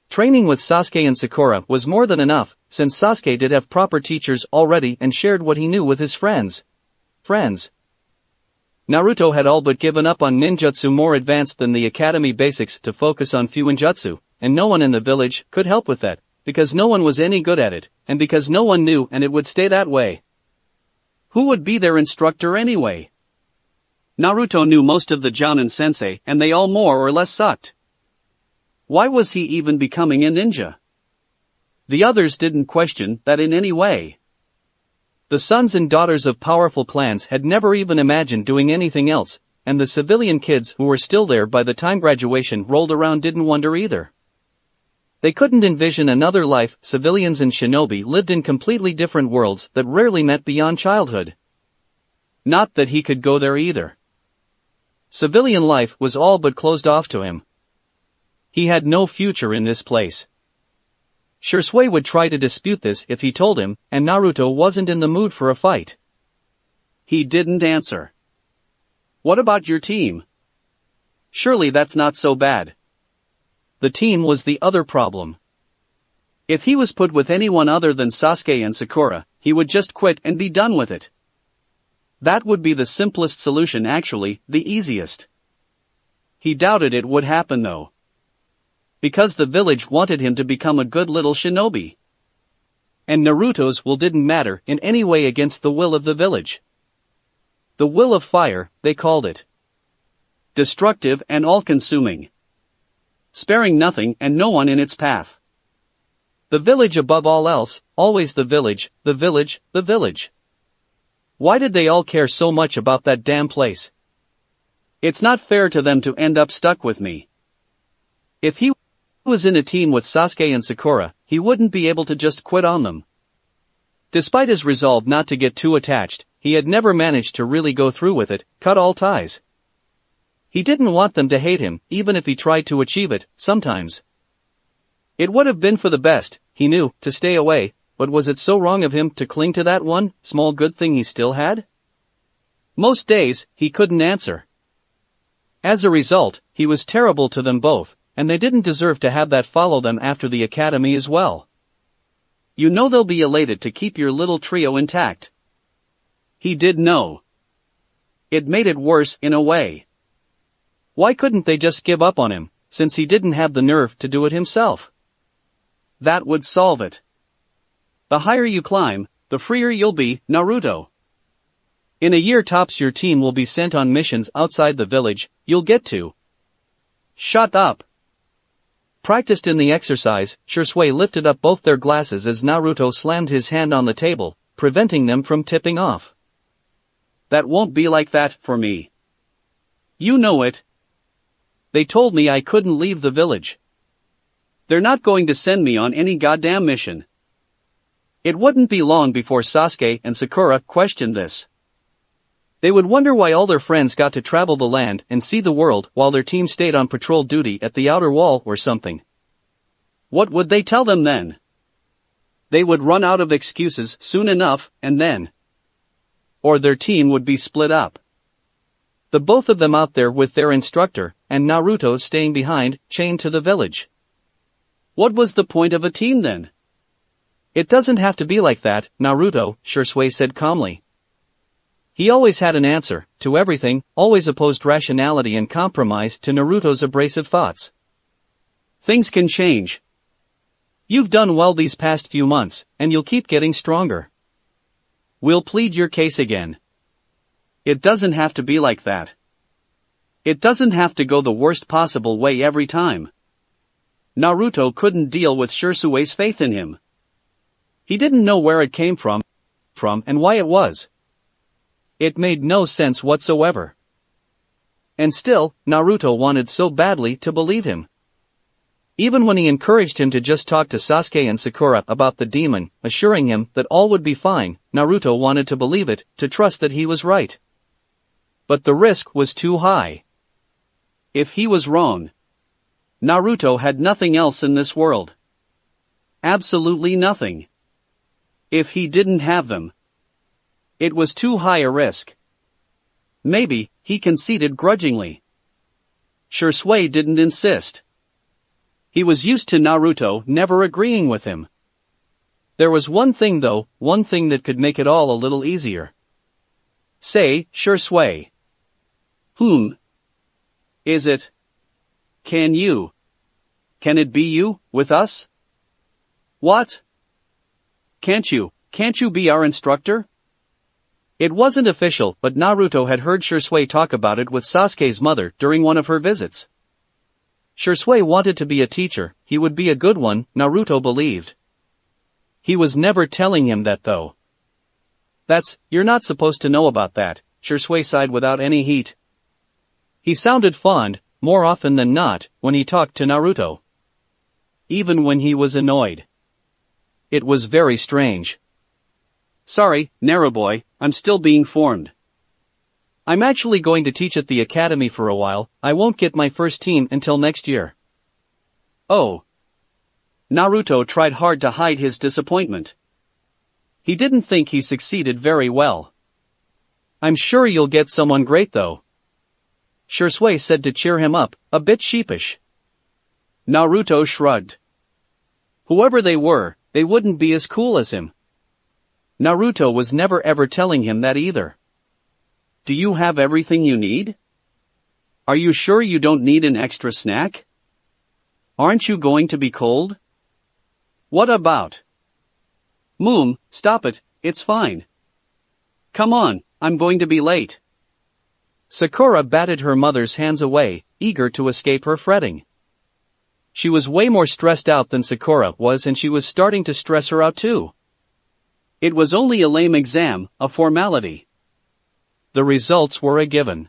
Training with Sasuke and Sakura was more than enough, since Sasuke did have proper teachers already and shared what he knew with his friends. Naruto had all but given up on ninjutsu more advanced than the academy basics to focus on fuinjutsu, and no one in the village could help with that, because no one was any good at it, and because no one knew and it would stay that way. Who would be their instructor anyway? Naruto knew most of the Jounin sensei and they all more or less sucked. Why was he even becoming a ninja? The others didn't question that in any way. The sons and daughters of powerful clans had never even imagined doing anything else, and the civilian kids who were still there by the time graduation rolled around didn't wonder either. They couldn't envision another life. Civilians and shinobi lived in completely different worlds that rarely met beyond childhood. Not that he could go there either. Civilian life was all but closed off to him. He had no future in this place. Shunsui would try to dispute this if he told him, and Naruto wasn't in the mood for a fight. He didn't answer. What about your team? Surely that's not so bad. The team was the other problem. If he was put with anyone other than Sasuke and Sakura, he would just quit and be done with it. That would be the simplest solution, actually, the easiest. He doubted it would happen though. Because the village wanted him to become a good little shinobi. And Naruto's will didn't matter in any way against the will of the village. The will of fire, they called it. Destructive and all-consuming. Sparing nothing and no one in its path. The village above all else, always the village, the village, the village. Why did they all care so much about that damn place? It's not fair to them to end up stuck with me. If he was in a team with Sasuke and Sakura, he wouldn't be able to just quit on them. Despite his resolve not to get too attached, he had never managed to really go through with it, cut all ties. He didn't want them to hate him, even if he tried to achieve it, sometimes. It would have been for the best, he knew, to stay away, but was it so wrong of him to cling to that one small good thing he still had? Most days, he couldn't answer. As a result, he was terrible to them both, and they didn't deserve to have that follow them after the academy as well. You know they'll be elated to keep your little trio intact. He did know. It made it worse in a way. Why couldn't they just give up on him, since he didn't have the nerve to do it himself? That would solve it. The higher you climb, the freer you'll be, Naruto. In a year tops your team will be sent on missions outside the village. You'll get to. Shut up. Practiced in the exercise, Shunsui lifted up both their glasses as Naruto slammed his hand on the table, preventing them from tipping off. That won't be like that for me. You know it. They told me I couldn't leave the village. They're not going to send me on any goddamn mission. It wouldn't be long before Sasuke and Sakura questioned this. They would wonder why all their friends got to travel the land and see the world while their team stayed on patrol duty at the outer wall or something. What would they tell them then? They would run out of excuses soon enough, and then. Or their team would be split up. The both of them out there with their instructor, and Naruto staying behind, chained to the village. What was the point of a team then? It doesn't have to be like that, Naruto, Shunsui said calmly. He always had an answer to everything, always opposed rationality and compromise to Naruto's abrasive thoughts. Things can change. You've done well these past few months, and you'll keep getting stronger. We'll plead your case again. It doesn't have to be like that. It doesn't have to go the worst possible way every time. Naruto couldn't deal with Shunsui's faith in him. He didn't know where it came from and why it was. It made no sense whatsoever. And still, Naruto wanted so badly to believe him. Even when he encouraged him to just talk to Sasuke and Sakura about the demon, assuring him that all would be fine, Naruto wanted to believe it, to trust that he was right. But the risk was too high. If he was wrong, Naruto had nothing else in this world. Absolutely nothing. If he didn't have them, it was too high a risk. Maybe, he conceded grudgingly. Shunsui didn't insist. He was used to Naruto never agreeing with him. There was one thing though, one thing that could make it all a little easier. Say, Shunsui. Is it? Can it be you, with us? What? Can't you be our instructor? It wasn't official, but Naruto had heard Shursui talk about it with Sasuke's mother during one of her visits. Shursui wanted to be a teacher, he would be a good one, Naruto believed. He was never telling him that though. You're not supposed to know about that, Shursui sighed without any heat. He sounded fond, more often than not, when he talked to Naruto. Even when he was annoyed. It was very strange. Sorry, Naruboy, I'm still being formed. I'm actually going to teach at the academy for a while, I won't get my first team until next year. Oh. Naruto tried hard to hide his disappointment. He didn't think he succeeded very well. I'm sure you'll get someone great though. Shursui said to cheer him up, a bit sheepish. Naruto shrugged. Whoever they were, they wouldn't be as cool as him. Naruto was never ever telling him that either. Do you have everything you need? Are you sure you don't need an extra snack? Aren't you going to be cold? What about? Moom, stop it, it's fine. Come on, I'm going to be late. Sakura batted her mother's hands away, eager to escape her fretting. She was way more stressed out than Sakura was, and she was starting to stress her out too. It was only a lame exam, a formality. The results were a given.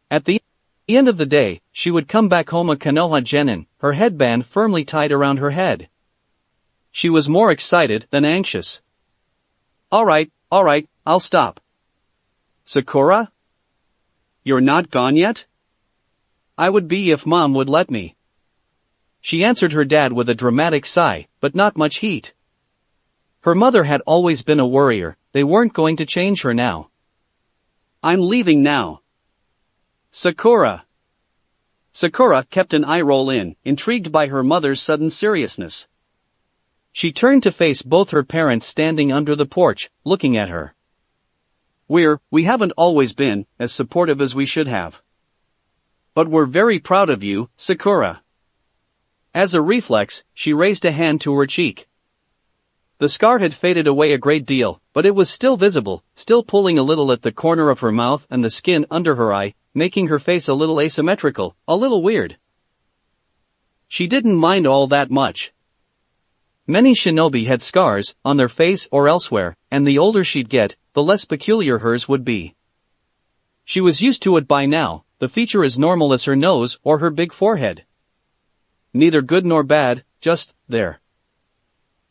At the end of the day, she would come back home a Konoha Genin, her headband firmly tied around her head. She was more excited than anxious. Alright, I'll stop. Sakura? You're not gone yet? I would be if Mom would let me. She answered her dad with a dramatic sigh, but not much heat. Her mother had always been a worrier, they weren't going to change her now. I'm leaving now. Sakura. Sakura kept an eye roll in, intrigued by her mother's sudden seriousness. She turned to face both her parents standing under the porch, looking at her. We haven't always been as supportive as we should have. But we're very proud of you, Sakura. As a reflex, she raised a hand to her cheek. The scar had faded away a great deal, but it was still visible, still pulling a little at the corner of her mouth and the skin under her eye, making her face a little asymmetrical, a little weird. She didn't mind all that much. Many shinobi had scars, on their face or elsewhere, and the older she'd get, the less peculiar hers would be. She was used to it by now, the feature as normal as her nose or her big forehead. Neither good nor bad, just there.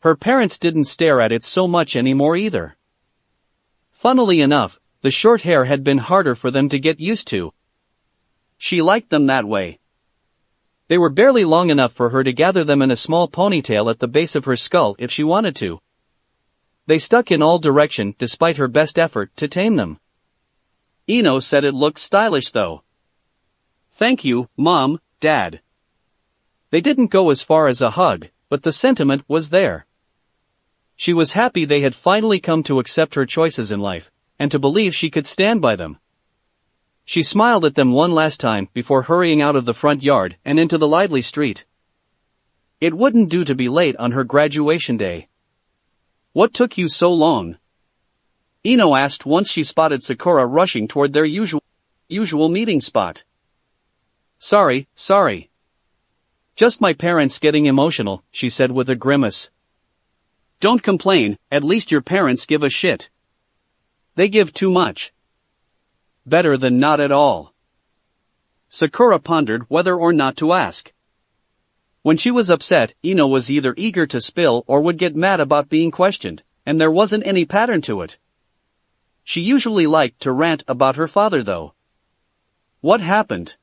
Her parents didn't stare at it so much anymore either. Funnily enough, the short hair had been harder for them to get used to. She liked them that way. They were barely long enough for her to gather them in a small ponytail at the base of her skull if she wanted to. They stuck in all directions despite her best effort to tame them. Ino said it looked stylish though. Thank you, Mom, Dad. They didn't go as far as a hug, but the sentiment was there. She was happy they had finally come to accept her choices in life, and to believe she could stand by them. She smiled at them one last time before hurrying out of the front yard and into the lively street. It wouldn't do to be late on her graduation day. What took you so long? Ino asked once she spotted Sakura rushing toward their usual meeting spot. Sorry. Just my parents getting emotional, she said with a grimace. Don't complain, at least your parents give a shit. They give too much. Better than not at all. Sakura pondered whether or not to ask. When she was upset, Ino was either eager to spill or would get mad about being questioned, and there wasn't any pattern to it. She usually liked to rant about her father though. What happened?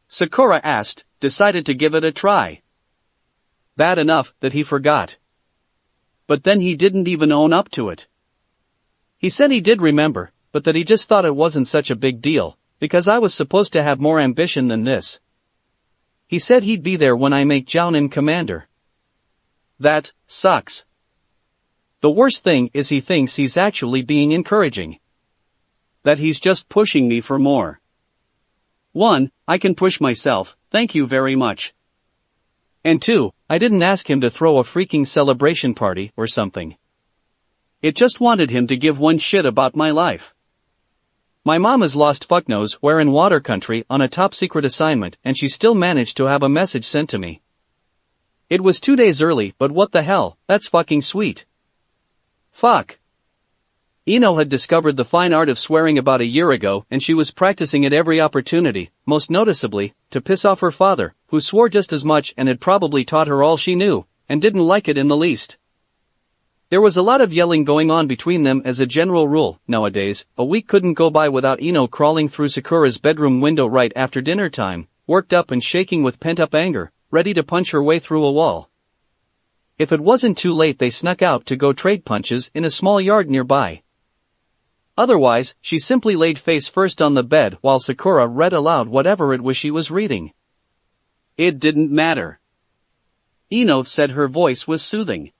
Sakura asked, decided to give it a try. Bad enough that he forgot. But then he didn't even own up to it. He said he did remember, but that he just thought it wasn't such a big deal, because I was supposed to have more ambition than this. He said he'd be there when I make Jounin commander. That sucks. The worst thing is he thinks he's actually being encouraging. That he's just pushing me for more. 1, I can push myself, thank you very much. And 2, I didn't ask him to throw a freaking celebration party or something. It just wanted him to give one shit about my life. My mom is lost fucknose where in water country on a top secret assignment and she still managed to have a message sent to me. It was 2 days early, but what the hell, that's fucking sweet. Fuck. Ino had discovered the fine art of swearing about a year ago and she was practicing at every opportunity, most noticeably, to piss off her father, who swore just as much and had probably taught her all she knew, and didn't like it in the least. There was a lot of yelling going on between them as a general rule. Nowadays, a week couldn't go by without Ino crawling through Sakura's bedroom window right after dinner time, worked up and shaking with pent-up anger, ready to punch her way through a wall. If it wasn't too late they snuck out to go trade punches in a small yard nearby. Otherwise, she simply laid face first on the bed while Sakura read aloud whatever it was she was reading. It didn't matter. Ino said her voice was soothing.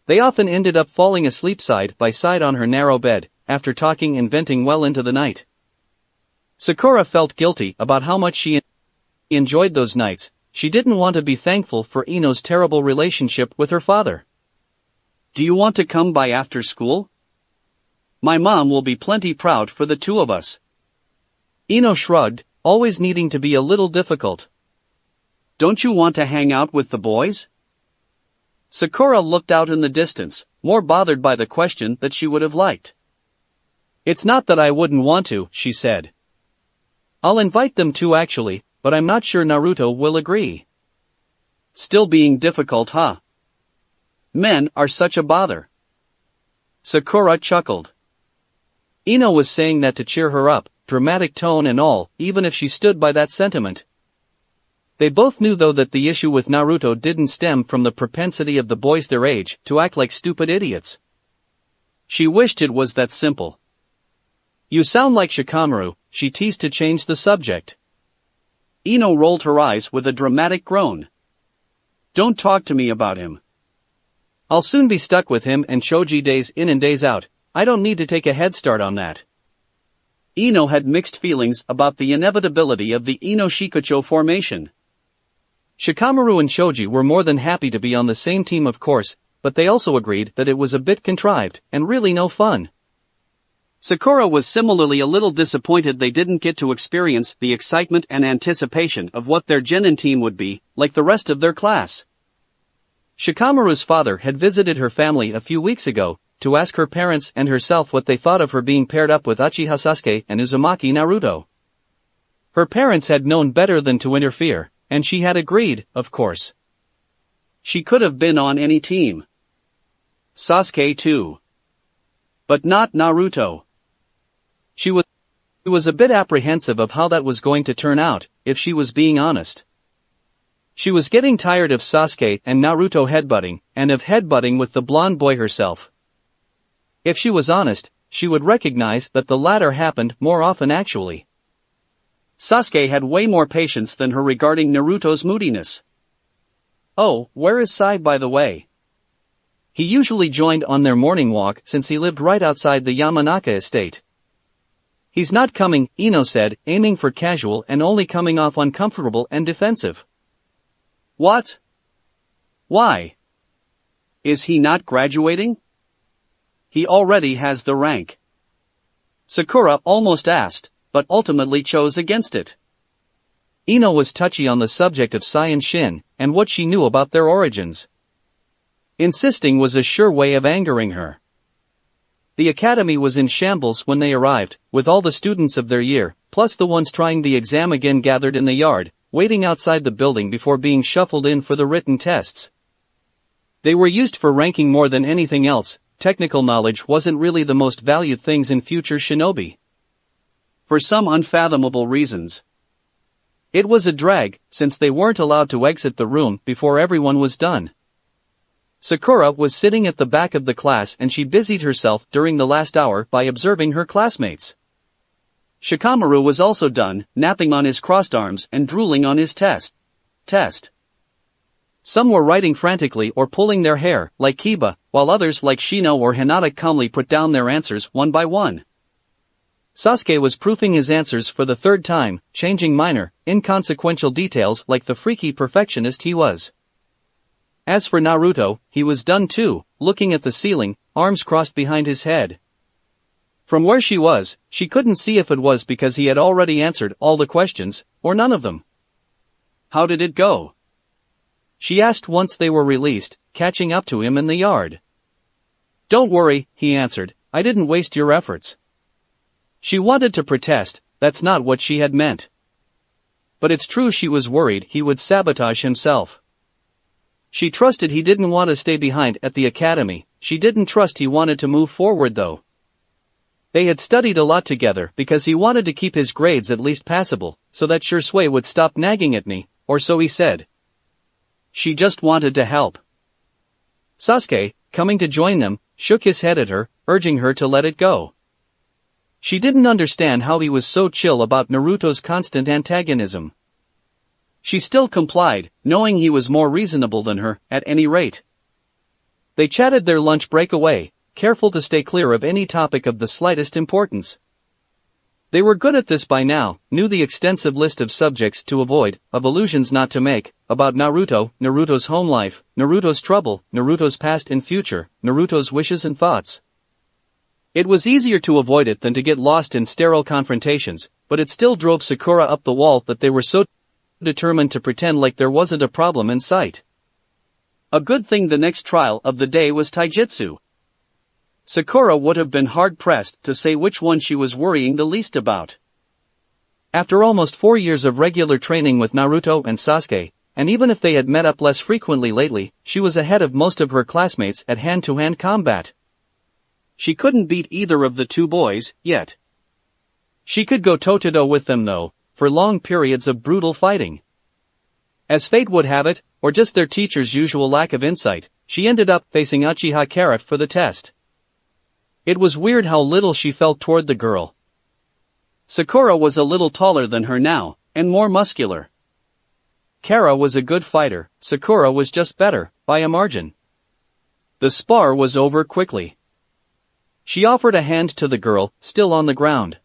They often ended up falling asleep side by side on her narrow bed, after talking and venting well into the night. Sakura felt guilty about how much she enjoyed those nights. She didn't want to be thankful for Ino's terrible relationship with her father. Do you want to come by after school? My mom will be plenty proud for the two of us. Ino shrugged, always needing to be a little difficult. Don't you want to hang out with the boys? Sakura looked out in the distance, more bothered by the question than she would have liked. It's not that I wouldn't want to, she said. I'll invite them too actually, but I'm not sure Naruto will agree. Still being difficult, huh? Men are such a bother. Sakura chuckled. Ino was saying that to cheer her up, dramatic tone and all, even if she stood by that sentiment. They both knew though that the issue with Naruto didn't stem from the propensity of the boys their age to act like stupid idiots. She wished it was that simple. You sound like Shikamaru, she teased to change the subject. Ino rolled her eyes with a dramatic groan. Don't talk to me about him. I'll soon be stuck with him and Shoji days in and days out. I don't need to take a head start on that. Ino had mixed feelings about the inevitability of the Ino Shikocho formation. Shikamaru and Shoji were more than happy to be on the same team of course, but they also agreed that it was a bit contrived, and really no fun. Sakura was similarly a little disappointed they didn't get to experience the excitement and anticipation of what their genin team would be, like the rest of their class. Shikamaru's father had visited her family a few weeks ago, to ask her parents and herself what they thought of her being paired up with Uchiha Sasuke and Uzumaki Naruto. Her parents had known better than to interfere, and she had agreed, of course. She could have been on any team. Sasuke too. But not Naruto. She was a bit apprehensive of how that was going to turn out, if she was being honest. She was getting tired of Sasuke and Naruto headbutting, and of headbutting with the blonde boy herself. If she was honest, she would recognize that the latter happened more often actually. Sasuke had way more patience than her regarding Naruto's moodiness. Oh, where is Sai by the way? He usually joined on their morning walk since he lived right outside the Yamanaka estate. He's not coming, Ino said, aiming for casual and only coming off uncomfortable and defensive. What? Why? Is he not graduating? He already has the rank. Sakura almost asked, but ultimately chose against it. Ino was touchy on the subject of Sai and Shin, and what she knew about their origins. Insisting was a sure way of angering her. The academy was in shambles when they arrived, with all the students of their year, plus the ones trying the exam again gathered in the yard, waiting outside the building before being shuffled in for the written tests. They were used for ranking more than anything else. Technical knowledge wasn't really the most valued things in future shinobi. For some unfathomable reasons. It was a drag, since they weren't allowed to exit the room before everyone was done. Sakura was sitting at the back of the class and she busied herself during the last hour by observing her classmates. Shikamaru was also done, napping on his crossed arms and drooling on his test. Some were writing frantically or pulling their hair, like Kiba, while others like Shino or Hinata calmly put down their answers one by one. Sasuke was proofing his answers for the third time, changing minor, inconsequential details like the freaky perfectionist he was. As for Naruto, he was done too, looking at the ceiling, arms crossed behind his head. From where she was, she couldn't see if it was because he had already answered all the questions, or none of them. "How did it go?" she asked once they were released, catching up to him in the yard. "Don't worry," he answered, "I didn't waste your efforts." She wanted to protest, that's not what she had meant. But it's true, she was worried he would sabotage himself. She trusted he didn't want to stay behind at the academy, she didn't trust he wanted to move forward though. They had studied a lot together because he wanted to keep his grades at least passable, so that Shursui would stop nagging at me, or so he said. She just wanted to help. Sasuke, coming to join them, shook his head at her, urging her to let it go. She didn't understand how he was so chill about Naruto's constant antagonism. She still complied, knowing he was more reasonable than her, at any rate. They chatted their lunch break away, careful to stay clear of any topic of the slightest importance. They were good at this by now, knew the extensive list of subjects to avoid, of allusions not to make, about Naruto, Naruto's home life, Naruto's trouble, Naruto's past and future, Naruto's wishes and thoughts. It was easier to avoid it than to get lost in sterile confrontations, but it still drove Sakura up the wall that they were so determined to pretend like there wasn't a problem in sight. A good thing the next trial of the day was taijutsu. Sakura would have been hard-pressed to say which one she was worrying the least about. After almost 4 years of regular training with Naruto and Sasuke, and even if they had met up less frequently lately, she was ahead of most of her classmates at hand-to-hand combat. She couldn't beat either of the two boys, yet. She could go toe-to-toe with them though, for long periods of brutal fighting. As fate would have it, or just their teacher's usual lack of insight, she ended up facing Uchiha Kara for the test. It was weird how little she felt toward the girl. Sakura was a little taller than her now, and more muscular. Kara was a good fighter, Sakura was just better, by a margin. The spar was over quickly. She offered a hand to the girl, still on the ground.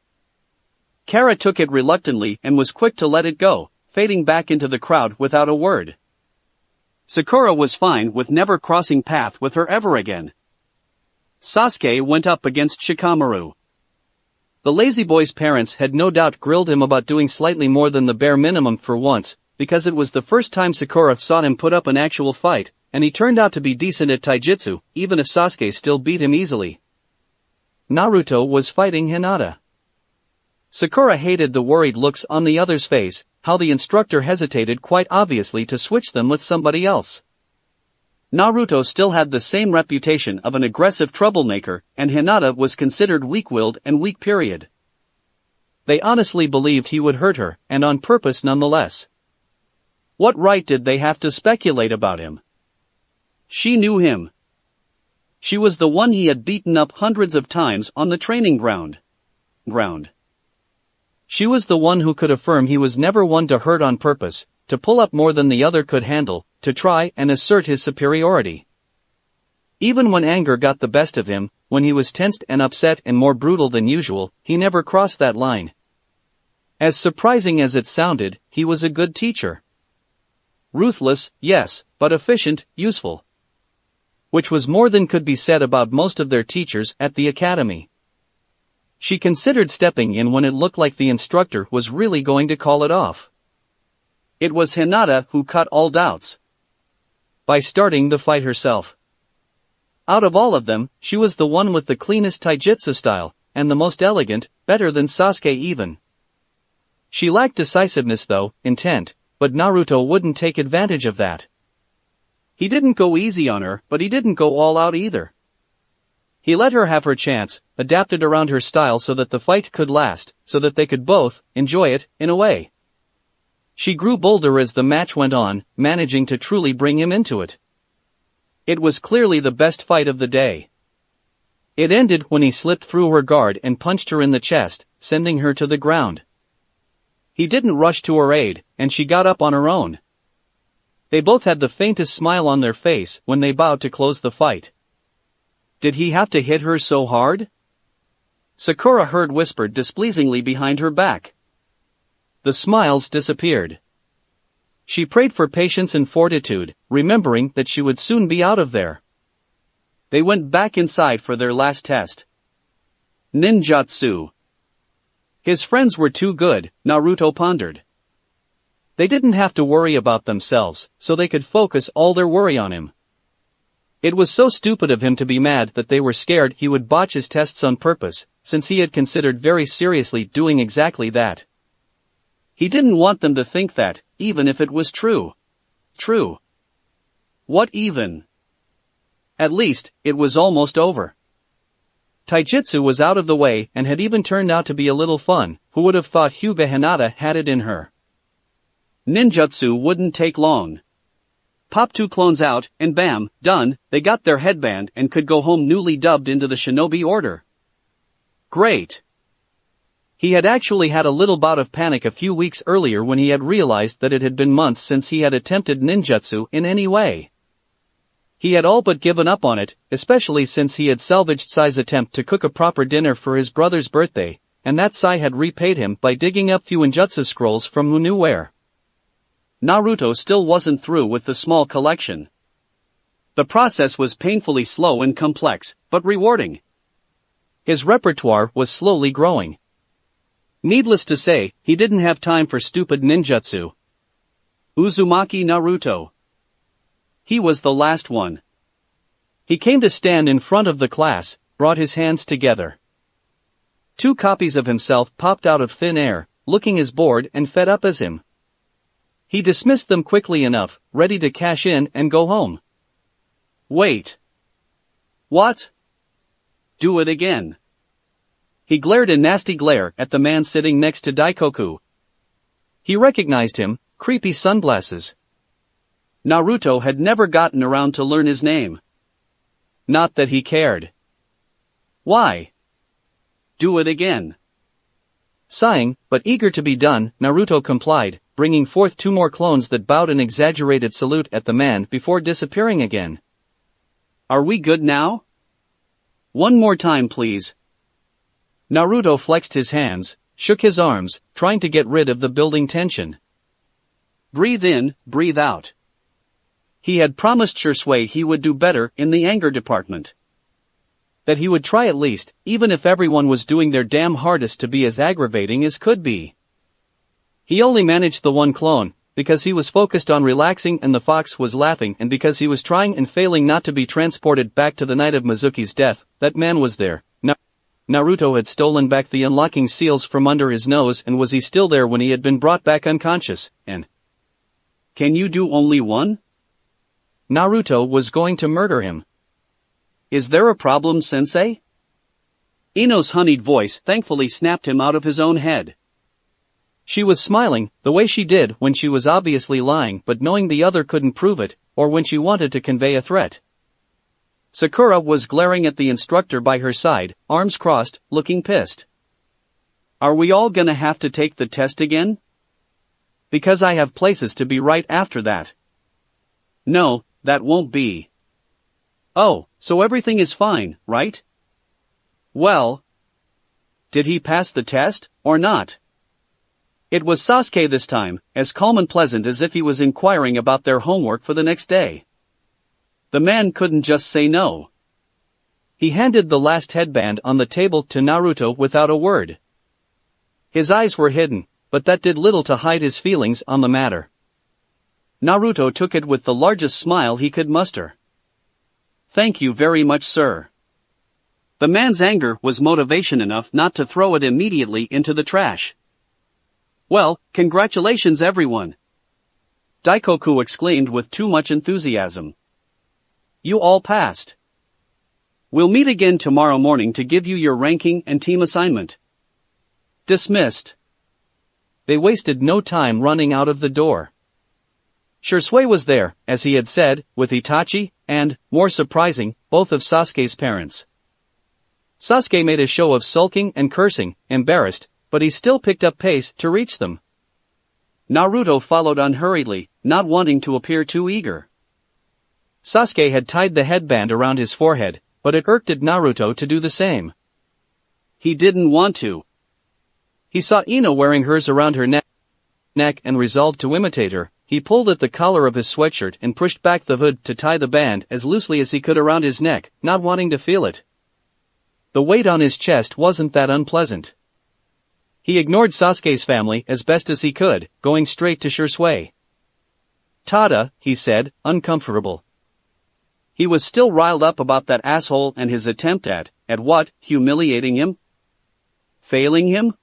Kara took it reluctantly and was quick to let it go, fading back into the crowd without a word. Sakura was fine with never crossing path with her ever again. Sasuke went up against Shikamaru. The lazy boy's parents had no doubt grilled him about doing slightly more than the bare minimum for once, because it was the first time Sakura saw him put up an actual fight, and he turned out to be decent at taijutsu, even if Sasuke still beat him easily. Naruto was fighting Hinata. Sakura hated the worried looks on the other's face, how the instructor hesitated quite obviously to switch them with somebody else. Naruto still had the same reputation of an aggressive troublemaker, and Hinata was considered weak-willed and weak period. They honestly believed he would hurt her, and on purpose nonetheless. What right did they have to speculate about him? She knew him. She was the one he had beaten up hundreds of times on the training ground. She was the one who could affirm he was never one to hurt on purpose, to pull up more than the other could handle, to try and assert his superiority. Even when anger got the best of him, when he was tensed and upset and more brutal than usual, he never crossed that line. As surprising as it sounded, he was a good teacher. Ruthless, yes, but efficient, useful. Which was more than could be said about most of their teachers at the academy. She considered stepping in when it looked like the instructor was really going to call it off. It was Hinata who cut all doubts. By starting the fight herself. Out of all of them, she was the one with the cleanest taijutsu style, and the most elegant, better than Sasuke even. She lacked decisiveness though, intent, but Naruto wouldn't take advantage of that. He didn't go easy on her, but he didn't go all out either. He let her have her chance, adapted around her style so that the fight could last, so that they could both enjoy it, in a way. She grew bolder as the match went on, managing to truly bring him into it. It was clearly the best fight of the day. It ended when he slipped through her guard and punched her in the chest, sending her to the ground. He didn't rush to her aid, and she got up on her own. They both had the faintest smile on their face when they bowed to close the fight. Did he have to hit her so hard? Sakura heard whispered displeasingly behind her back. The smiles disappeared. She prayed for patience and fortitude, remembering that she would soon be out of there. They went back inside for their last test. Ninjutsu. His friends were too good, Naruto pondered. They didn't have to worry about themselves, so they could focus all their worry on him. It was so stupid of him to be mad that they were scared he would botch his tests on purpose, since he had considered very seriously doing exactly that. He didn't want them to think that, even if it was true. True. What even? At least, it was almost over. Taijutsu was out of the way and had even turned out to be a little fun. Who would have thought Hyuga Hinata had it in her? Ninjutsu wouldn't take long. Pop 2 clones out, and bam, done, they got their headband and could go home newly dubbed into the shinobi order. Great. He had actually had a little bout of panic a few weeks earlier when he had realized that it had been months since he had attempted ninjutsu in any way. He had all but given up on it, especially since he had salvaged Sai's attempt to cook a proper dinner for his brother's birthday, and that Sai had repaid him by digging up Fuinjutsu scrolls from who knew where. Naruto still wasn't through with the small collection. The process was painfully slow and complex, but rewarding. His repertoire was slowly growing. Needless to say, he didn't have time for stupid ninjutsu. Uzumaki Naruto. He was the last one. He came to stand in front of the class, brought his hands together. 2 copies of himself popped out of thin air, looking as bored and fed up as him. He dismissed them quickly enough, ready to cash in and go home. Wait. What? Do it again. He glared a nasty glare at the man sitting next to Daikoku. He recognized him, creepy sunglasses. Naruto had never gotten around to learn his name. Not that he cared. Why? Do it again. Sighing, but eager to be done, Naruto complied, bringing forth 2 more clones that bowed an exaggerated salute at the man before disappearing again. Are we good now? One more time please. Naruto flexed his hands, shook his arms, trying to get rid of the building tension. Breathe in, breathe out. He had promised Shursui he would do better in the anger department. That he would try at least, even if everyone was doing their damn hardest to be as aggravating as could be. He only managed the 1 clone, because he was focused on relaxing and the fox was laughing, and because he was trying and failing not to be transported back to the night of Mizuki's death. That man was there. Naruto had stolen back the unlocking seals from under his nose, and was he still there when he had been brought back unconscious, and... Can you do only 1? Naruto was going to murder him. Is there a problem, sensei? Ino's honeyed voice thankfully snapped him out of his own head. She was smiling, the way she did when she was obviously lying but knowing the other couldn't prove it, or when she wanted to convey a threat. Sakura was glaring at the instructor by her side, arms crossed, looking pissed. Are we all gonna have to take the test again? Because I have places to be right after that. No, that won't be. Oh, so everything is fine, right? Well. Did he pass the test, or not? It was Sasuke this time, as calm and pleasant as if he was inquiring about their homework for the next day. The man couldn't just say no. He handed the last headband on the table to Naruto without a word. His eyes were hidden, but that did little to hide his feelings on the matter. Naruto took it with the largest smile he could muster. Thank you very much, sir. The man's anger was motivation enough not to throw it immediately into the trash. Well, congratulations everyone! Daikoku exclaimed with too much enthusiasm. You all passed. We'll meet again tomorrow morning to give you your ranking and team assignment. Dismissed. They wasted no time running out of the door. Shursui was there, as he had said, with Itachi, and, more surprising, both of Sasuke's parents. Sasuke made a show of sulking and cursing, embarrassed, but he still picked up pace to reach them. Naruto followed unhurriedly, not wanting to appear too eager. Sasuke had tied the headband around his forehead, but it irked Naruto to do the same. He didn't want to. He saw Ino wearing hers around her neck and resolved to imitate her. he pulled at the collar of his sweatshirt and pushed back the hood to tie the band as loosely as he could around his neck, not wanting to feel it. The weight on his chest wasn't that unpleasant. He ignored Sasuke's family as best as he could, going straight to Shursui. "Tada," he said, uncomfortable. He was still riled up about that asshole and his attempt at what, humiliating him? Failing him?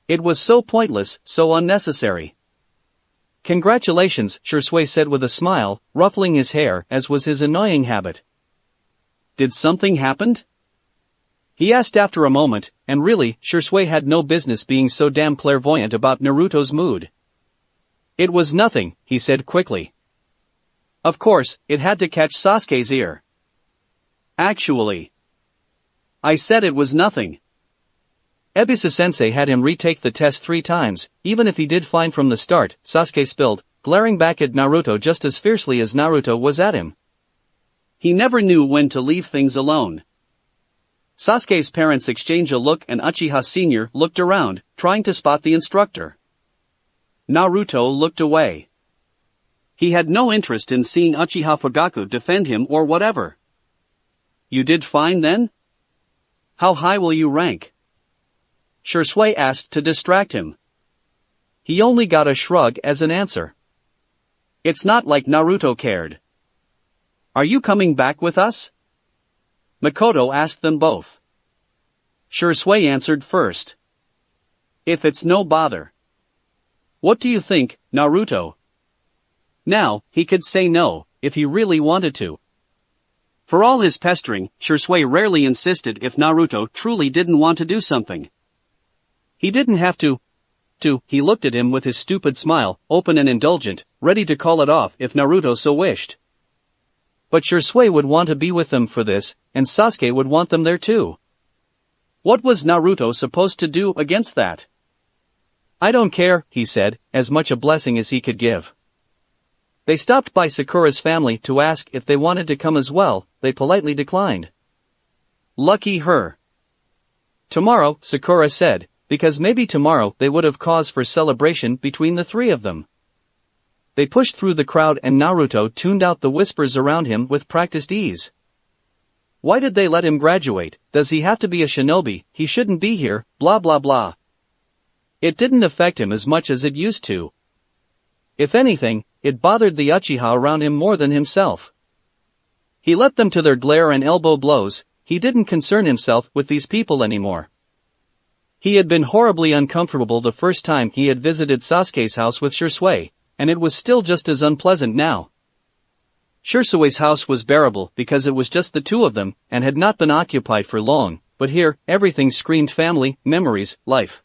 It was so pointless, so unnecessary. "Congratulations," Shursui said with a smile, ruffling his hair as was his annoying habit. "Did something happen?" he asked after a moment, and really, Shursui had no business being so damn clairvoyant about Naruto's mood. "It was nothing," he said quickly. Of course, it had to catch Sasuke's ear. "Actually, I said it was nothing." Ebisu-sensei had him retake the test 3 times, even if he did fine from the start, Sasuke spilled, glaring back at Naruto just as fiercely as Naruto was at him. He never knew when to leave things alone. Sasuke's parents exchanged a look and Uchiha Sr. looked around, trying to spot the instructor. Naruto looked away. He had no interest in seeing Uchiha Fugaku defend him or whatever. "You did fine then? How high will you rank?" Shursui asked to distract him. He only got a shrug as an answer. It's not like Naruto cared. "Are you coming back with us?" Makoto asked them both. Shursui answered first. "If it's no bother." "What do you think, Naruto?" Now, he could say no, if he really wanted to. For all his pestering, Shursui rarely insisted if Naruto truly didn't want to do something. He didn't have to. He looked at him with his stupid smile, open and indulgent, ready to call it off if Naruto so wished. But Shursui would want to be with them for this, and Sasuke would want them there too. What was Naruto supposed to do against that? "I don't care," he said, as much a blessing as he could give. They stopped by Sakura's family to ask if they wanted to come as well. They politely declined. Lucky her. "Tomorrow," Sakura said, because maybe tomorrow they would have cause for celebration between the 3 of them. They pushed through the crowd and Naruto tuned out the whispers around him with practiced ease. Why did they let him graduate? Does he have to be a shinobi? He shouldn't be here, blah blah blah. It didn't affect him as much as it used to. If anything, it bothered the Uchiha around him more than himself. He let them to their glare and elbow blows. He didn't concern himself with these people anymore. He had been horribly uncomfortable the first time he had visited Sasuke's house with Shursui, and it was still just as unpleasant now. Shursui's house was bearable because it was just the 2 of them and had not been occupied for long, but here, everything screamed family, memories, life.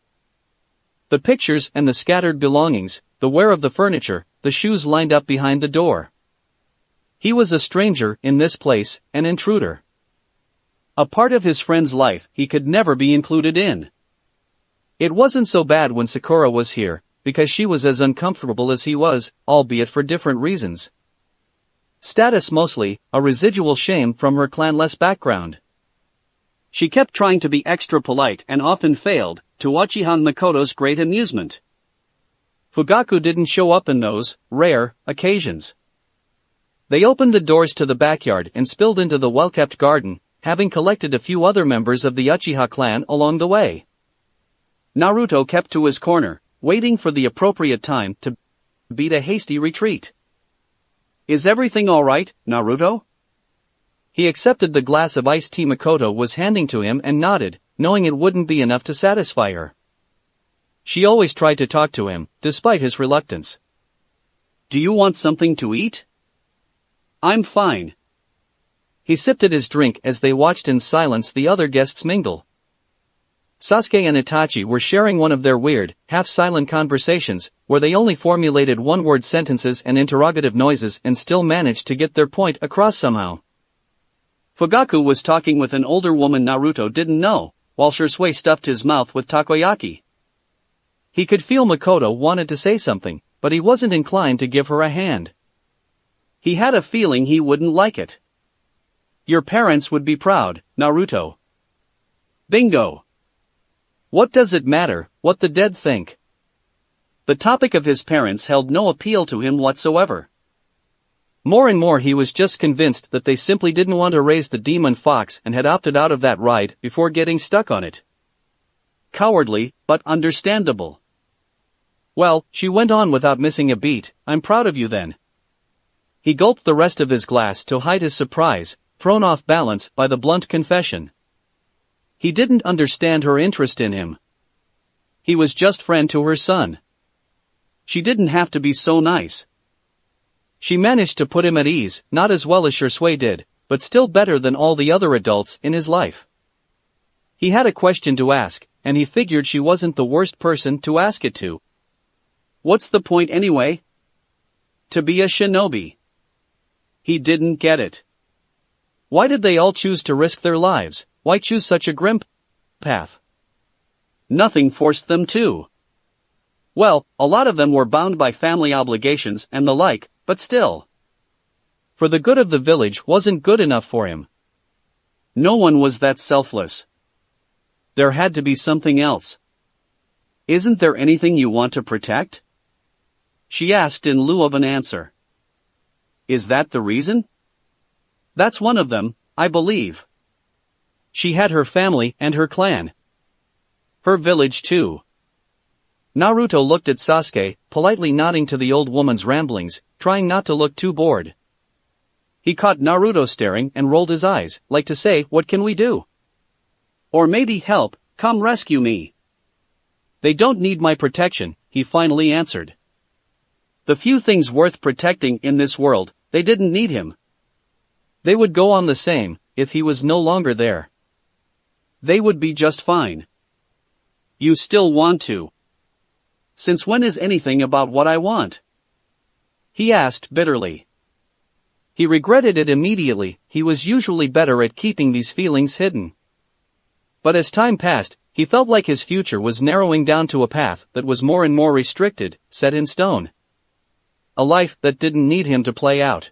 The pictures and the scattered belongings, the wear of the furniture, the shoes lined up behind the door. He was a stranger in this place, an intruder. A part of his friend's life he could never be included in. It wasn't so bad when Sakura was here, because she was as uncomfortable as he was, albeit for different reasons. Status mostly, a residual shame from her clanless background. She kept trying to be extra polite and often failed, to Uchiha Makoto's great amusement. Fugaku didn't show up in those rare occasions. They opened the doors to the backyard and spilled into the well-kept garden, having collected a few other members of the Uchiha clan along the way. Naruto kept to his corner, waiting for the appropriate time to beat a hasty retreat. "Is everything all right, Naruto?" He accepted the glass of iced tea Makoto was handing to him and nodded, knowing it wouldn't be enough to satisfy her. She always tried to talk to him, despite his reluctance. "Do you want something to eat?" "I'm fine." He sipped at his drink as they watched in silence the other guests mingle. Sasuke and Itachi were sharing one of their weird, half-silent conversations, where they only formulated one-word sentences and interrogative noises and still managed to get their point across somehow. Fugaku was talking with an older woman Naruto didn't know, while Shursui stuffed his mouth with takoyaki. He could feel Makoto wanted to say something, but he wasn't inclined to give her a hand. He had a feeling he wouldn't like it. "Your parents would be proud, Naruto." Bingo. What does it matter what the dead think? The topic of his parents held no appeal to him whatsoever. More and more he was just convinced that they simply didn't want to raise the demon fox and had opted out of that ride before getting stuck on it. Cowardly, but understandable. Well, she went on without missing a beat, I'm proud of you then. He gulped the rest of his glass to hide his surprise, thrown off balance by the blunt confession. He didn't understand her interest in him. He was just friend to her son. She didn't have to be so nice. She managed to put him at ease, not as well as Shursui did, but still better than all the other adults in his life. He had a question to ask, and he figured she wasn't the worst person to ask it to. What's the point anyway? To be a shinobi. He didn't get it. Why did they all choose to risk their lives? Why choose such a grim path? Nothing forced them to. Well, a lot of them were bound by family obligations and the like, but still. For the good of the village wasn't good enough for him. No one was that selfless. There had to be something else. Isn't there anything you want to protect? She asked in lieu of an answer. Is that the reason? That's one of them, I believe. She had her family and her clan. Her village too. Naruto looked at Sasuke, politely nodding to the old woman's ramblings, trying not to look too bored. He caught Naruto staring and rolled his eyes, like to say, what can we do? Or maybe help, come rescue me. They don't need my protection, he finally answered. The few things worth protecting in this world, they didn't need him. They would go on the same, if he was no longer there. They would be just fine. You still want to. Since when is anything about what I want? He asked bitterly. He regretted it immediately, he was usually better at keeping these feelings hidden. But as time passed, he felt like his future was narrowing down to a path that was more and more restricted, set in stone. A life that didn't need him to play out.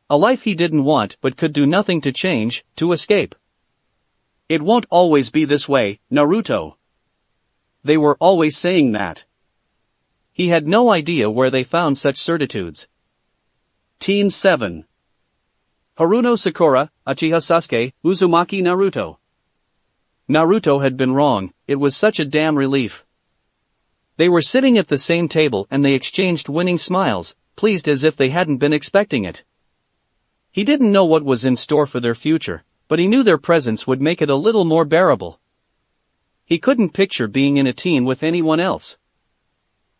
A life he didn't want but could do nothing to change, to escape. It won't always be this way, Naruto. They were always saying that. He had no idea where they found such certitudes. Teen 7. Haruno Sakura, Uchiha Sasuke, Uzumaki Naruto. Naruto had been wrong, it was such a damn relief. They were sitting at the same table and they exchanged winning smiles, pleased as if they hadn't been expecting it. He didn't know what was in store for their future, but he knew their presence would make it a little more bearable. He couldn't picture being in a teen with anyone else.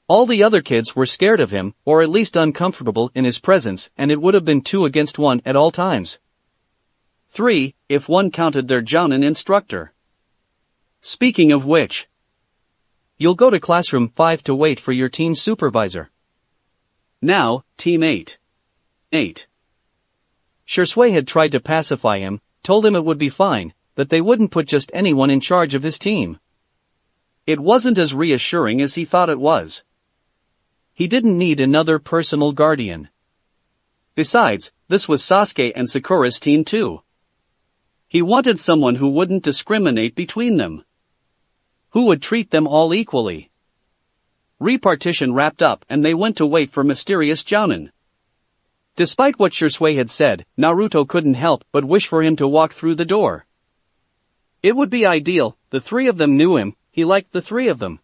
All the other kids were scared of him, or at least uncomfortable in his presence, and it would have been 2 against 1 at all times. 3, if one counted their jounin instructor. Speaking of which, you'll go to classroom 5 to wait for your team supervisor. Now, team 8. 8. Shursui had tried to pacify him, told him it would be fine, that they wouldn't put just anyone in charge of his team. It wasn't as reassuring as he thought it was. He didn't need another personal guardian. Besides, this was Sasuke and Sakura's team too. He wanted someone who wouldn't discriminate between them. Who would treat them all equally. Repartition wrapped up and they went to wait for mysterious jounin. Despite what Shursui had said, Naruto couldn't help but wish for him to walk through the door. It would be ideal, the 3 of them knew him, he liked the 3 of them.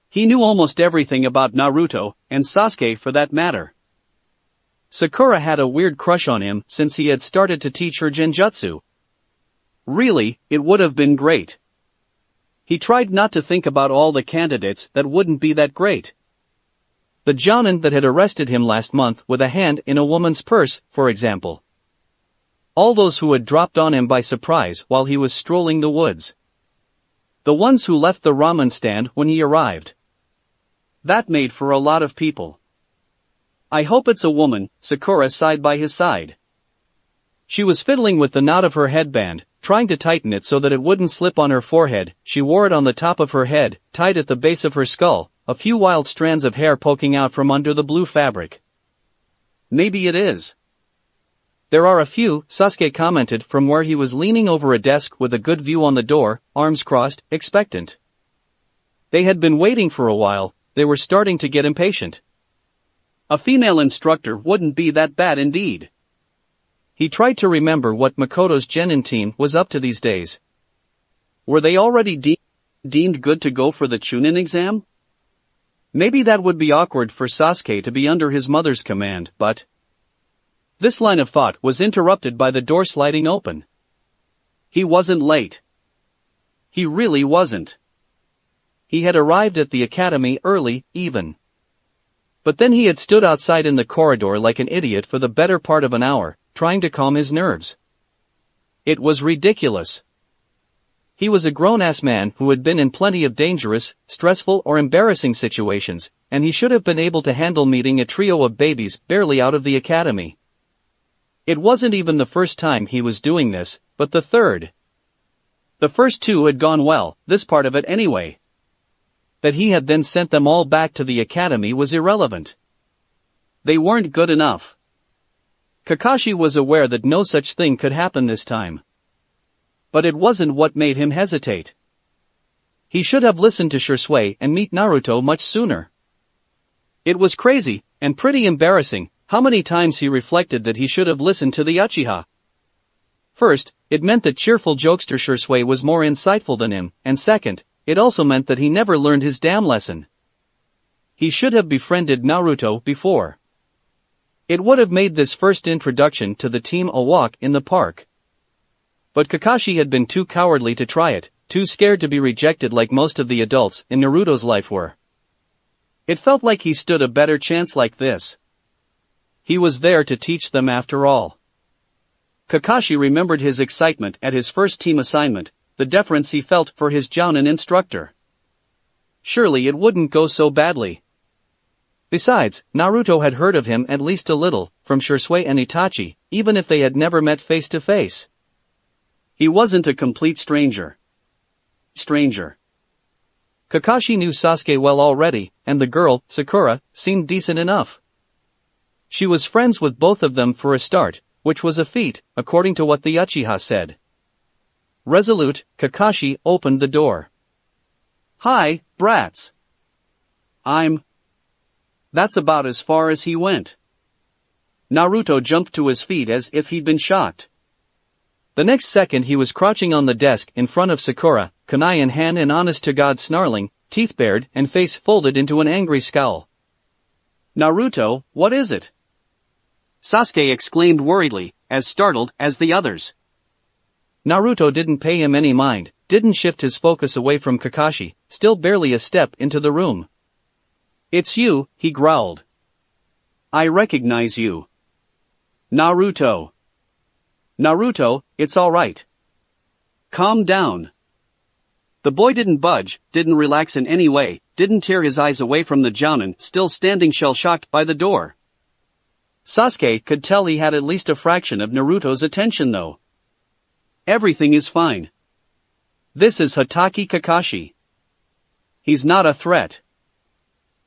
He knew almost everything about Naruto, and Sasuke for that matter. Sakura had a weird crush on him since he had started to teach her genjutsu. Really, it would have been great. He tried not to think about all the candidates that wouldn't be that great. The jounin that had arrested him last month with a hand in a woman's purse, for example. All those who had dropped on him by surprise while he was strolling the woods. The ones who left the ramen stand when he arrived. That made for a lot of people. I hope it's a woman, Sakura sighed by his side. She was fiddling with the knot of her headband, trying to tighten it so that it wouldn't slip on her forehead. She wore it on the top of her head, tied at the base of her skull, a few wild strands of hair poking out from under the blue fabric. Maybe it is. There are a few, Sasuke commented from where he was leaning over a desk with a good view on the door, arms crossed, expectant. They had been waiting for a while, they were starting to get impatient. A female instructor wouldn't be that bad indeed. He tried to remember what Makoto's Genin team was up to these days. Were they already deemed good to go for the Chunin exam? Maybe that would be awkward for Sasuke to be under his mother's command, but... This line of thought was interrupted by the door sliding open. He wasn't late. He really wasn't. He had arrived at the academy early, even. But then he had stood outside in the corridor like an idiot for the better part of an hour, trying to calm his nerves. It was ridiculous. He was a grown-ass man who had been in plenty of dangerous, stressful or embarrassing situations, and he should have been able to handle meeting a trio of babies barely out of the academy. It wasn't even the first time he was doing this, but the third. The first two had gone well, this part of it anyway. That he had then sent them all back to the academy was irrelevant. They weren't good enough. Kakashi was aware that no such thing could happen this time. But it wasn't what made him hesitate. He should have listened to Shursui and meet Naruto much sooner. It was crazy, and pretty embarrassing, how many times he reflected that he should have listened to the Uchiha. First, it meant that cheerful jokester Shursui was more insightful than him, and second, it also meant that he never learned his damn lesson. He should have befriended Naruto before. It would have made this first introduction to the team a walk in the park. But Kakashi had been too cowardly to try it, too scared to be rejected like most of the adults in Naruto's life were. It felt like he stood a better chance like this. He was there to teach them after all. Kakashi remembered his excitement at his first team assignment, the deference he felt for his Jounin instructor. Surely it wouldn't go so badly. Besides, Naruto had heard of him at least a little, from Shursui and Itachi, even if they had never met face to face. He wasn't a complete stranger. Kakashi knew Sasuke well already, and the girl, Sakura, seemed decent enough. She was friends with both of them for a start, which was a feat, according to what the Uchiha said. Resolute, Kakashi opened the door. "Hi, brats. That's about as far as he went." Naruto jumped to his feet as if he'd been shocked. The next second he was crouching on the desk in front of Sakura, kunai in hand and honest-to-God snarling, teeth bared and face folded into an angry scowl. "Naruto, what is it?" Sasuke exclaimed worriedly, as startled as the others. Naruto didn't pay him any mind, didn't shift his focus away from Kakashi, still barely a step into the room. "It's you," he growled. "I recognize you. Naruto. Naruto, it's all right. Calm down." The boy didn't budge, didn't relax in any way, didn't tear his eyes away from the Jounin still standing shell-shocked by the door. Sasuke could tell he had at least a fraction of Naruto's attention though. "Everything is fine. This is Hatake Kakashi. He's not a threat."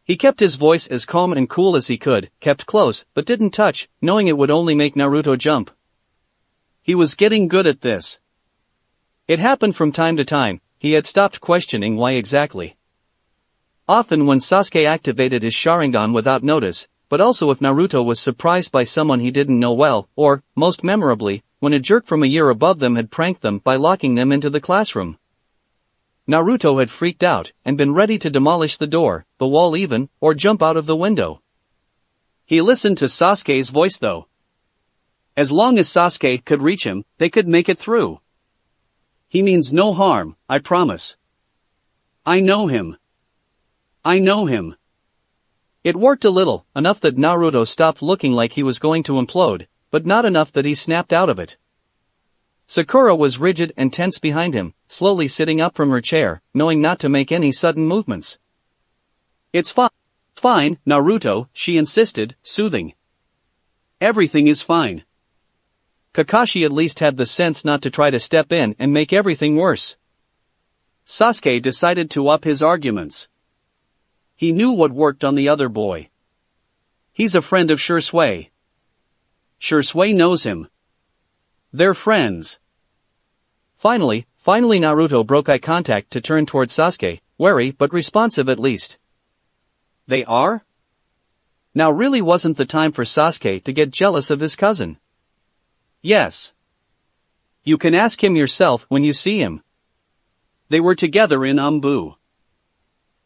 He kept his voice as calm and cool as he could, kept close, but didn't touch, knowing it would only make Naruto jump. He was getting good at this. It happened from time to time, he had stopped questioning why exactly. Often when Sasuke activated his Sharingan without notice, but also if Naruto was surprised by someone he didn't know well, or, most memorably, when a jerk from a year above them had pranked them by locking them into the classroom. Naruto had freaked out, and been ready to demolish the door, the wall even, or jump out of the window. He listened to Sasuke's voice though. As long as Sasuke could reach him, they could make it through. "He means no harm, I promise. I know him. I know him." It worked a little, enough that Naruto stopped looking like he was going to implode, but not enough that he snapped out of it. Sakura was rigid and tense behind him, slowly sitting up from her chair, knowing not to make any sudden movements. "It's fine, Naruto," she insisted, soothing. "Everything is fine." Kakashi at least had the sense not to try to step in and make everything worse. Sasuke decided to up his arguments. He knew what worked on the other boy. He's a friend of Shursui. Shursui knows him. They're friends. Finally Naruto broke eye contact to turn toward Sasuke, wary but responsive at least. They are? Now really wasn't the time for Sasuke to get jealous of his cousin. Yes. You can ask him yourself when you see him. They were together in Umbu.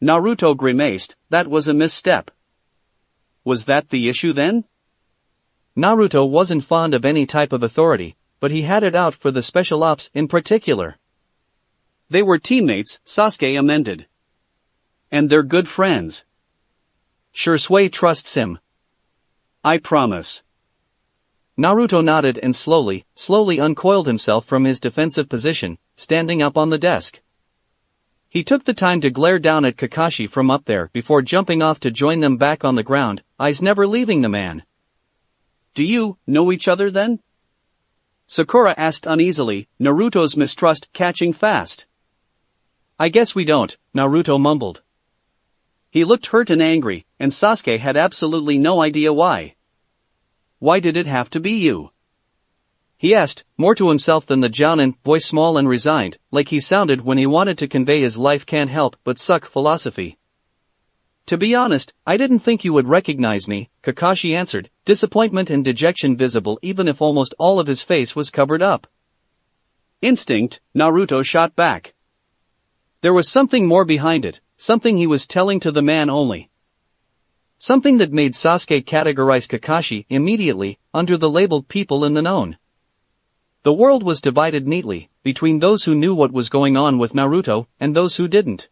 Naruto grimaced. That was a misstep. Was that the issue then? Naruto wasn't fond of any type of authority, but he had it out for the special ops in particular. They were teammates, Sasuke amended. And they're good friends. Shursui trusts him. I promise. Naruto nodded and slowly uncoiled himself from his defensive position, standing up on the desk. He took the time to glare down at Kakashi from up there before jumping off to join them back on the ground, eyes never leaving the man. Do you know each other then? Sakura asked uneasily, Naruto's mistrust catching fast. I guess we don't, Naruto mumbled. He looked hurt and angry, and Sasuke had absolutely no idea why. Why did it have to be you? He asked, more to himself than the jounin, voice small and resigned, like he sounded when he wanted to convey his life can't help but suck philosophy. To be honest, I didn't think you would recognize me, Kakashi answered, disappointment and dejection visible even if almost all of his face was covered up. Instinct, Naruto shot back. There was something more behind it, something he was telling to the man only. Something that made Sasuke categorize Kakashi immediately under the label people in the known. The world was divided neatly between those who knew what was going on with Naruto and those who didn't.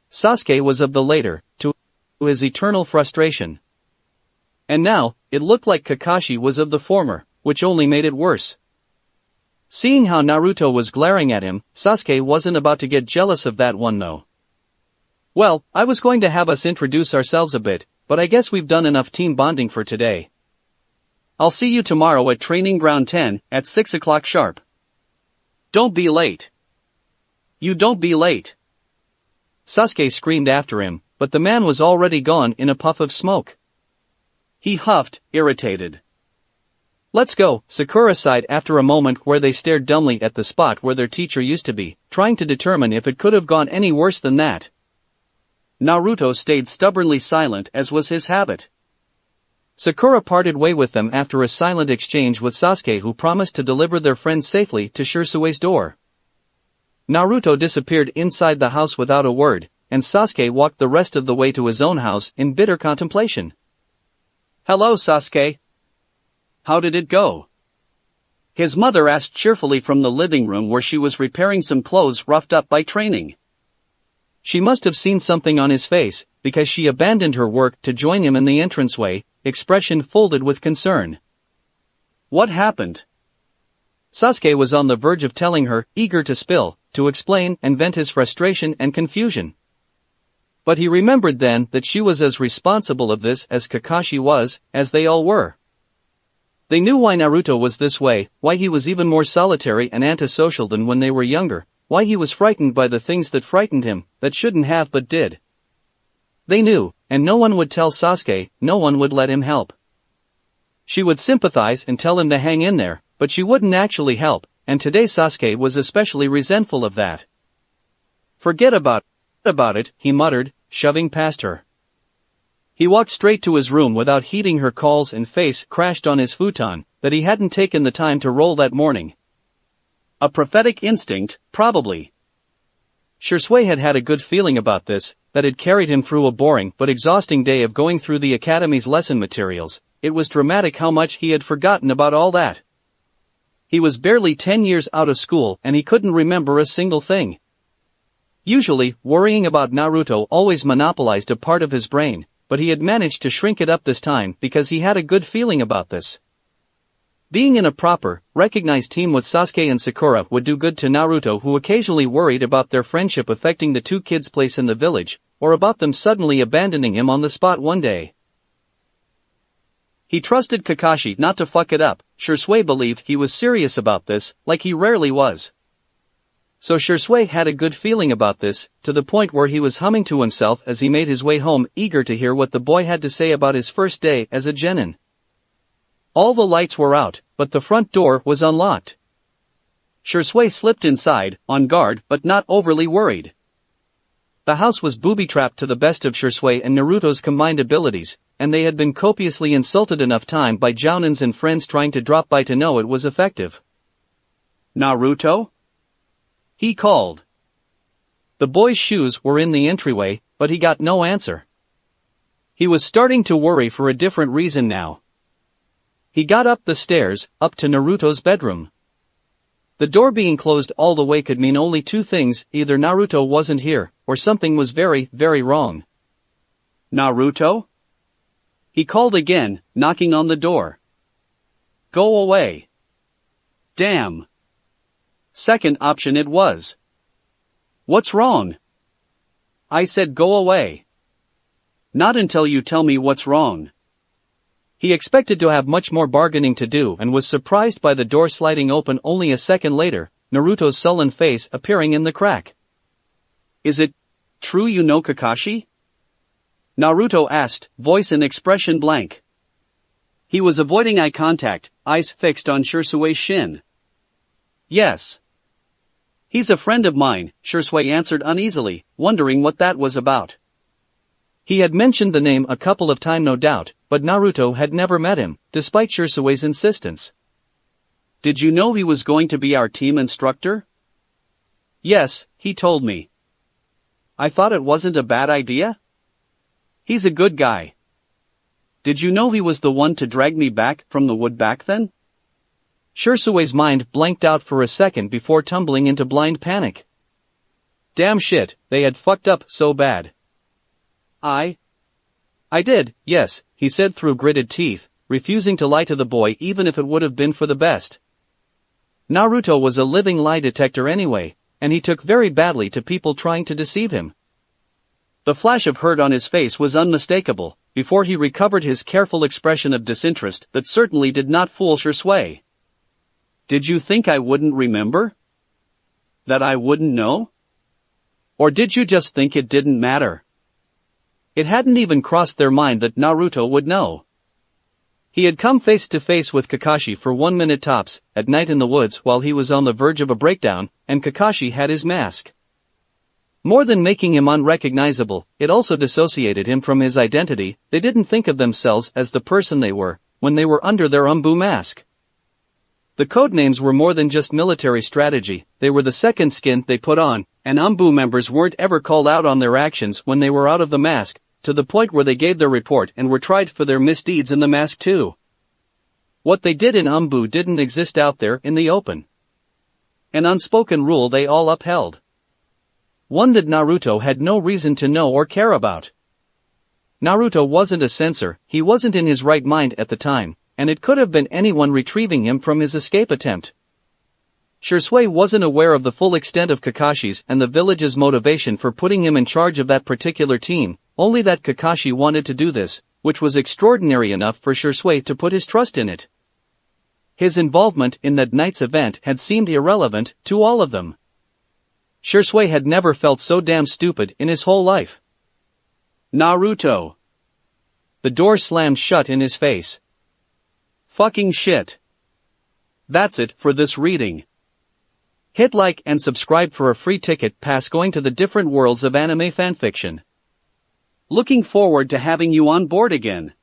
Sasuke was of the later, to his eternal frustration. And now, it looked like Kakashi was of the former, which only made it worse. Seeing how Naruto was glaring at him, Sasuke wasn't about to get jealous of that one though. Well, I was going to have us introduce ourselves a bit, but I guess we've done enough team bonding for today. I'll see you tomorrow at Training Ground 10, at 6 o'clock sharp. Don't be late. You don't be late. Sasuke screamed after him, but the man was already gone in a puff of smoke. He huffed, irritated. Let's go, Sakura sighed after a moment where they stared dumbly at the spot where their teacher used to be, trying to determine if it could have gone any worse than that. Naruto stayed stubbornly silent as was his habit. Sakura parted way with them after a silent exchange with Sasuke who promised to deliver their friend safely to Shursue's door. Naruto disappeared inside the house without a word, and Sasuke walked the rest of the way to his own house in bitter contemplation. Hello Sasuke. How did it go? His mother asked cheerfully from the living room where she was repairing some clothes roughed up by training. She must have seen something on his face, because she abandoned her work to join him in the entranceway, expression folded with concern. What happened? Sasuke was on the verge of telling her, eager to spill, to explain and vent his frustration and confusion. But he remembered then that she was as responsible of this as Kakashi was, as they all were. They knew why Naruto was this way, why he was even more solitary and antisocial than when they were younger, why he was frightened by the things that frightened him, that shouldn't have but did. They knew, and no one would tell Sasuke, no one would let him help. She would sympathize and tell him to hang in there, but she wouldn't actually help, and today Sasuke was especially resentful of that. Forget about it, he muttered, shoving past her. He walked straight to his room without heeding her calls and face crashed on his futon, that he hadn't taken the time to roll that morning. A prophetic instinct, probably. Shursui had had a good feeling about this, that had carried him through a boring but exhausting day of going through the academy's lesson materials. It was dramatic how much he had forgotten about all that. He was barely 10 years out of school and he couldn't remember a single thing. Usually, worrying about Naruto always monopolized a part of his brain, but he had managed to shrink it up this time because he had a good feeling about this. Being in a proper, recognized team with Sasuke and Sakura would do good to Naruto, who occasionally worried about their friendship affecting the two kids' place in the village, or about them suddenly abandoning him on the spot one day. He trusted Kakashi not to fuck it up. Shursui believed he was serious about this, like he rarely was. So Shursui had a good feeling about this, to the point where he was humming to himself as he made his way home, eager to hear what the boy had to say about his first day as a genin. All the lights were out, but the front door was unlocked. Shursui slipped inside, on guard but not overly worried. The house was booby-trapped to the best of Shisui and Naruto's combined abilities, and they had been copiously insulted enough time by Jounins and friends trying to drop by to know it was effective. "Naruto?" he called. The boy's shoes were in the entryway, but he got no answer. He was starting to worry for a different reason now. He got up the stairs, up to Naruto's bedroom. The door being closed all the way could mean only two things: either Naruto wasn't here, or something was very, very wrong. "Naruto?" he called again, knocking on the door. "Go away." Damn. Second option it was. "What's wrong?" I said go away. "Not until you tell me what's wrong." He expected to have much more bargaining to do and was surprised by the door sliding open only a second later, Naruto's sullen face appearing in the crack. "Is it true you know Kakashi?" Naruto asked, voice and expression blank. He was avoiding eye contact, eyes fixed on Shisui's shin. "Yes. He's a friend of mine," Shisui answered uneasily, wondering what that was about. He had mentioned the name a couple of times no doubt, but Naruto had never met him, despite Shisui's insistence. "Did you know he was going to be our team instructor?" "Yes, he told me." "I thought it wasn't a bad idea?" "He's a good guy." "Did you know he was the one to drag me back from the wood back then?" Shisui's mind blanked out for a second before tumbling into blind panic. Damn shit, they had fucked up so bad. I did, yes, he said through gritted teeth, refusing to lie to the boy even if it would have been for the best. Naruto was a living lie detector anyway, and he took very badly to people trying to deceive him. The flash of hurt on his face was unmistakable, before he recovered his careful expression of disinterest that certainly did not fool Shisui. "Did you think I wouldn't remember? That I wouldn't know? Or did you just think it didn't matter?" It hadn't even crossed their mind that Naruto would know. He had come face to face with Kakashi for 1 minute tops, at night in the woods while he was on the verge of a breakdown, and Kakashi had his mask. More than making him unrecognizable, it also dissociated him from his identity. They didn't think of themselves as the person they were, when they were under their Umbu mask. The codenames were more than just military strategy, they were the second skin they put on, and Umbu members weren't ever called out on their actions when they were out of the mask, to the point where they gave their report and were tried for their misdeeds in the mask too. What they did in Umbu didn't exist out there in the open. An unspoken rule they all upheld. One that Naruto had no reason to know or care about. Naruto wasn't a censor, he wasn't in his right mind at the time, and it could have been anyone retrieving him from his escape attempt. Shisui wasn't aware of the full extent of Kakashi's and the village's motivation for putting him in charge of that particular team, only that Kakashi wanted to do this, which was extraordinary enough for Shisui to put his trust in it. His involvement in that night's event had seemed irrelevant to all of them. Shisui had never felt so damn stupid in his whole life. "Naruto." The door slammed shut in his face. Fucking shit. That's it for this reading. Hit like and subscribe for a free ticket pass going to the different worlds of anime fanfiction. Looking forward to having you on board again.